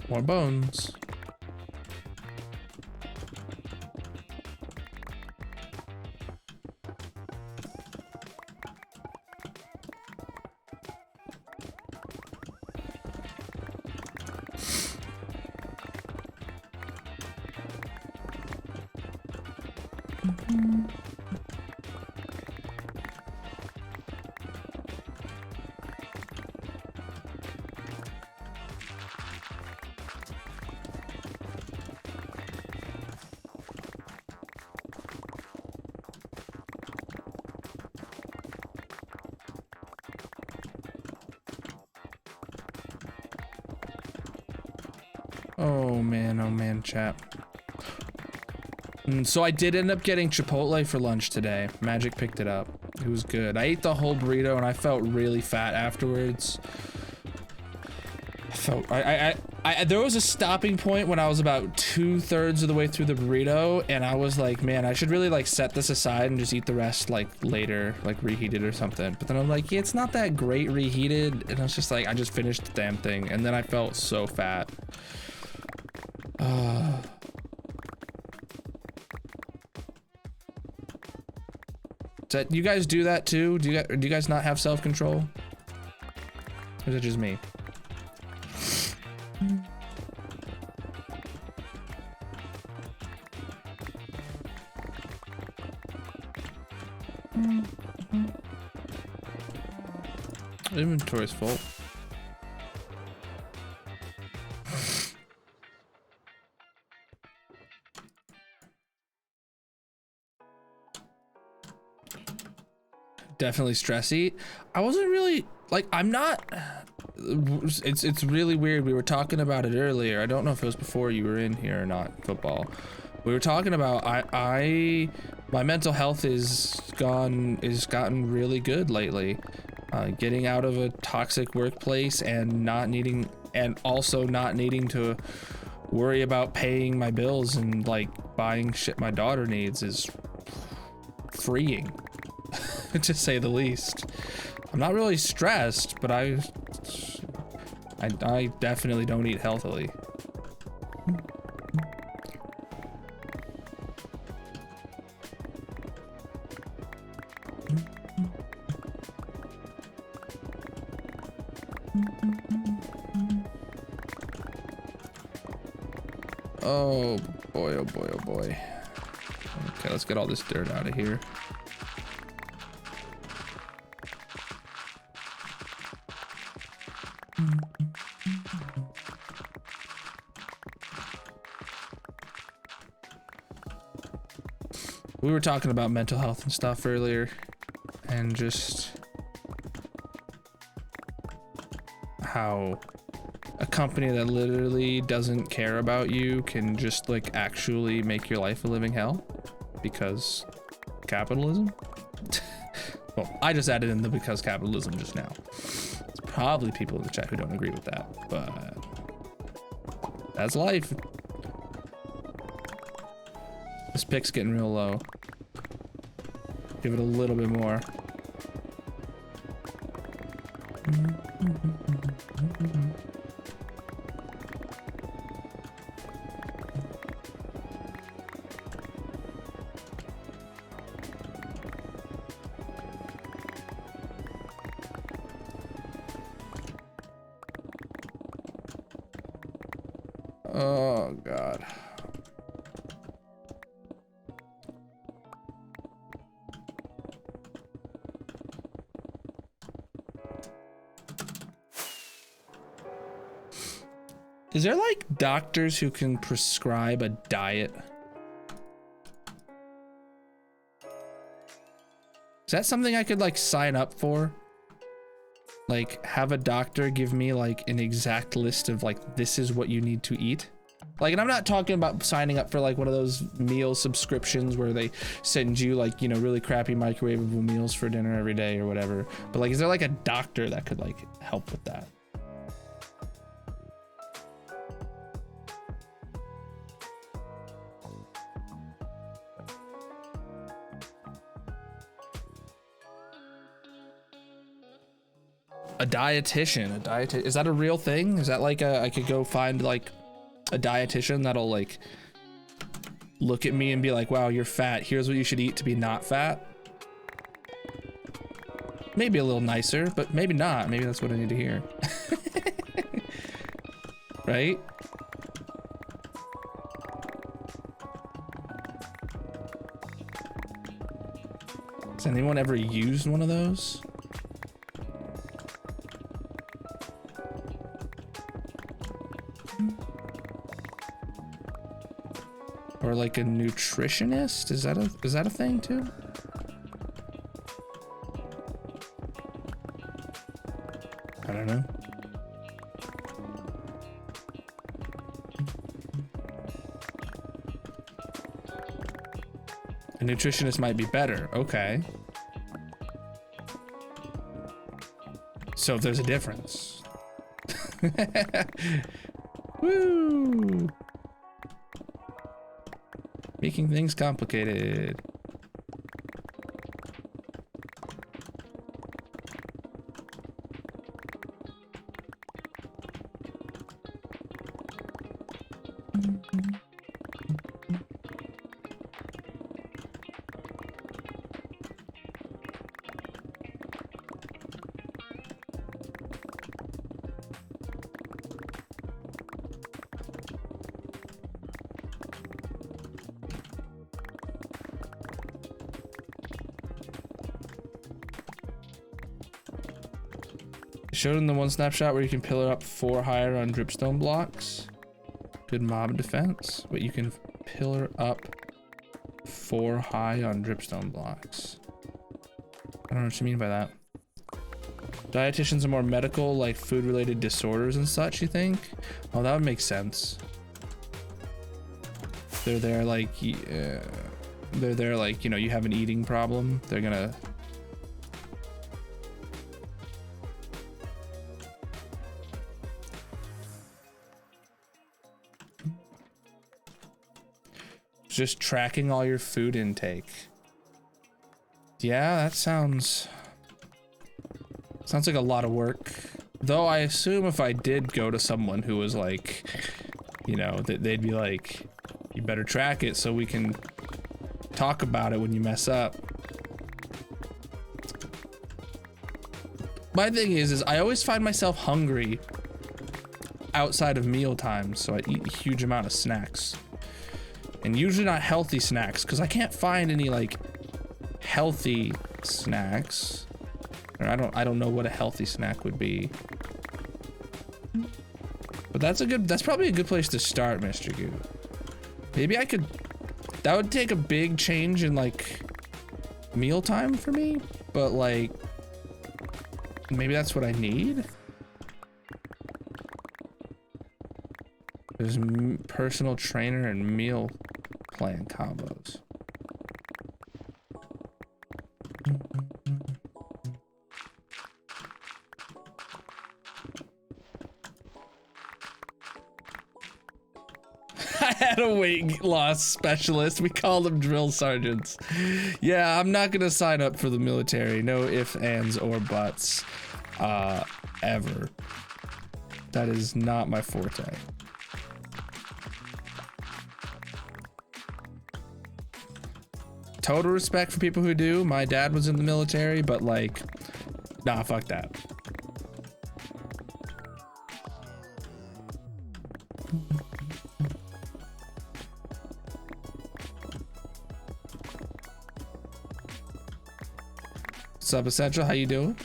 Speaker 1: More bones. Oh man, chat. So I did end up getting Chipotle for lunch today. Magic picked it up. It was good. I ate the whole burrito and I felt really fat afterwards. There was a stopping point when I was about 2/3 of the way through the burrito, and I was like, man, I should really like set this aside and just eat the rest like later, like reheated or something. But then I'm like, yeah, it's not that great reheated, and I was just like, I just finished the damn thing, and then I felt so fat. So you guys do that too? Do you guys not have self-control? Or is it just me? Inventory's full. Definitely stressy. I wasn't really like, I'm not, it's really weird. We were talking about it earlier. I don't know if it was before you were in here or not, football. We were talking about my mental health is gotten really good lately. Getting out of a toxic workplace and also not needing to worry about paying my bills and like buying shit my daughter needs is freeing.
Speaker 3: to say the least. I'm not really stressed, but I definitely don't eat healthily. Oh boy, oh boy, oh boy. Okay, let's get all this dirt out of here. We were talking about mental health and stuff earlier, and just how a company that literally doesn't care about you can just like actually make your life a living hell because capitalism. Well, I just added in the because capitalism just now. There's probably people in the chat who don't agree with that, but that's life. This pick's getting real low. Give it a little bit more. Oh, God. Is there like doctors who can prescribe a diet? Is that something I could like sign up for? Like have a doctor give me like an exact list of like, this is what you need to eat. Like, and I'm not talking about signing up for like one of those meal subscriptions where they send you like, you know, really crappy microwavable meals for dinner every day or whatever. But like, is there like a doctor that could like help with that? A dietitian, is that a real thing? Is that like I could go find like a dietitian that'll like look at me and be like, wow, you're fat. Here's what you should eat to be not fat. Maybe a little nicer, but maybe not. Maybe that's what I need to hear. Right? Has anyone ever used one of those? Or like a nutritionist? Is that a thing too? I don't know. A nutritionist might be better. Okay. So if there's a difference. Woo! Making things complicated. Showed in the one snapshot where you can pillar up 4 higher on dripstone blocks. Good mob defense, but you can pillar up 4 high on dripstone blocks. I don't know what you mean by that. Dietitians are more medical, like food related disorders and such, you think? Oh, that would make sense. They're there like, they're there like, you know, you have an eating problem. They're gonna just tracking all your food intake.
Speaker 1: Yeah, that sounds like a lot of work. Though I assume if I did go to someone who was like, you know, they'd be like, you better track it so we can talk about it when you mess up. My thing is I always find myself hungry outside of meal times, so I eat a huge amount of snacks. And usually not healthy snacks, because I can't find any like healthy snacks. Or I don't know what a healthy snack would be. But that's probably a good place to start, Mr. Goo. Maybe that would take a big change in like mealtime for me, but like maybe that's what I need. There's personal trainer and meal plan combos. I had a weight loss specialist. We called them drill sergeants. Yeah, I'm not gonna sign up for the military. No ifs, ands, or buts. Ever. That is not my forte. Total respect for people who do. My dad was in the military, but like, nah, fuck that. What's up, Essential? How you doing?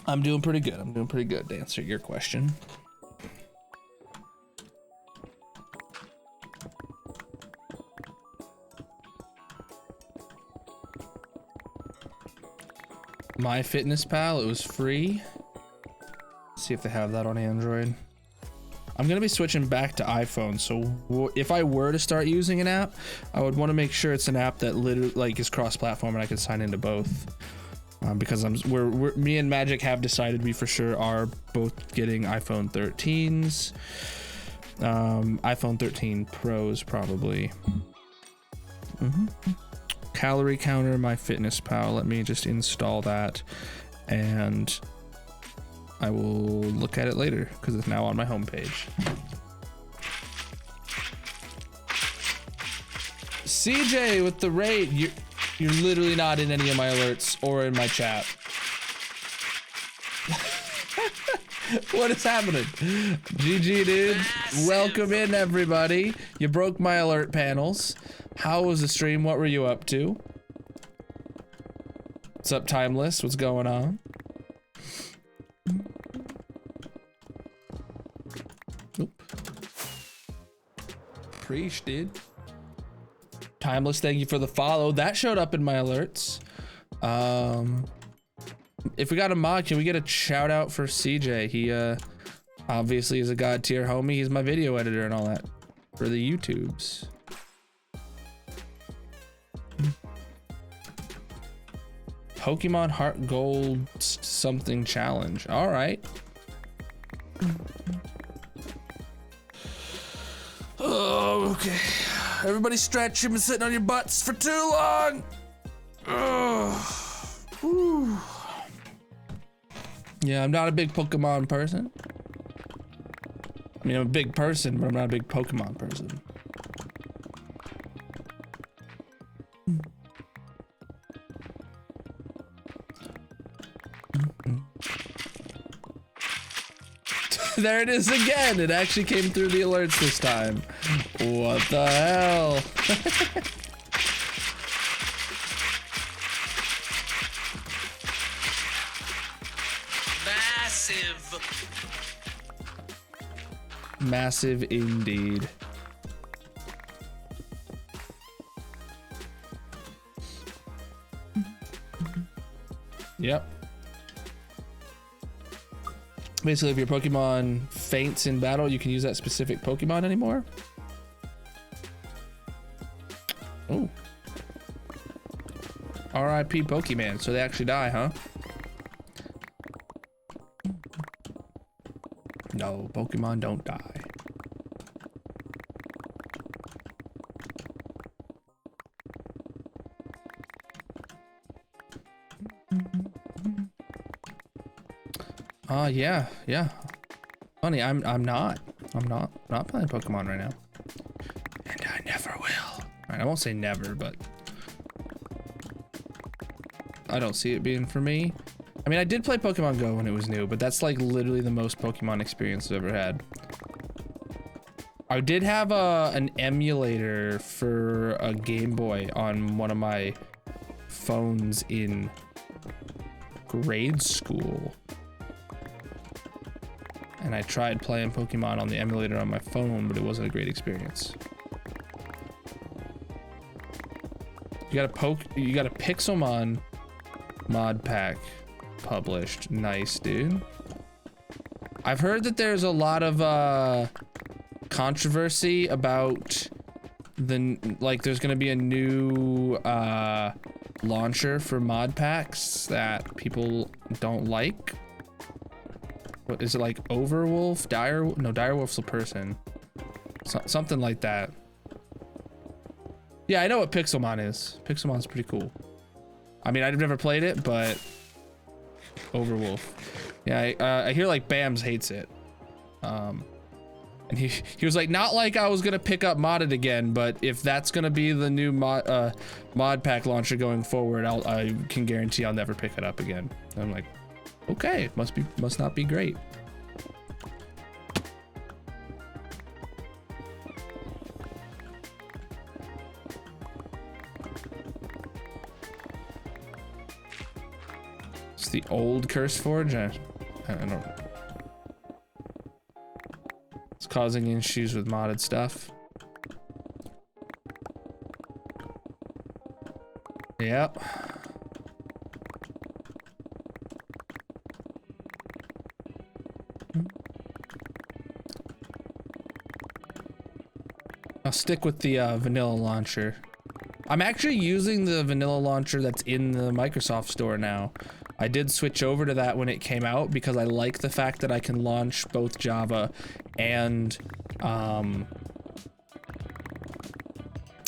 Speaker 1: I'm doing pretty good. I'm doing pretty good to answer your question. MyFitnessPal, it was free. Let's see if they have that on Android. I'm gonna be switching back to iPhone, so if I were to start using an app, I would want to make sure it's an app that literally like is cross-platform and I can sign into both. Because me and Magic have decided we for sure are both getting iPhone 13s, iPhone 13 Pros probably. Calorie counter, MyFitnessPal. Let me just install that, and I will look at it later because it's now on my homepage. CJ with the raid. You're literally not in any of my alerts or in my chat. What is happening? GG, dude. Welcome in, everybody. You broke my alert panels. How was the stream? What were you up to? What's up, Timeless? What's going on? Nope.
Speaker 2: Preach, dude.
Speaker 1: Timeless, thank you for the follow. That showed up in my alerts. If we got a mod, can we get a shout out for CJ? He obviously is a god tier homie. He's my video editor and all that for the YouTubes. Pokemon Heart Gold something challenge. All right. Oh, okay. Everybody stretch. You've been sitting on your butts for too long. Whew. Yeah, I'm not a big Pokemon person. I mean, I'm a big person, but I'm not a big Pokemon person. There it is again. It actually came through the alerts this time. What the hell?
Speaker 5: Massive.
Speaker 1: Massive indeed. Yep. Basically, if your Pokemon faints in battle, you can use that specific Pokemon anymore. Oh. R.I.P. Pokemon. So they actually die, huh? No, Pokemon don't die. Yeah. Funny, I'm not playing Pokemon right now. And I never will. Alright, I won't say never, but I don't see it being for me. I mean, I did play Pokemon Go when it was new, but that's like literally the most Pokemon experience I've ever had. I did have an emulator for a Game Boy on one of my phones in grade school. And I tried playing Pokemon on the emulator on my phone, but it wasn't a great experience. You got a Pixelmon mod pack published. Nice, dude. I've heard that there's a lot of controversy about there's gonna be a new launcher for mod packs that people don't like. What is it, like Overwolf? Direwolf's a person. Something like that. Yeah, I know what Pixelmon is. Pixelmon's pretty cool. I mean, I've never played it, but Overwolf. Yeah, I hear like Bams hates it. And he was like, not like I was gonna pick up Modded again, but if that's gonna be the new mod pack launcher going forward, I can guarantee I'll never pick it up again. And I'm like, okay, must not be great. It's the old CurseForge. I don't know. It's causing issues with modded stuff. Yep. I'll stick with the vanilla launcher. I'm actually using the vanilla launcher that's in the Microsoft Store now. I did switch over to that when it came out because I like the fact that I can launch both Java and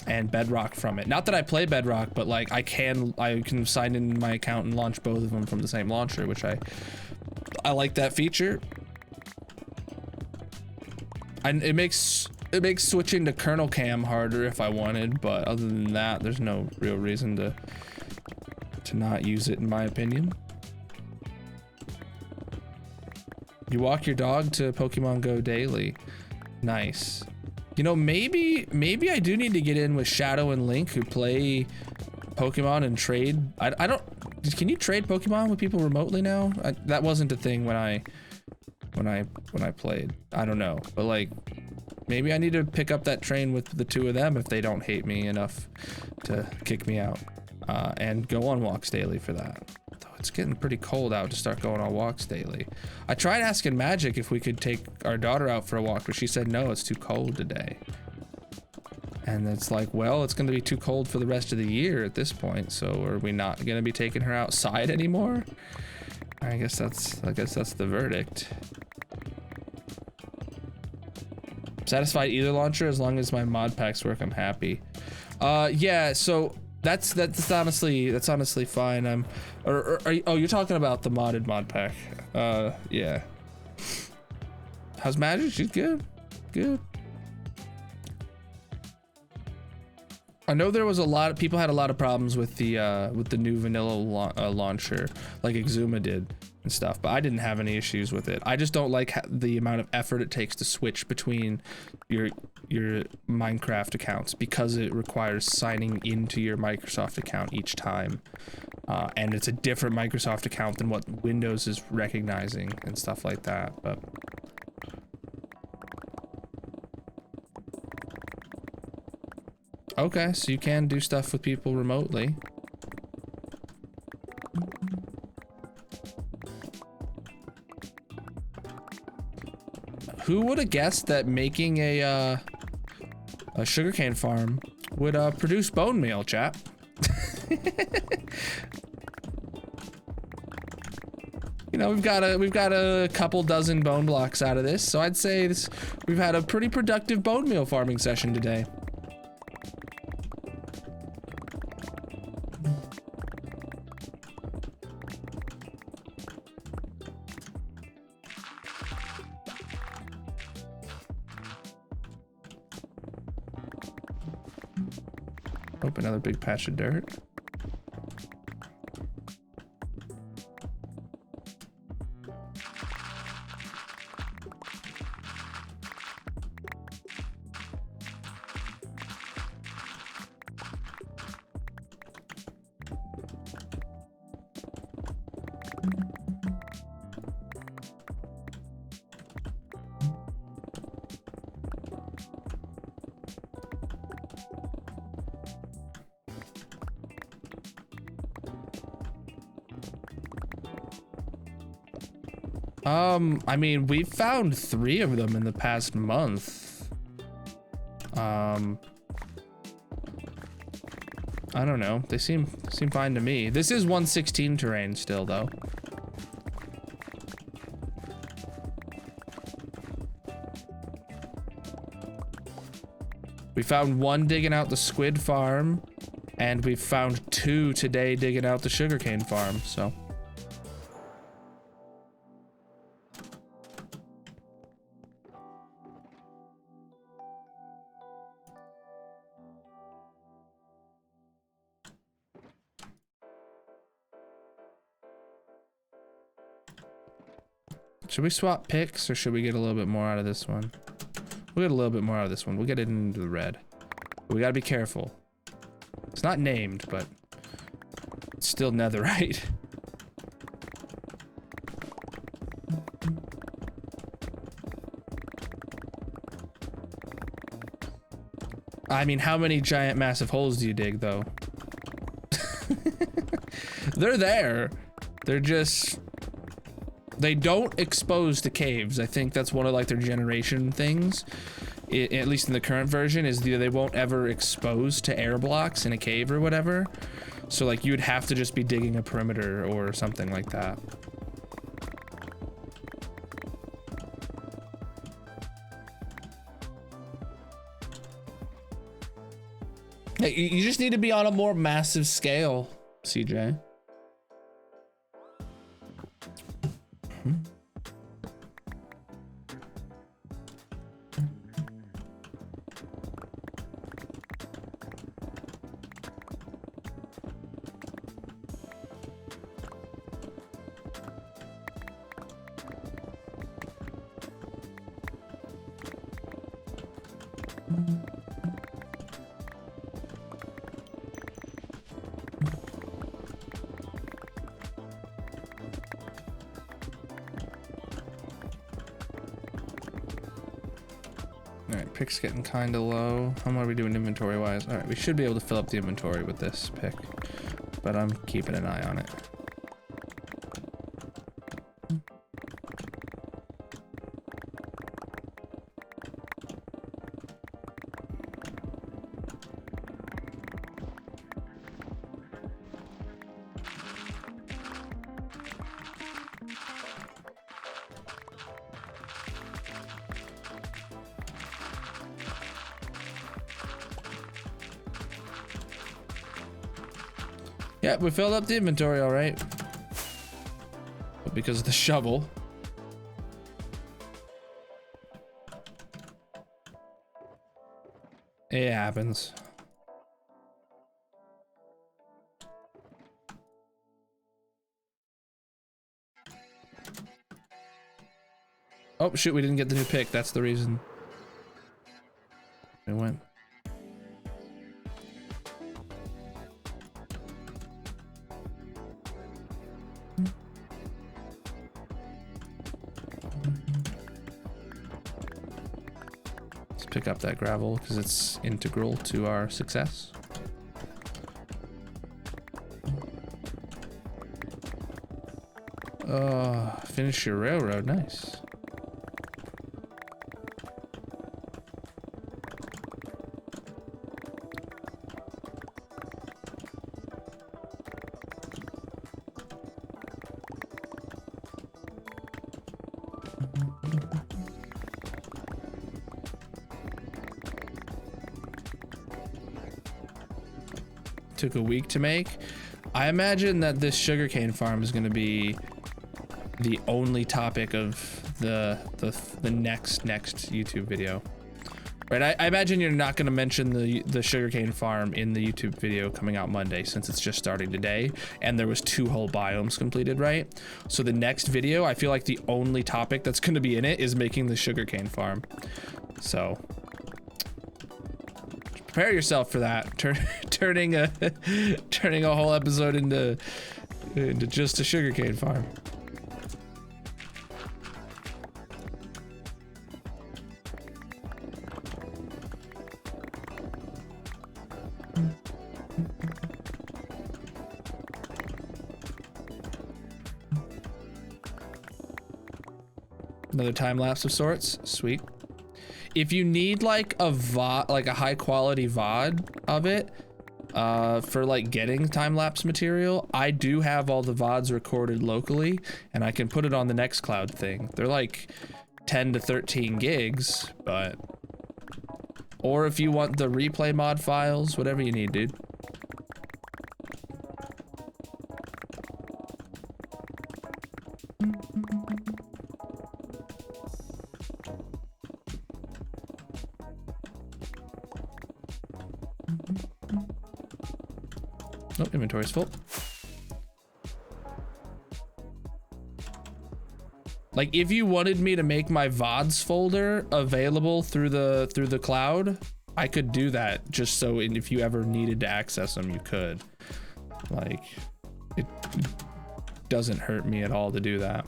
Speaker 1: Bedrock from it. Not that I play Bedrock, but like I can sign in my account and launch both of them from the same launcher, which I like that feature. And it makes switching to kernel cam harder if I wanted, but other than that, there's no real reason to not use it, in my opinion. You walk your dog to Pokemon Go daily. Nice. You know, maybe I do need to get in with Shadow and Link, who play Pokemon and trade. I don't. Can you trade Pokemon with people remotely now? That wasn't a thing when I played. I don't know, but like, maybe I need to pick up that train with the two of them if they don't hate me enough to kick me out, and go on walks daily for that. Though it's getting pretty cold out to start going on walks daily. I tried asking Magic if we could take our daughter out for a walk, but she said no, it's too cold today. And it's like, well, it's going to be too cold for the rest of the year at this point, so are we not going to be taking her outside anymore? I guess that's the verdict. Satisfied either launcher as long as my mod packs work. I'm happy. Yeah. So that's honestly fine. Oh, you're talking about the modded mod pack. Yeah. How's Magic? She's good. Good. I know there was people had a lot of problems with the new vanilla launcher, like Exuma did and stuff, but I didn't have any issues with it. I just don't like the amount of effort it takes to switch between your Minecraft accounts, because it requires signing into your Microsoft account each time, and it's a different Microsoft account than what Windows is recognizing and stuff like that. But okay, so you can do stuff with people remotely. Who would have guessed that making a sugarcane farm would produce bone meal, chap?
Speaker 3: You know, we've got a couple dozen bone blocks out of this, so I'd say we've had a pretty productive bone meal farming session today. Oh, another big patch of dirt. I mean, we've found 3 of them in the past month. I don't know. They seem fine to me. This is 116 terrain still, though. We found 1 digging out the squid farm, and we found 2 today digging out the sugarcane farm, so. Should we swap picks, or should we get a little bit more out of this one? We'll get a little bit more out of this one. We'll get it into the red. We gotta be careful. It's not named, but it's still netherite. I mean, how many giant massive holes do you dig, though? They're there. They're just... They don't expose to caves. I think that's one of like their generation things. At least in the current version, is they won't ever expose to air blocks in a cave or whatever. So like you'd have to just be digging a perimeter or something like that. You just need to be on a more massive scale, CJ. Pick's getting kind of low. How are we doing inventory wise? All right, we should be able to fill up the inventory with this pick, but I'm keeping an eye on it. Yeah, we filled up the inventory all right. But because of the shovel. It happens. Oh, shoot, we didn't get the new pick. That's the reason. It went. Pick up that gravel because it's integral to our success. Finish your railroad, nice. took a week to make. I imagine that this sugarcane farm is going to be the only topic of the next YouTube video. Right, I imagine you're not going to mention the sugarcane farm in the YouTube video coming out Monday, since it's just starting today, and there was 2 whole biomes completed, right? So the next video, I feel like the only topic that's going to be in it is making the sugarcane farm. So prepare yourself for that. Turning a whole episode into just a sugarcane farm. Another time lapse of sorts. Sweet. If you need like a VOD, like a high quality VOD of it, for like getting time lapse material, I do have all the VODs recorded locally, and I can put it on the Nextcloud thing. They're like 10 to 13 gigs, but, or if you want the replay mod files, whatever you need, dude. Oh, inventory's full. Like, if you wanted me to make my VODs folder available through the cloud, I could do that, just so if you ever needed to access them, you could. Like, it doesn't hurt me at all to do that.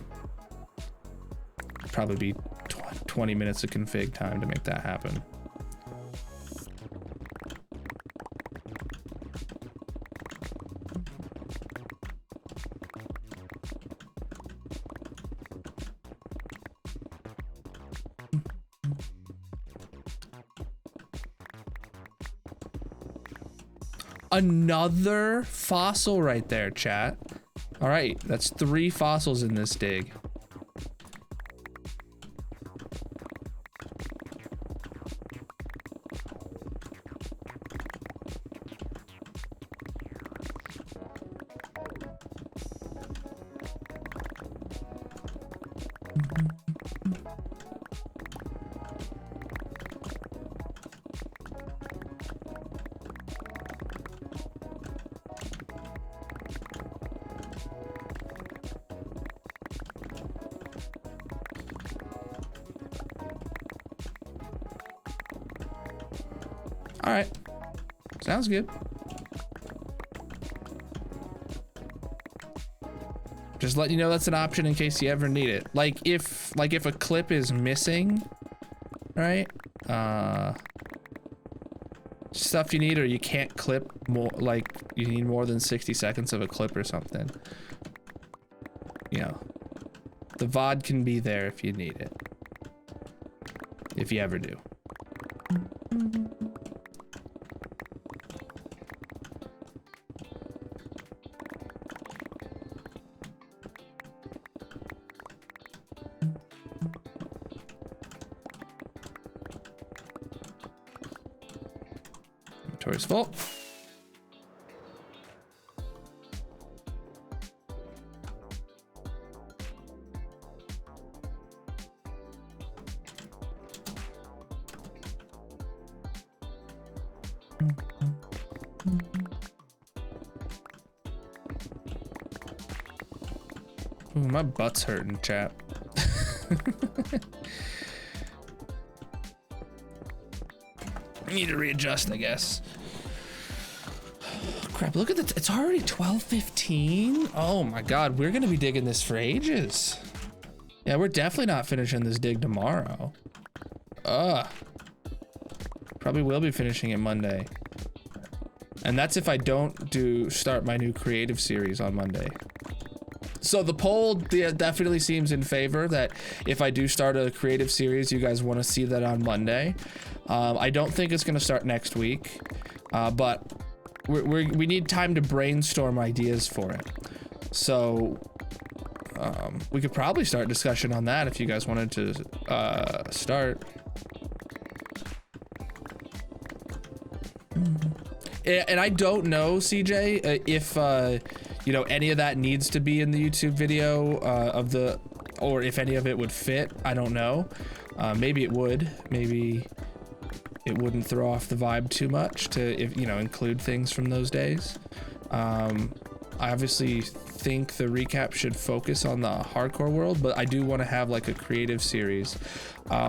Speaker 3: It'd probably be 20 minutes of config time to make that happen. Another fossil right there, chat. All right, that's 3 fossils in this dig. All right, sounds good. Just letting you know that's an option in case you ever need it. Like if a clip is missing, right? Stuff you need, or you can't clip more, like you need more than 60 seconds of a clip or something. You know, the VOD can be there if you need it. If you ever do. Inventory's full. Ooh, my butt's hurting, chat. I need to readjust, I guess. Crap, look at it's already 12:15. Oh my god, we're gonna be digging this for ages. Yeah, we're definitely not finishing this dig tomorrow. Probably will be finishing it Monday. And that's if I don't start my new creative series on Monday. So the poll definitely seems in favor that if I do start a creative series, you guys want to see that on Monday. I don't think it's going to start next week, but we need time to brainstorm ideas for it. So we could probably start discussion on that if you guys wanted to start. And I don't know, CJ, if you know, any of that needs to be in the YouTube video or if any of it would fit. I don't know. Maybe it would. Maybe it wouldn't throw off the vibe too much to, if you know, include things from those days. I obviously think the recap should focus on the hardcore world, but I do want to have like a creative series.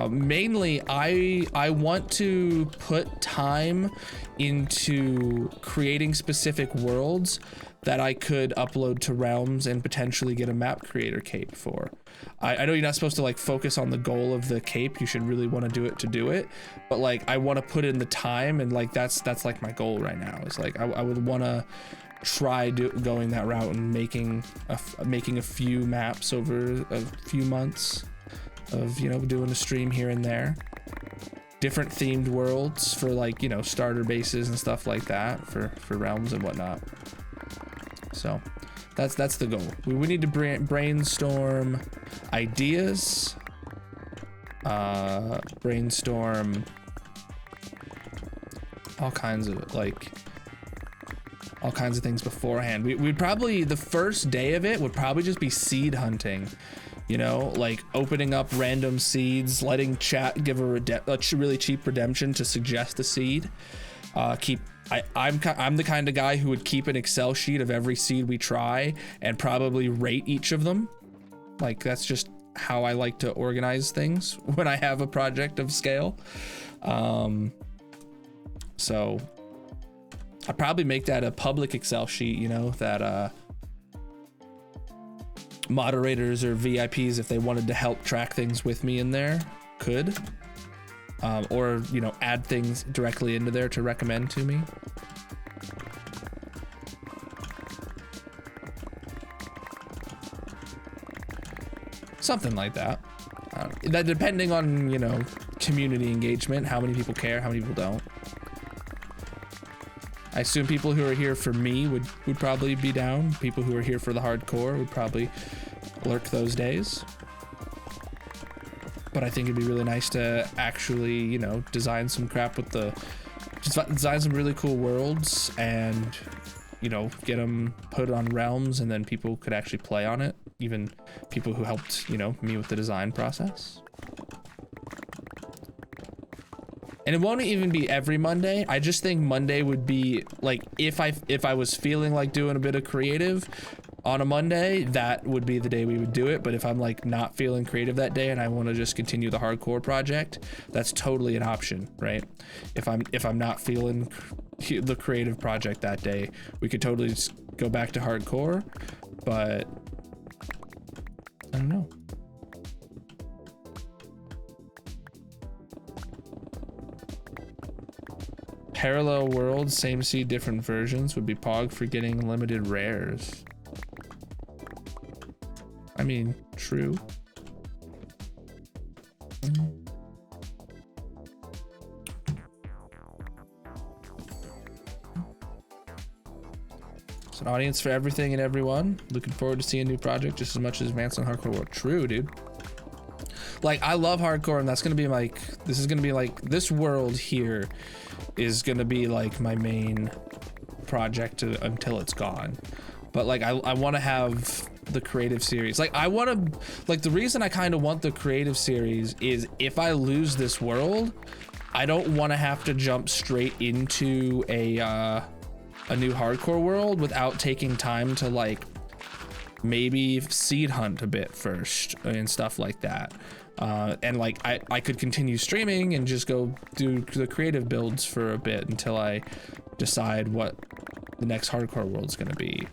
Speaker 3: Mainly, I want to put time into creating specific worlds that I could upload to Realms and potentially get a map creator cape for. I know you're not supposed to like focus on the goal of the cape. You should really want to do it, but like I want to put in the time, and like that's like my goal right now. Is like I would want to try going that route and making a few maps over a few months of, you know, doing a stream here and there, different themed worlds for like, you know, starter bases and stuff like that for Realms and whatnot. So that's the goal. We need to brainstorm ideas, brainstorm all kinds of things beforehand. We'd probably, the first day of it would probably just be seed hunting, you know, like opening up random seeds, letting chat give a really cheap redemption to suggest a seed. I'm the kind of guy who would keep an Excel sheet of every seed we try and probably rate each of them. Like that's just how I like to organize things when I have a project of scale. So I'd probably make that a public Excel sheet, you know, that moderators or VIPs, if they wanted to help track things with me in there, could. Or, you know, add things directly into there to recommend to me. Something like that. That depending on, you know, community engagement, how many people care, how many people don't. I assume people who are here for me would probably be down. People who are here for the hardcore would probably lurk those days. But I think it'd be really nice to actually, you know, design some crap with design some really cool worlds and, you know, get them put on Realms, and then people could actually play on it. Even people who helped, you know, me with the design process. And it won't even be every Monday. I just think Monday would be like, if I was feeling like doing a bit of creative on a Monday, that would be the day we would do it. But if I'm like not feeling creative that day and I want to just continue the hardcore project, that's totally an option, right? If I'm not feeling the creative project that day, we could totally just go back to hardcore. But I don't know. Parallel worlds, same seed, different versions would be Pog for getting limited rares. I mean, true. It's an audience for everything and everyone. Looking forward to seeing a new project just as much as Advanced on Hardcore World. True, dude. Like, I love hardcore, and that's gonna be like, this is gonna be like, this world here is gonna be like my main project until it's gone. But like, I want to have the creative series. Like, I want to, like, the reason I kind of want the creative series is if I lose this world, I don't want to have to jump straight into a new hardcore world without taking time to like maybe seed hunt a bit first and stuff like that. And like I could continue streaming and just go do the creative builds for a bit until I decide what the next hardcore world's gonna be.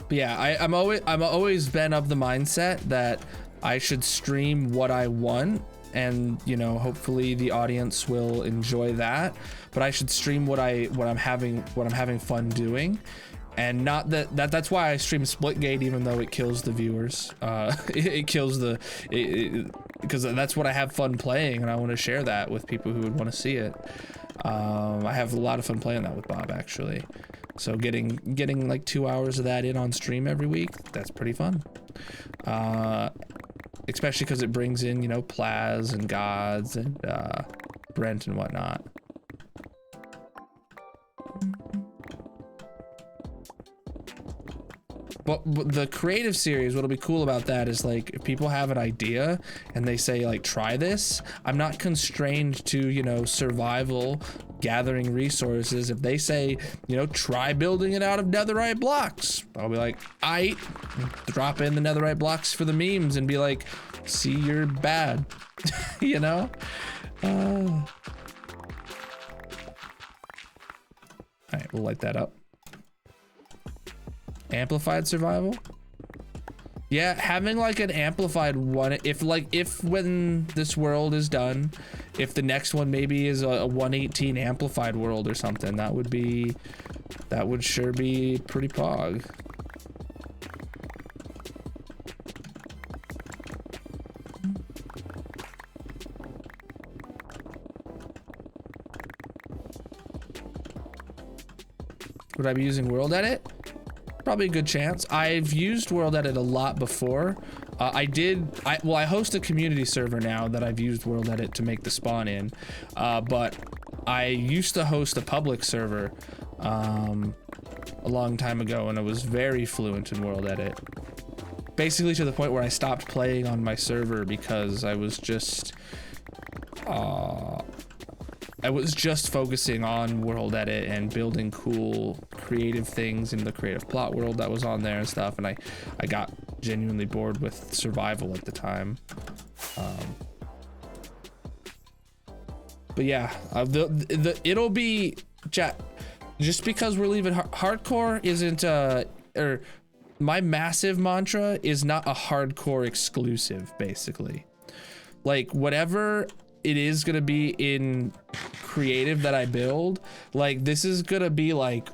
Speaker 3: But yeah, I'm always been of the mindset that I should stream what I want, and you know, hopefully the audience will enjoy that. But I should stream what I'm having fun doing, And not that's why I stream Splitgate, even though it kills the viewers. It kills the, because that's what I have fun playing, and I want to share that with people who would want to see it. I have a lot of fun playing that with Bob, actually. So getting like 2 hours of that in on stream every week, that's pretty fun. Especially because it brings in, you know, Plaz and Gods and Brent and whatnot. But the creative series, what'll be cool about that is, like, if people have an idea and they say, like, try this, I'm not constrained to, you know, survival, gathering resources. If they say, you know, try building it out of netherite blocks, I'll be like, aight, drop in the netherite blocks for the memes and be like, see, you're bad, you know? All right, we'll light that up. Amplified survival? Yeah, having like an amplified one, if when this world is done, if the next one maybe is a 118 amplified world or something, that would sure be pretty pog. Would I be using World Edit? Probably a good chance. I've used World Edit a lot before. I host a community server now that I've used World Edit to make the spawn in, but I used to host a public server a long time ago, and I was very fluent in World Edit. Basically to the point where I stopped playing on my server because I was just focusing on World Edit and building cool creative things in the creative plot world that was on there and stuff, and I got genuinely bored with survival at the time. But yeah, it'll be chat. Just because we're leaving hardcore isn't or my massive mantra is not a hardcore exclusive, basically. Like, whatever it is gonna be in creative that I build, like, this is gonna be like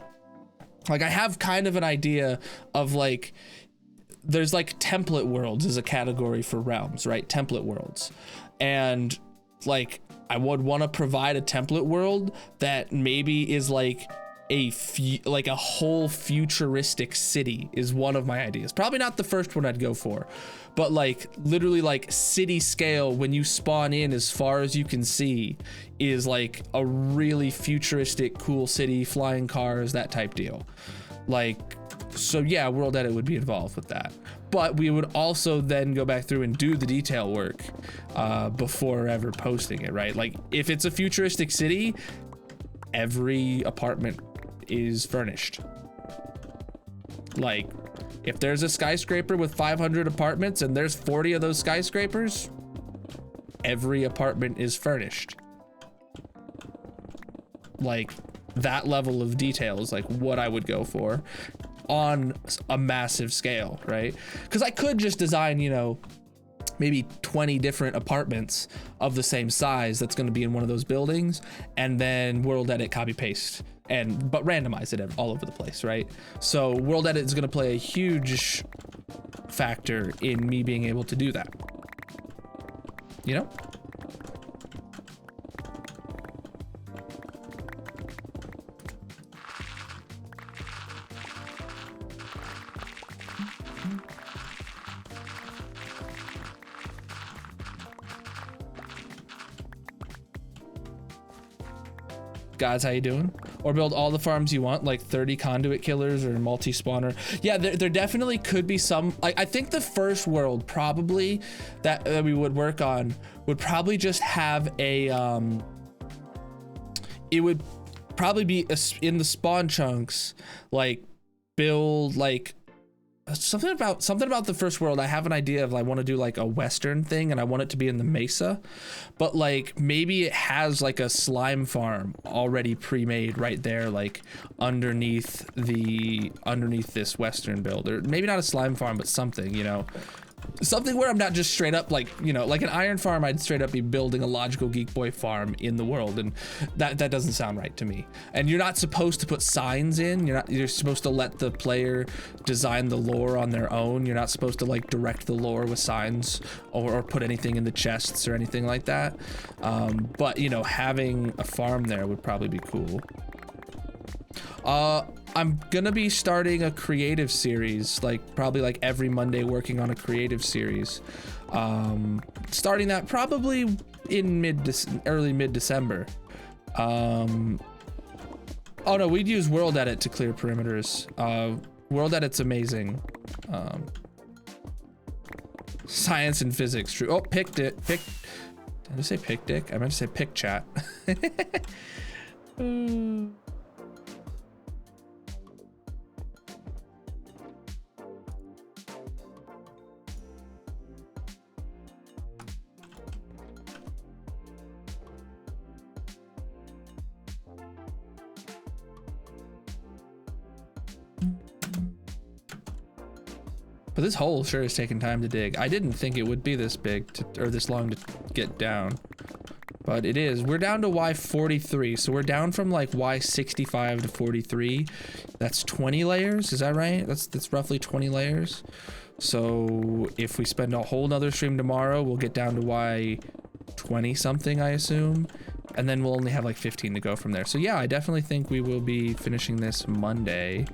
Speaker 3: I have kind of an idea of, like, there's like template worlds as a category for realms, right? Template worlds. And like, I would want to provide a template world that maybe is like a whole futuristic city is one of my ideas. Probably not the first one I'd go for, but like literally like city scale, when you spawn in as far as you can see, is like a really futuristic cool city, flying cars, that type deal. Like, so yeah, World Edit would be involved with that, but we would also then go back through and do the detail work before ever posting it, right? Like, if it's a futuristic city, every apartment is furnished. Like, if there's a skyscraper with 500 apartments and there's 40 of those skyscrapers, every apartment is furnished. Like, that level of detail is like what I would go for on a massive scale, right? Because I could just design, you know, maybe 20 different apartments of the same size that's going to be in one of those buildings, and then World Edit copy paste but randomize it all over the place, right? So World Edit is going to play a huge factor in me being able to do that, you know? Guys, how you doing? Or build all the farms you want, like 30 conduit killers or multi-spawner. Yeah, there definitely could be some. I think the first world probably that we would work on would probably just have a it would probably be in the spawn chunks, like build like something about the first world. I have an idea of, I want to do like a Western thing, and I want it to be in the Mesa, but like maybe it has like a slime farm already pre-made right there, like underneath this Western build, or maybe not a slime farm, but something, you know, Something where I'm not just straight up like, you know, like an iron farm, I'd straight up be building a logical Geek Boy farm in the world, and that doesn't sound right to me. And you're not supposed to put signs in. You're supposed to let the player design the lore on their own. You're not supposed to like direct the lore with signs or put anything in the chests or anything like that. But you know, having a farm there would probably be cool. I'm gonna be starting a creative series, like probably like every Monday working on a creative series. Starting that probably in early mid-December. Oh no, we'd use World Edit to clear perimeters. World Edit's amazing. Science and physics, true. Oh, picked it. Did I say pick dick? I meant to say pick chat. But this hole sure is taking time to dig. I didn't think it would be this big or this long to get down, but it is. We're down to Y43, so we're down from like Y65 to 43. That's 20 layers, is that right? That's roughly 20 layers. So if we spend a whole nother stream tomorrow, we'll get down to Y20 something, I assume. And then we'll only have like 15 to go from there. So yeah, I definitely think we will be finishing this Monday.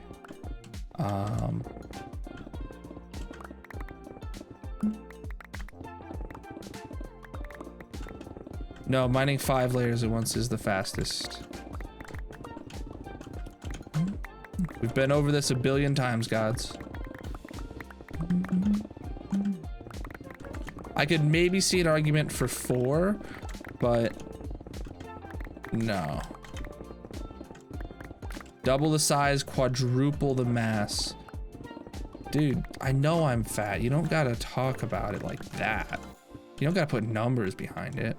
Speaker 3: No, mining 5 layers at once is the fastest. We've been over this a billion times, gods. I could maybe see an argument for 4, but no. Double the size, quadruple the mass. Dude, I know I'm fat. You don't gotta talk about it like that. You don't gotta put numbers behind it.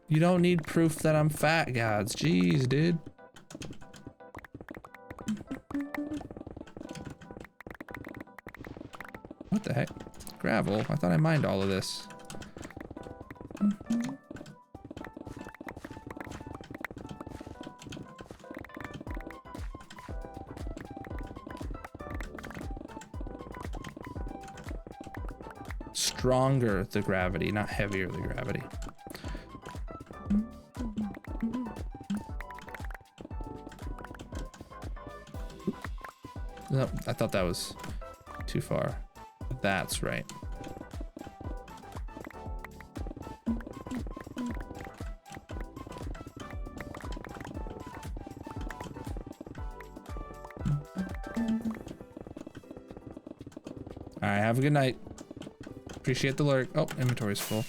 Speaker 3: You don't need proof that I'm fat, gods. Jeez, dude. What the heck? Gravel? I thought I mined all of this. Stronger the gravity, not heavier the gravity. Nope, I thought that was too far. That's right. All right, have a good night. Appreciate the lurk. Oh, inventory's full.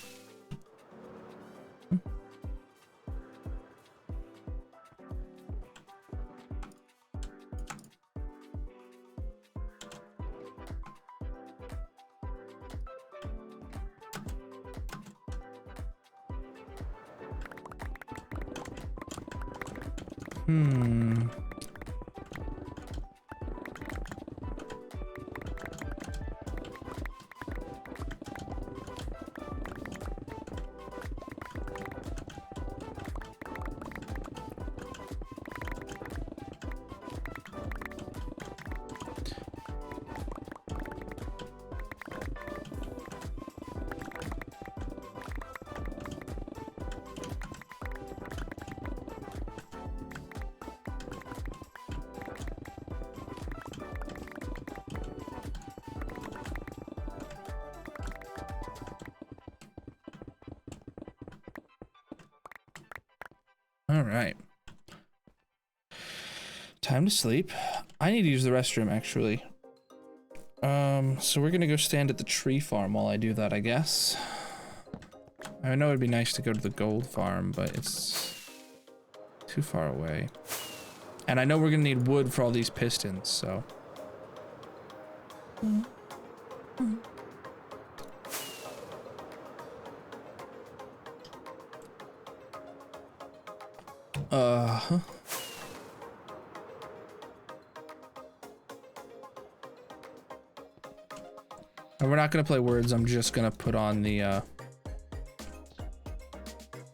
Speaker 3: All right. Time to sleep. I need to use the restroom, actually. So we're gonna go stand at the tree farm while I do that, I guess. I know it'd be nice to go to the gold farm, but it's too far away. And I know we're gonna need wood for all these pistons, so.
Speaker 1: Huh. And we're not gonna play words. I'm just gonna put on the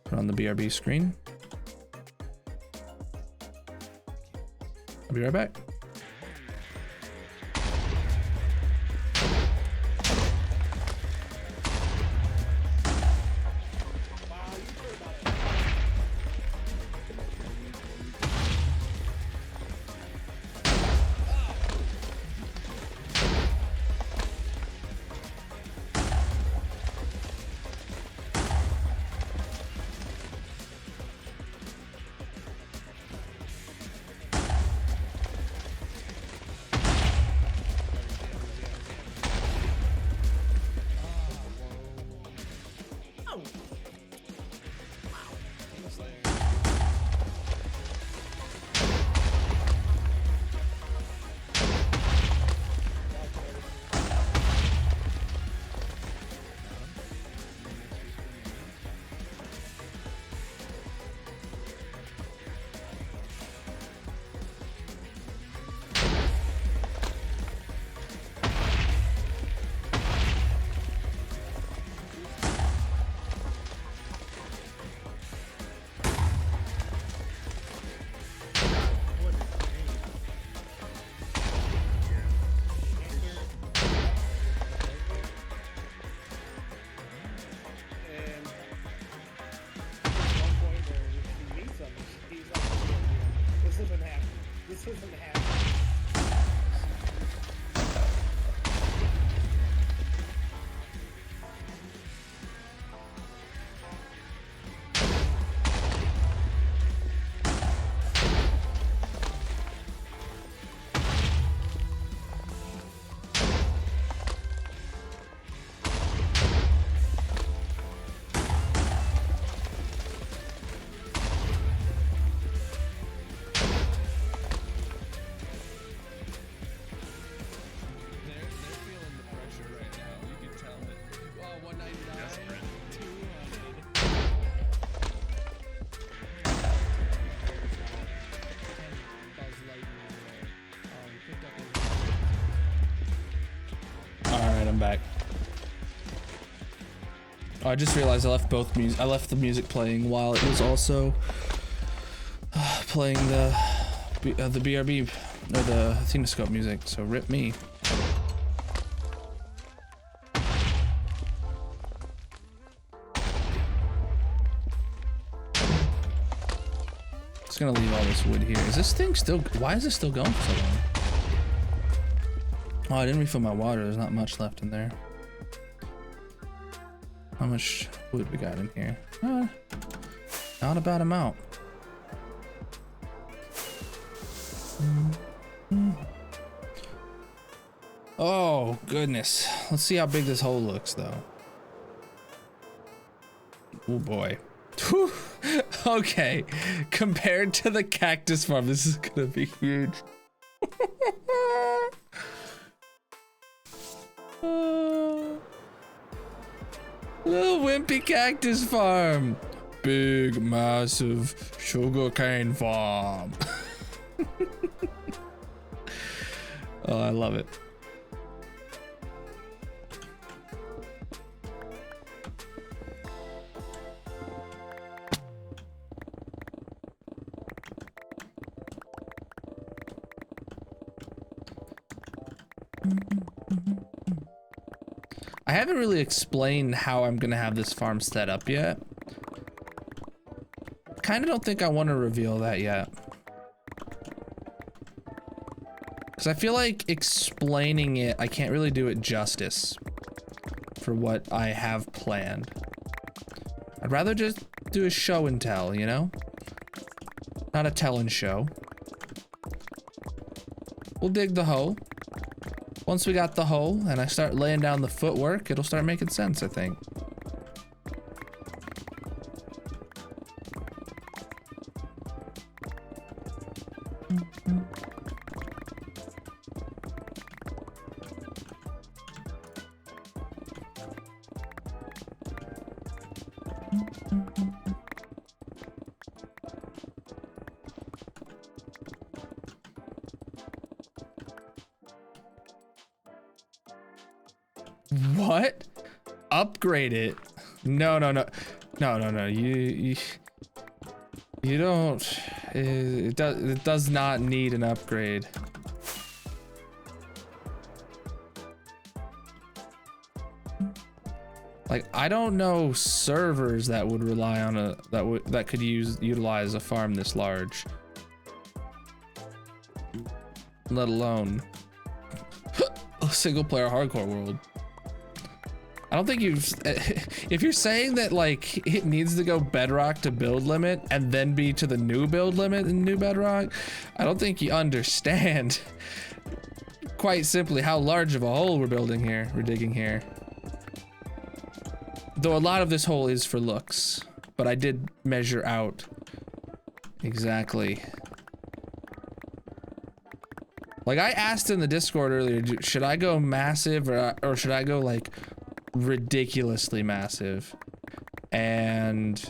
Speaker 1: BRB screen. I'll be right back. I'm back. Oh, I just realized I left the music playing while it was also playing the BRB or the Athenoscope music. So rip me. Just gonna leave all this wood here. Is this thing still? Why is it still going for so long? Oh, I didn't refill my water. There's not much left in there. How much wood we got in here? Not a bad amount. Oh, goodness. Let's see how big this hole looks, though. Oh, boy. Whew. Okay. Compared to the cactus farm, this is gonna be huge. Little wimpy cactus farm. Big, massive sugarcane farm. Oh, I love it. I haven't really explained how I'm gonna have this farm set up yet. Kinda don't think I want to reveal that yet. Because I feel like explaining it, I can't really do it justice for what I have planned. I'd rather just do a show and tell, you know? Not a tell and show. We'll dig the hole. Once we got the hole and I start laying down the footwork, it'll start making sense, I think. What? Upgrade it? No. You don't. It does not need an upgrade. Like, I don't know servers that would rely on that could utilize a farm this large. Let alone a single player hardcore world. I don't think if you're saying that like it needs to go bedrock to build limit and then be to the new build limit in new bedrock, I don't think you understand quite simply how large of a hole we're digging here. Though a lot of this hole is for looks, but I did measure out exactly. Like I asked in the Discord earlier, should I go massive or should I go like ridiculously massive? And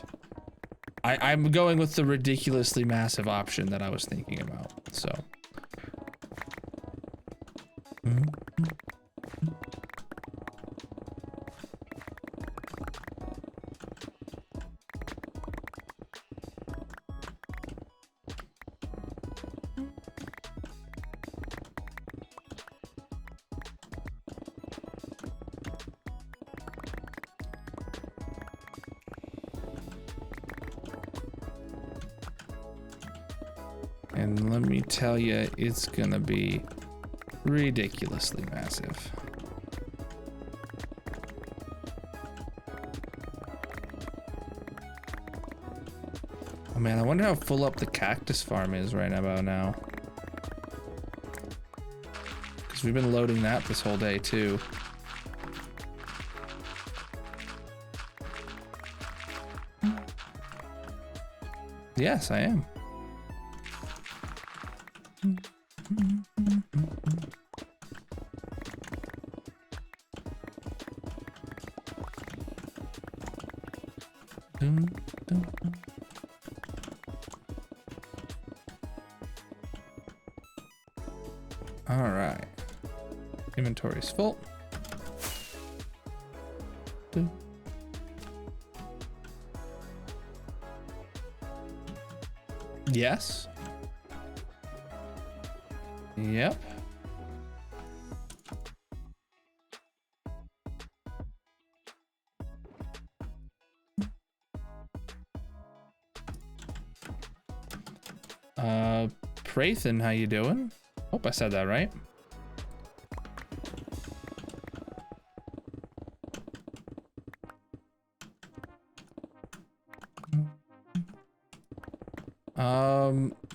Speaker 1: I'm going with the ridiculously massive option that I was thinking about, so. And let me tell you, it's gonna be ridiculously massive. Oh man, I wonder how full up the cactus farm is right about now. Because we've been loading that this whole day too. Yes, I am. All right. Inventory is full. Yes. Yep. Prathan, how you doing? Hope I said that right.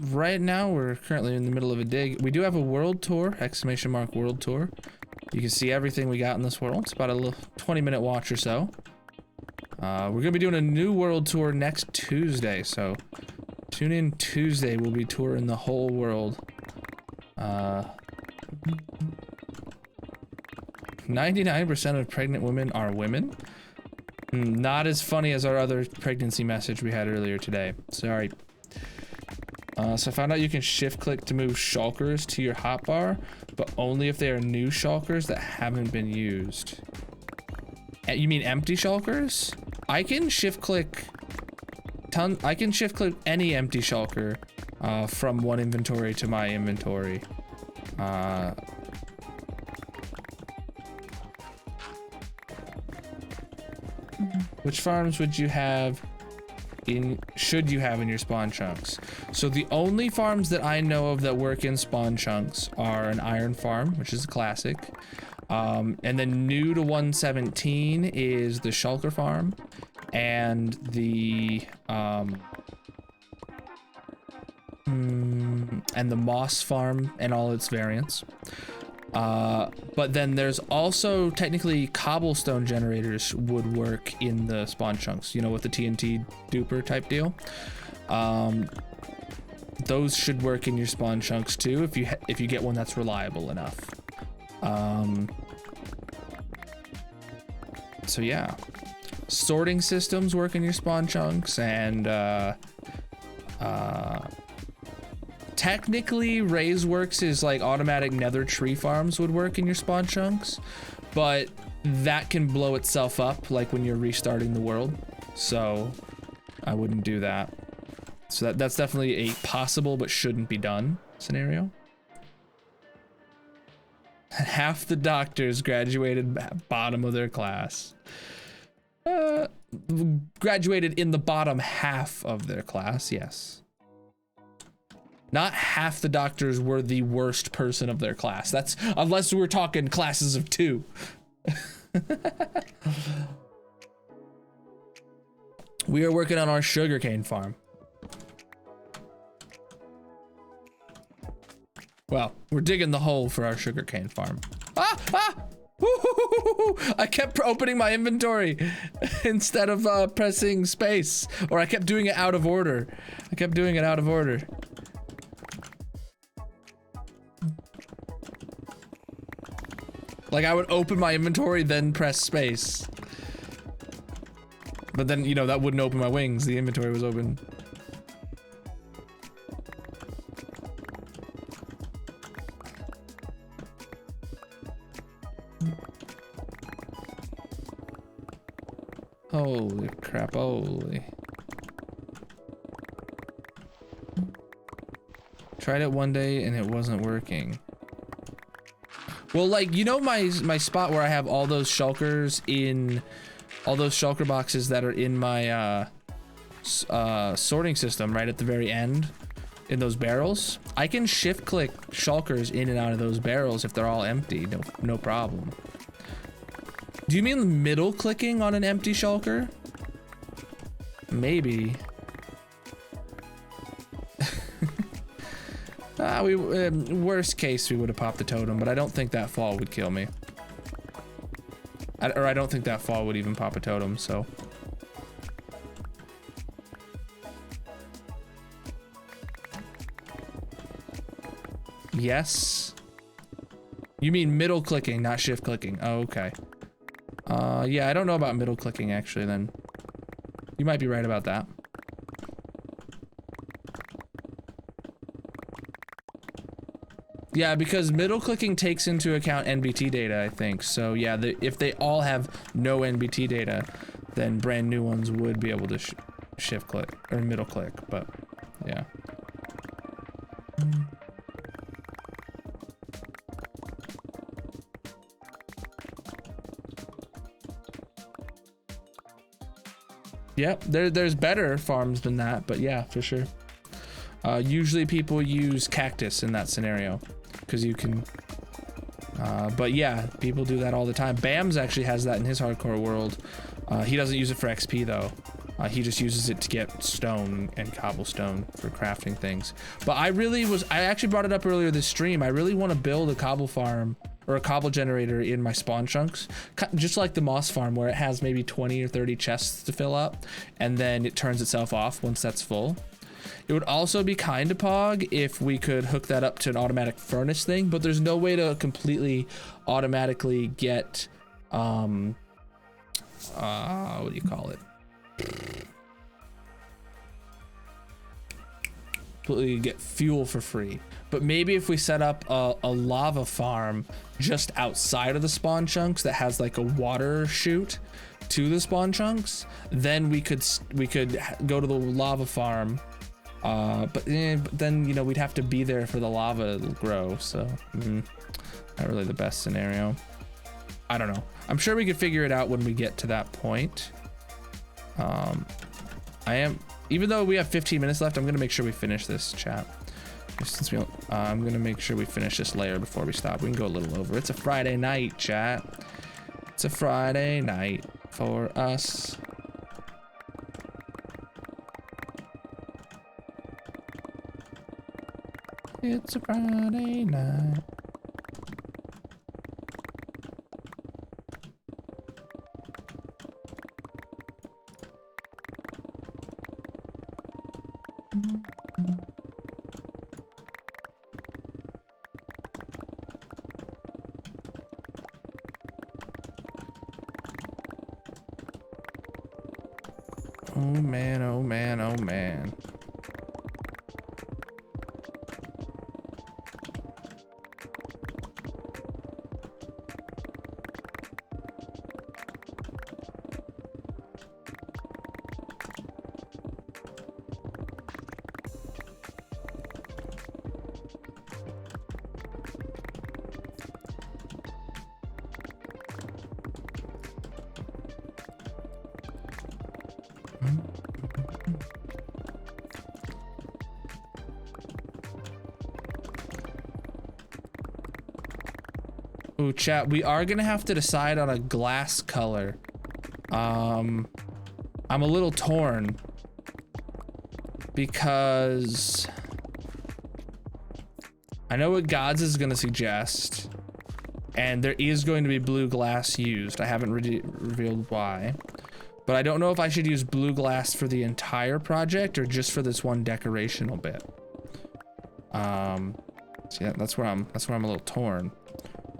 Speaker 1: Right now we're currently in the middle of a dig. We do have a world tour, exclamation mark world tour. You can see everything we got in this world. It's about a little 20-minute watch or so. We're gonna be doing a new world tour next Tuesday, so tune in Tuesday. We'll be touring the whole world. 99% of pregnant women are women. Not as funny as our other pregnancy message we had earlier today. Sorry. So I found out you can shift click to move shulkers to your hotbar, but only if they are new shulkers that haven't been used. You mean empty shulkers? I can shift click any empty shulker from one inventory to my inventory. Which farms would you have should you have in your spawn chunks? So the only farms that I know of that work in spawn chunks are an iron farm, which is a classic. And then new to 117 is the shulker farm and the moss farm and all its variants. But then there's also technically cobblestone generators would work in the spawn chunks, you know, with the TNT duper type deal. Those should work in your spawn chunks too if you get one that's reliable enough. So yeah, sorting systems work in your spawn chunks, and technically Raiseworks is like automatic nether tree farms would work in your spawn chunks, but that can blow itself up like when you're restarting the world. So I wouldn't do that. So that's definitely a possible but shouldn't be done scenario. Half the doctors graduated bottom of their class. Graduated in the bottom half of their class, yes. Not half the doctors were the worst person of their class. That's unless we're talking classes of 2. We are working on our sugarcane farm. Well, we're digging the hole for our sugarcane farm. I kept opening my inventory instead of pressing space, or I kept doing it out of order. Like I would open my inventory, then press space. But then, you know, that wouldn't open my wings. The inventory was open. Holy crap, holy. Tried it one day and it wasn't working. Well, like, you know my spot where I have all those shulkers in, all those shulker boxes that are in my sorting system right at the very end in those barrels? I can shift click shulkers in and out of those barrels if they're all empty, no problem. Do you mean middle clicking on an empty shulker? Maybe. Worst case, we would have popped the totem, but I don't think that fall would kill me. I don't think that fall would even pop a totem, so. Yes. You mean middle clicking, not shift clicking. Oh, okay. Yeah, I don't know about middle clicking actually then. You might be right about that. Yeah, because middle clicking takes into account NBT data, I think. So yeah, if they all have no NBT data, then brand new ones would be able to shift click or middle click, but yeah. Yep, there's better farms than that, but yeah, for sure. Usually people use cactus in that scenario because you can, but yeah, people do that all the time. Bams actually has that in his hardcore world. He doesn't use it for XP though. He just uses it to get stone and cobblestone for crafting things. But I actually brought it up earlier this stream. I really want to build a cobble farm or a cobble generator in my spawn chunks, just like the moss farm where it has maybe 20 or 30 chests to fill up and then it turns itself off once that's full. It would also be kind of pog if we could hook that up to an automatic furnace thing, but there's no way to completely automatically get, what do you call it? Completely get fuel for free. But maybe if we set up a lava farm just outside of the spawn chunks that has like a water chute to the spawn chunks, then we could go to the lava farm. But then, you know, we'd have to be there for the lava to grow, so not really the best scenario. I don't know. I'm sure we could figure it out when we get to that point. Even though we have 15 minutes left, I'm gonna make sure we finish this chat. Since I'm gonna make sure we finish this layer before we stop. We can go a little over. It's a Friday night, chat. It's a Friday night for us. It's a Friday night. Oh man, oh man, oh man.
Speaker 3: Ooh, chat, we are gonna have to decide on a glass color. I'm a little torn because I know what Gods is gonna suggest, and there is going to be blue glass used. I haven't revealed why, but I don't know if I should use blue glass for the entire project or just for this one decorational bit. So yeah, that's where I'm a little torn,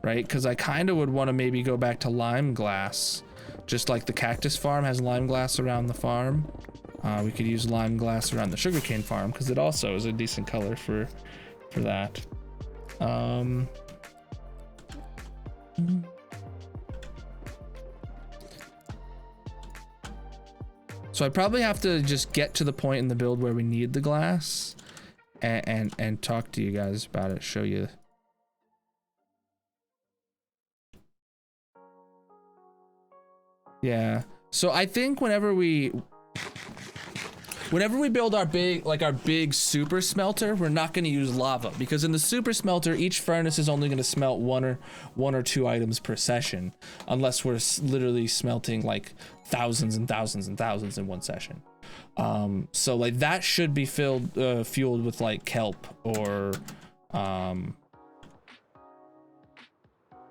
Speaker 3: right? Because I kind of would want to maybe go back to lime glass, just like the cactus farm has lime glass around the farm. We could use lime glass around the sugarcane farm because it also is a decent color for that. So I probably have to just get to the point in the build where we need the glass and talk to you guys about it, show you. Yeah. So I think whenever we build our big super smelter, we're not going to use lava, because in the super smelter, each furnace is only going to smelt one or two items per session, unless we're literally smelting like thousands and thousands and thousands in one session. So like that should be fueled with like kelp or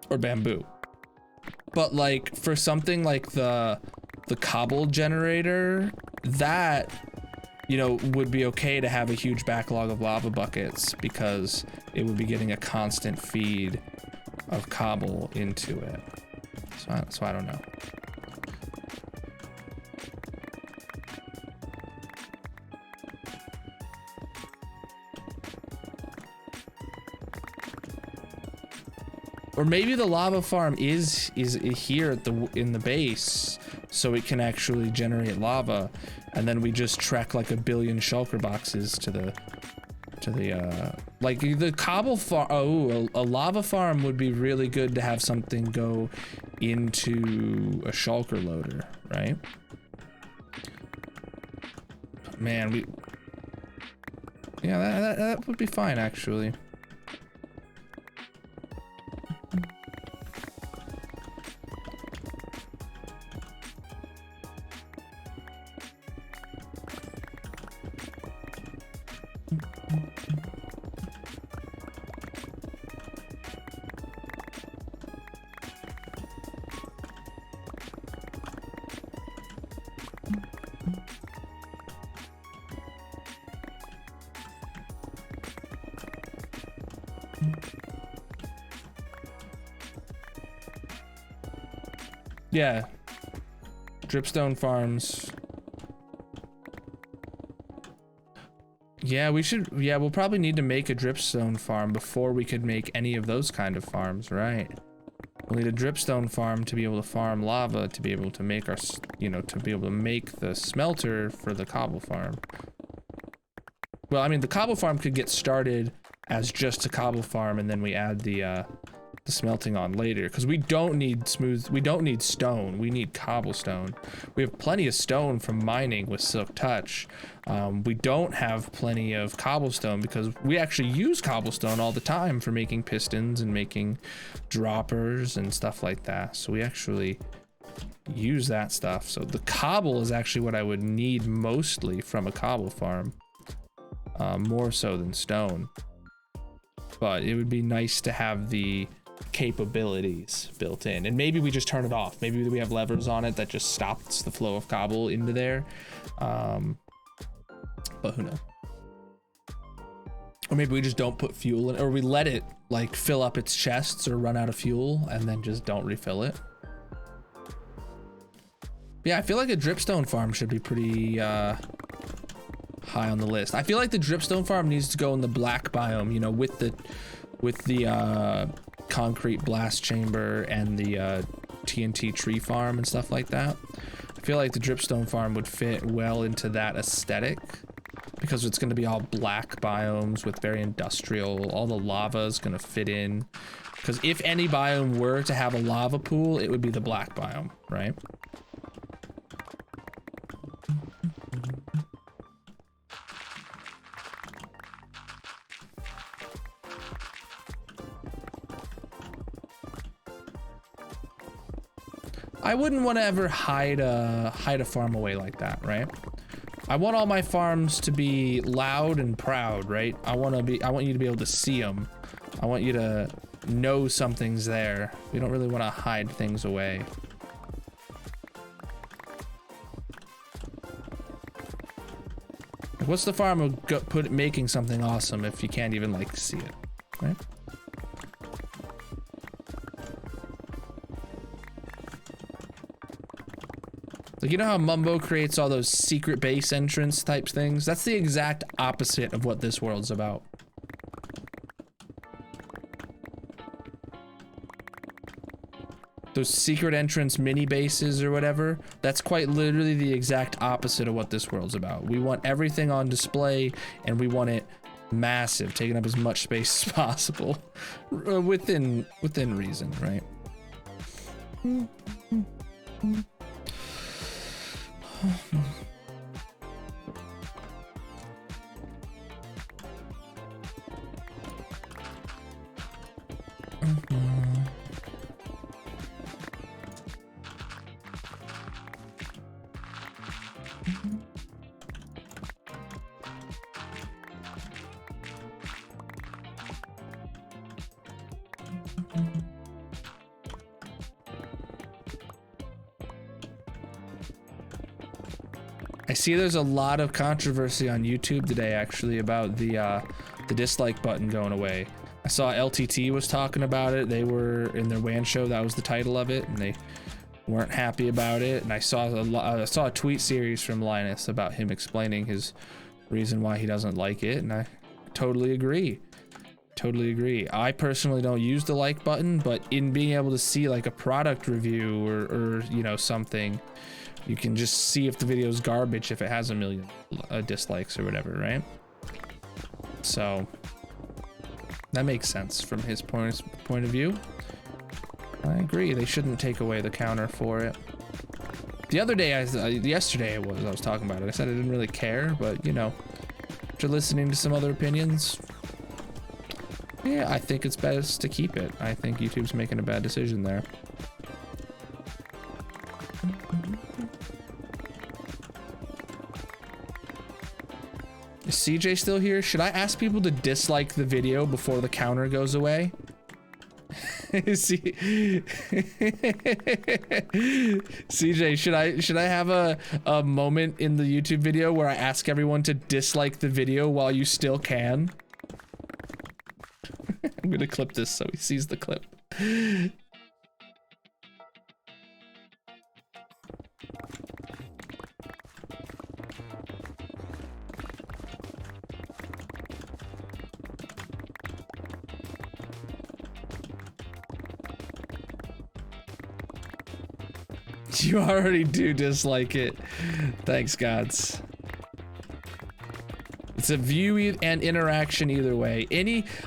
Speaker 3: bamboo. But like for something like the cobble generator, that, you know, would be okay to have a huge backlog of lava buckets, because it would be getting a constant feed of cobble into it. So I don't know. Or maybe the lava farm is here at in the base, so it can actually generate lava, and then we just trek like 1 billion shulker boxes to the like the cobble farm. Oh, a lava farm would be really good to have something go into a shulker loader, right? Man, yeah, that would be fine actually. Yeah, dripstone farms. Yeah, we'll probably need to make a dripstone farm before we could make any of those kind of farms, right? We'll need a dripstone farm to be able to farm lava, to be able to make our, you know, to be able to make the smelter for the cobble farm. Well, I mean, the cobble farm could get started as just a cobble farm, and then we add the smelting on later, because we don't need stone, we need cobblestone. We have plenty of stone from mining with Silk Touch. We don't have plenty of cobblestone because we actually use cobblestone all the time for making pistons and making droppers and stuff like that, so we actually use that stuff. So the cobble is actually what I would need mostly from a cobble farm, more so than stone. But it would be nice to have the capabilities built in, and maybe we just turn it off. Maybe we have levers on it that just stops the flow of cobble into there, but who knows. Or maybe we just don't put fuel in, or we let it like fill up its chests or run out of fuel and then just don't refill it. Yeah, I feel like a dripstone farm should be pretty high on the list. I feel like the dripstone farm needs to go in the black biome, you know, with the concrete blast chamber and the TNT tree farm and stuff like that. I feel like the dripstone farm would fit well into that aesthetic, because it's going to be all black biomes with very industrial. All the lava is going to fit in, because if any biome were to have a lava pool, it would be the black biome, right? I wouldn't want to ever hide a farm away like that, right? I want all my farms to be loud and proud, right? I want you to be able to see them. I want you to know something's there. We don't really want to hide things away. Like, what's the farm of making something awesome if you can't even like see it, right? Like, you know how Mumbo creates all those secret base entrance types things? That's the exact opposite of what this world's about. Those secret entrance mini bases or whatever, that's quite literally the exact opposite of what this world's about. We want everything on display and we want it massive, taking up as much space as possible within reason, right? I see there's a lot of controversy on YouTube today actually about the dislike button going away. I saw LTT was talking about it. They were in their WAN show, that was the title of it, and they weren't happy about it. And I saw a tweet series from Linus about him explaining his reason why he doesn't like it, and I totally agree. Totally agree. I personally don't use the like button, but in being able to see like a product review or you know, something, you can just see if the video's garbage if it has a million dislikes or whatever, right? So that makes sense from his point of view. I agree. They shouldn't take away the counter for it. The other day, yesterday I was talking about it. I said I didn't really care, but you know, after listening to some other opinions, yeah, I think it's best to keep it. I think YouTube's making a bad decision there. Is CJ still here? Should I ask people to dislike the video before the counter goes away? CJ, should I have a moment in the YouTube video where I ask everyone to dislike the video while you still can? I'm gonna clip this so he sees the clip. You already do dislike it. Thanks, gods. It's a view and interaction either way.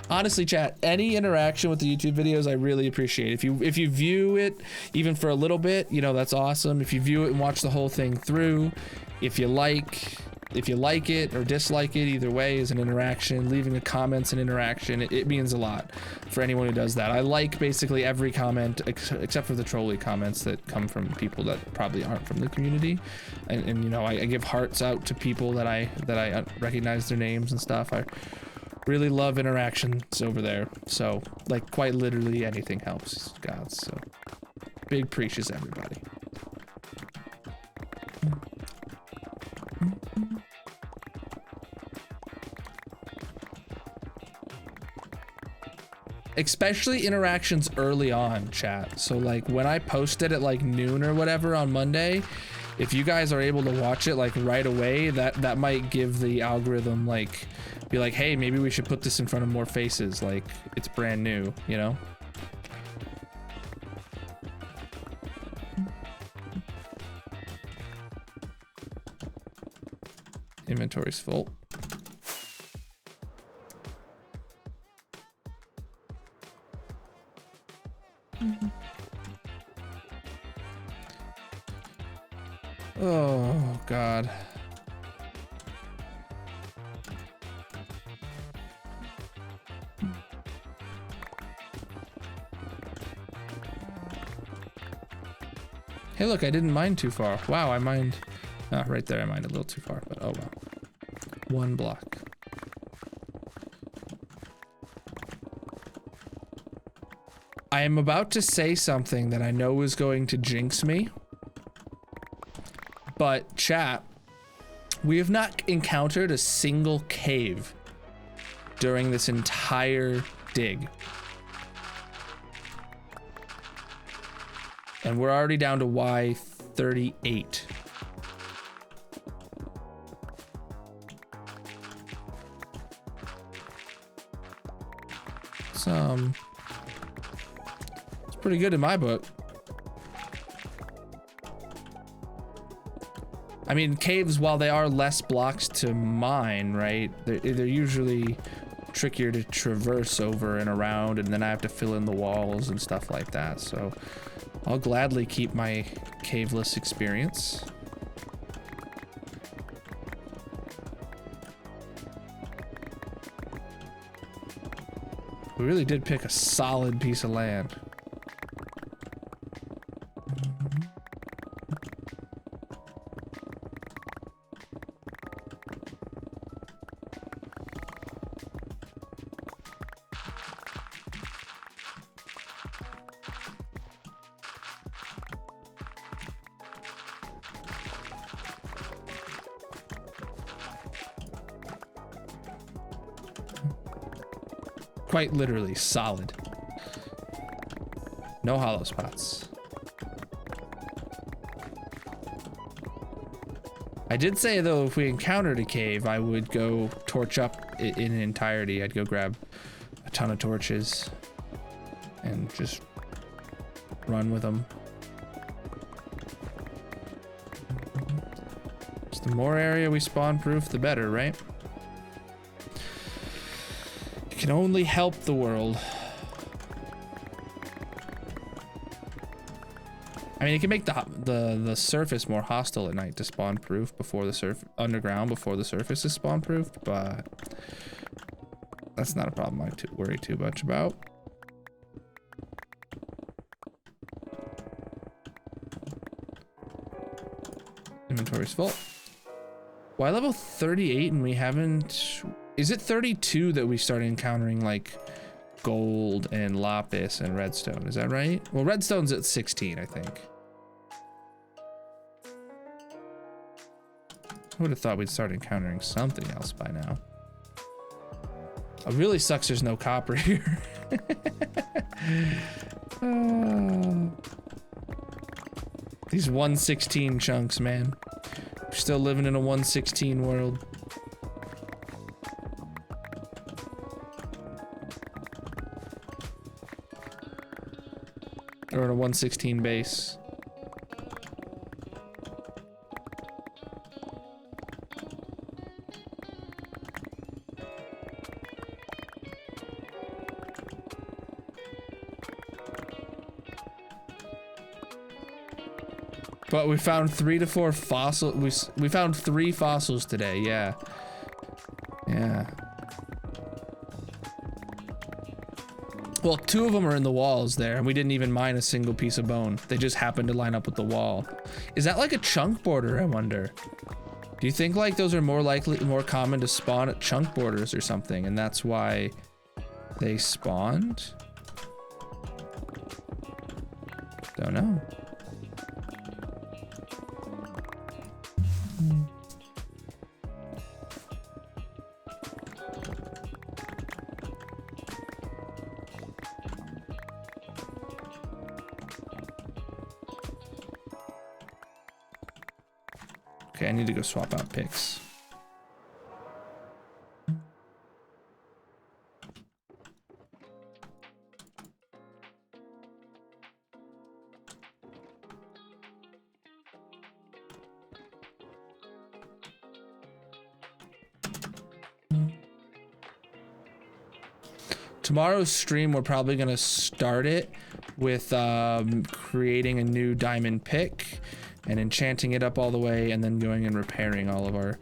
Speaker 3: Honestly, chat, any interaction with the YouTube videos, I really appreciate. If you view it even for a little bit, you know, that's awesome. If you view it and watch the whole thing through, if you like it or dislike it, either way is an interaction. Leaving a comment's an interaction. It means a lot for anyone who does that. I like basically every comment except for the trolly comments that come from people that probably aren't from the community. And you know, I give hearts out to people that I recognize their names and stuff. I really love interactions over there. So like quite literally anything helps, gods. So big precious everybody. Especially interactions early on, chat. So like when I post it at like noon or whatever on Monday, if you guys are able to watch it like right away, that might give the algorithm like, be like, hey, maybe we should put this in front of more faces, like it's brand new, you know? Inventory's full. Oh, God. Hey, look, I didn't mine too far. Wow, I mined... Oh, right there, I mined a little too far, but oh well. 1 block. I am about to say something that I know is going to jinx me. But, chat, we have not encountered a single cave during this entire dig. And we're already down to Y38. It's pretty good in my book. I mean, caves, while they are less blocks to mine, right? They're usually trickier to traverse over and around, and then I have to fill in the walls and stuff like that. So I'll gladly keep my caveless experience. We really did pick a solid piece of land. Quite literally solid. No hollow spots. I did say though, if we encountered a cave, I would go torch up in entirety. I'd go grab a ton of torches and just run with them. So the more area we spawn proof, the better, right? Can only help the world. I mean, it can make the surface more hostile at night to spawn proof before the underground before the surface is spawn proofed, but that's not a problem I worry too much about. Inventory's full. Why level 38 and we haven't? Is it 32 that we started encountering like gold and lapis and redstone? Is that right? Well, redstone's at 16, I think. I would have thought we'd start encountering something else by now. It really sucks there's no copper here. These 116 chunks, man. We're still living in a 116 world. Or in a 116 base. But we found 3 to 4 fossils. We found 3 fossils today. Yeah. Yeah. Well, 2 of them are in the walls there, and we didn't even mine a single piece of bone. They just happened to line up with the wall. Is that like a chunk border, I wonder? Do you think like those are more common to spawn at chunk borders or something, and that's why they spawned? Don't know. Okay, I need to go swap out picks. Tomorrow's stream, we're probably gonna start it with creating a new diamond pick and enchanting it up all the way, and then going and repairing all of our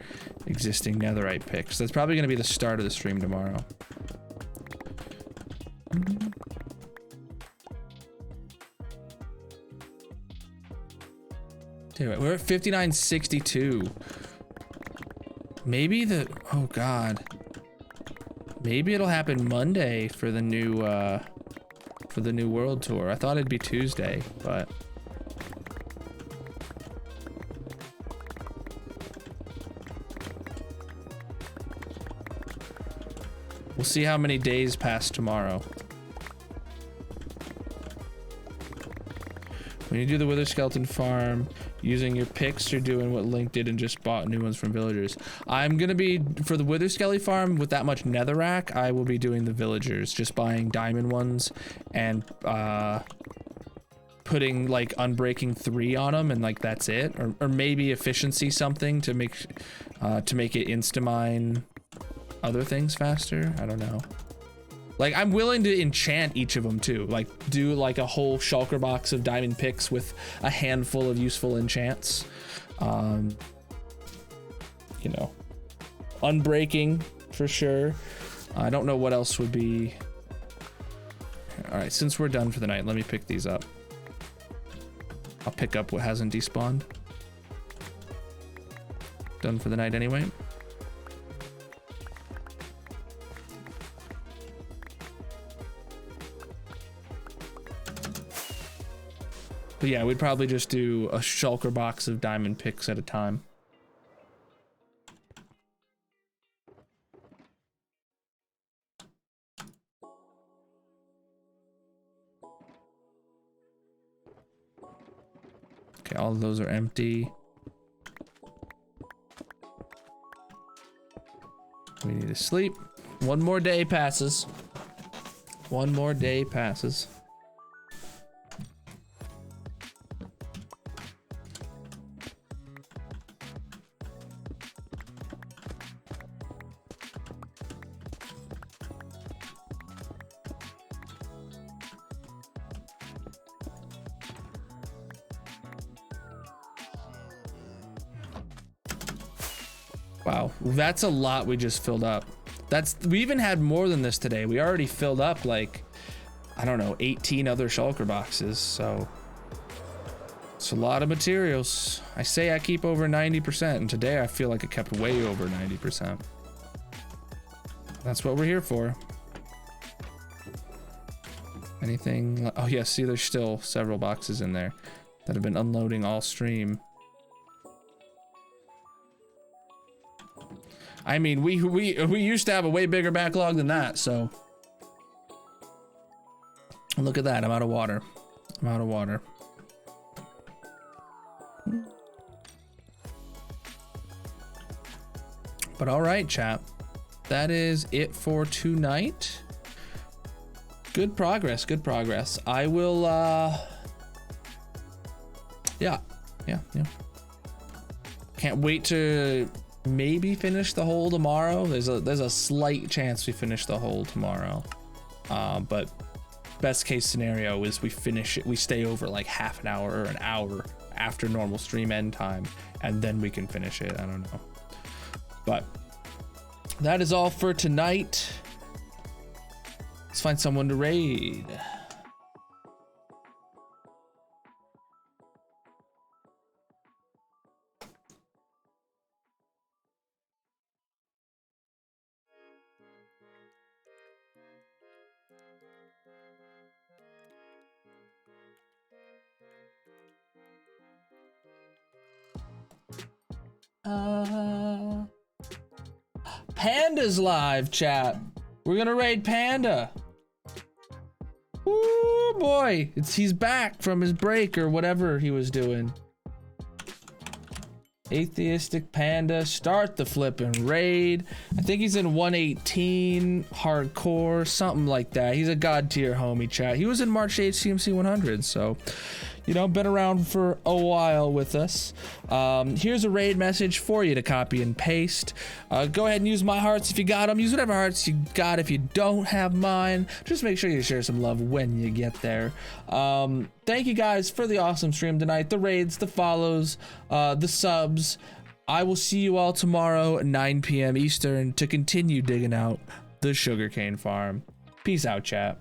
Speaker 3: existing netherite picks. That's probably going to be the start of the stream tomorrow. Dude, we're at 59.62. Maybe oh God. Maybe it'll happen Monday for the new world tour. I thought it'd be Tuesday, but we'll see how many days pass tomorrow. When you do the Wither Skeleton farm, using your picks, you're doing what Link did and just bought new ones from villagers. I'm gonna be, for the Wither Skelly farm, with that much netherrack, I will be doing the villagers, just buying diamond ones and putting like Unbreaking 3 on them, and like that's it. Or maybe efficiency something to make it insta-mine other things faster. I don't know. Like, I'm willing to enchant each of them too. Like, do like a whole shulker box of diamond picks with a handful of useful enchants. You know, Unbreaking for sure. I don't know what else would be. All right, since we're done for the night, let me pick these up. I'll pick up what hasn't despawned. Done for the night anyway. But yeah, we'd probably just do a shulker box of diamond picks at a time. Okay, all of those are empty. We need to sleep. One more day passes. One more day passes. Wow, that's a lot we just filled up. We even had more than this today. We already filled up like, I don't know, 18 other shulker boxes, so it's a lot of materials. I say I keep over 90%, and today I feel like I kept way over 90%. That's what we're here for. Anything? Oh yeah, see, there's still several boxes in there that have been unloading all stream. I mean, we used to have a way bigger backlog than that, so. Look at that, I'm out of water. I'm out of water. But all right, chat. That is it for tonight. Good progress, good progress. I will, yeah. Can't wait to maybe finish the hole tomorrow. There's a slight chance we finish the hole tomorrow, but best case scenario is we finish it, we stay over like half an hour or an hour after normal stream end time, and then we can finish it. I don't know, but that is all for tonight. Let's find someone to raid. Panda's live, chat. We're gonna raid Panda. Ooh boy, he's back from his break or whatever he was doing. Atheistic Panda, start the flippin' raid. I think he's in 118 hardcore, something like that. He's a god tier homie, chat. He was in March HCMC 100, so you know, been around for a while with us. Here's a raid message for you to copy and paste. Go ahead and use my hearts if you got them. Use whatever hearts you got if you don't have mine. Just make sure you share some love when you get there. Thank you guys for the awesome stream tonight. The raids, the follows, the subs. I will see you all tomorrow at 9 p.m. Eastern to continue digging out the sugarcane farm. Peace out, chat.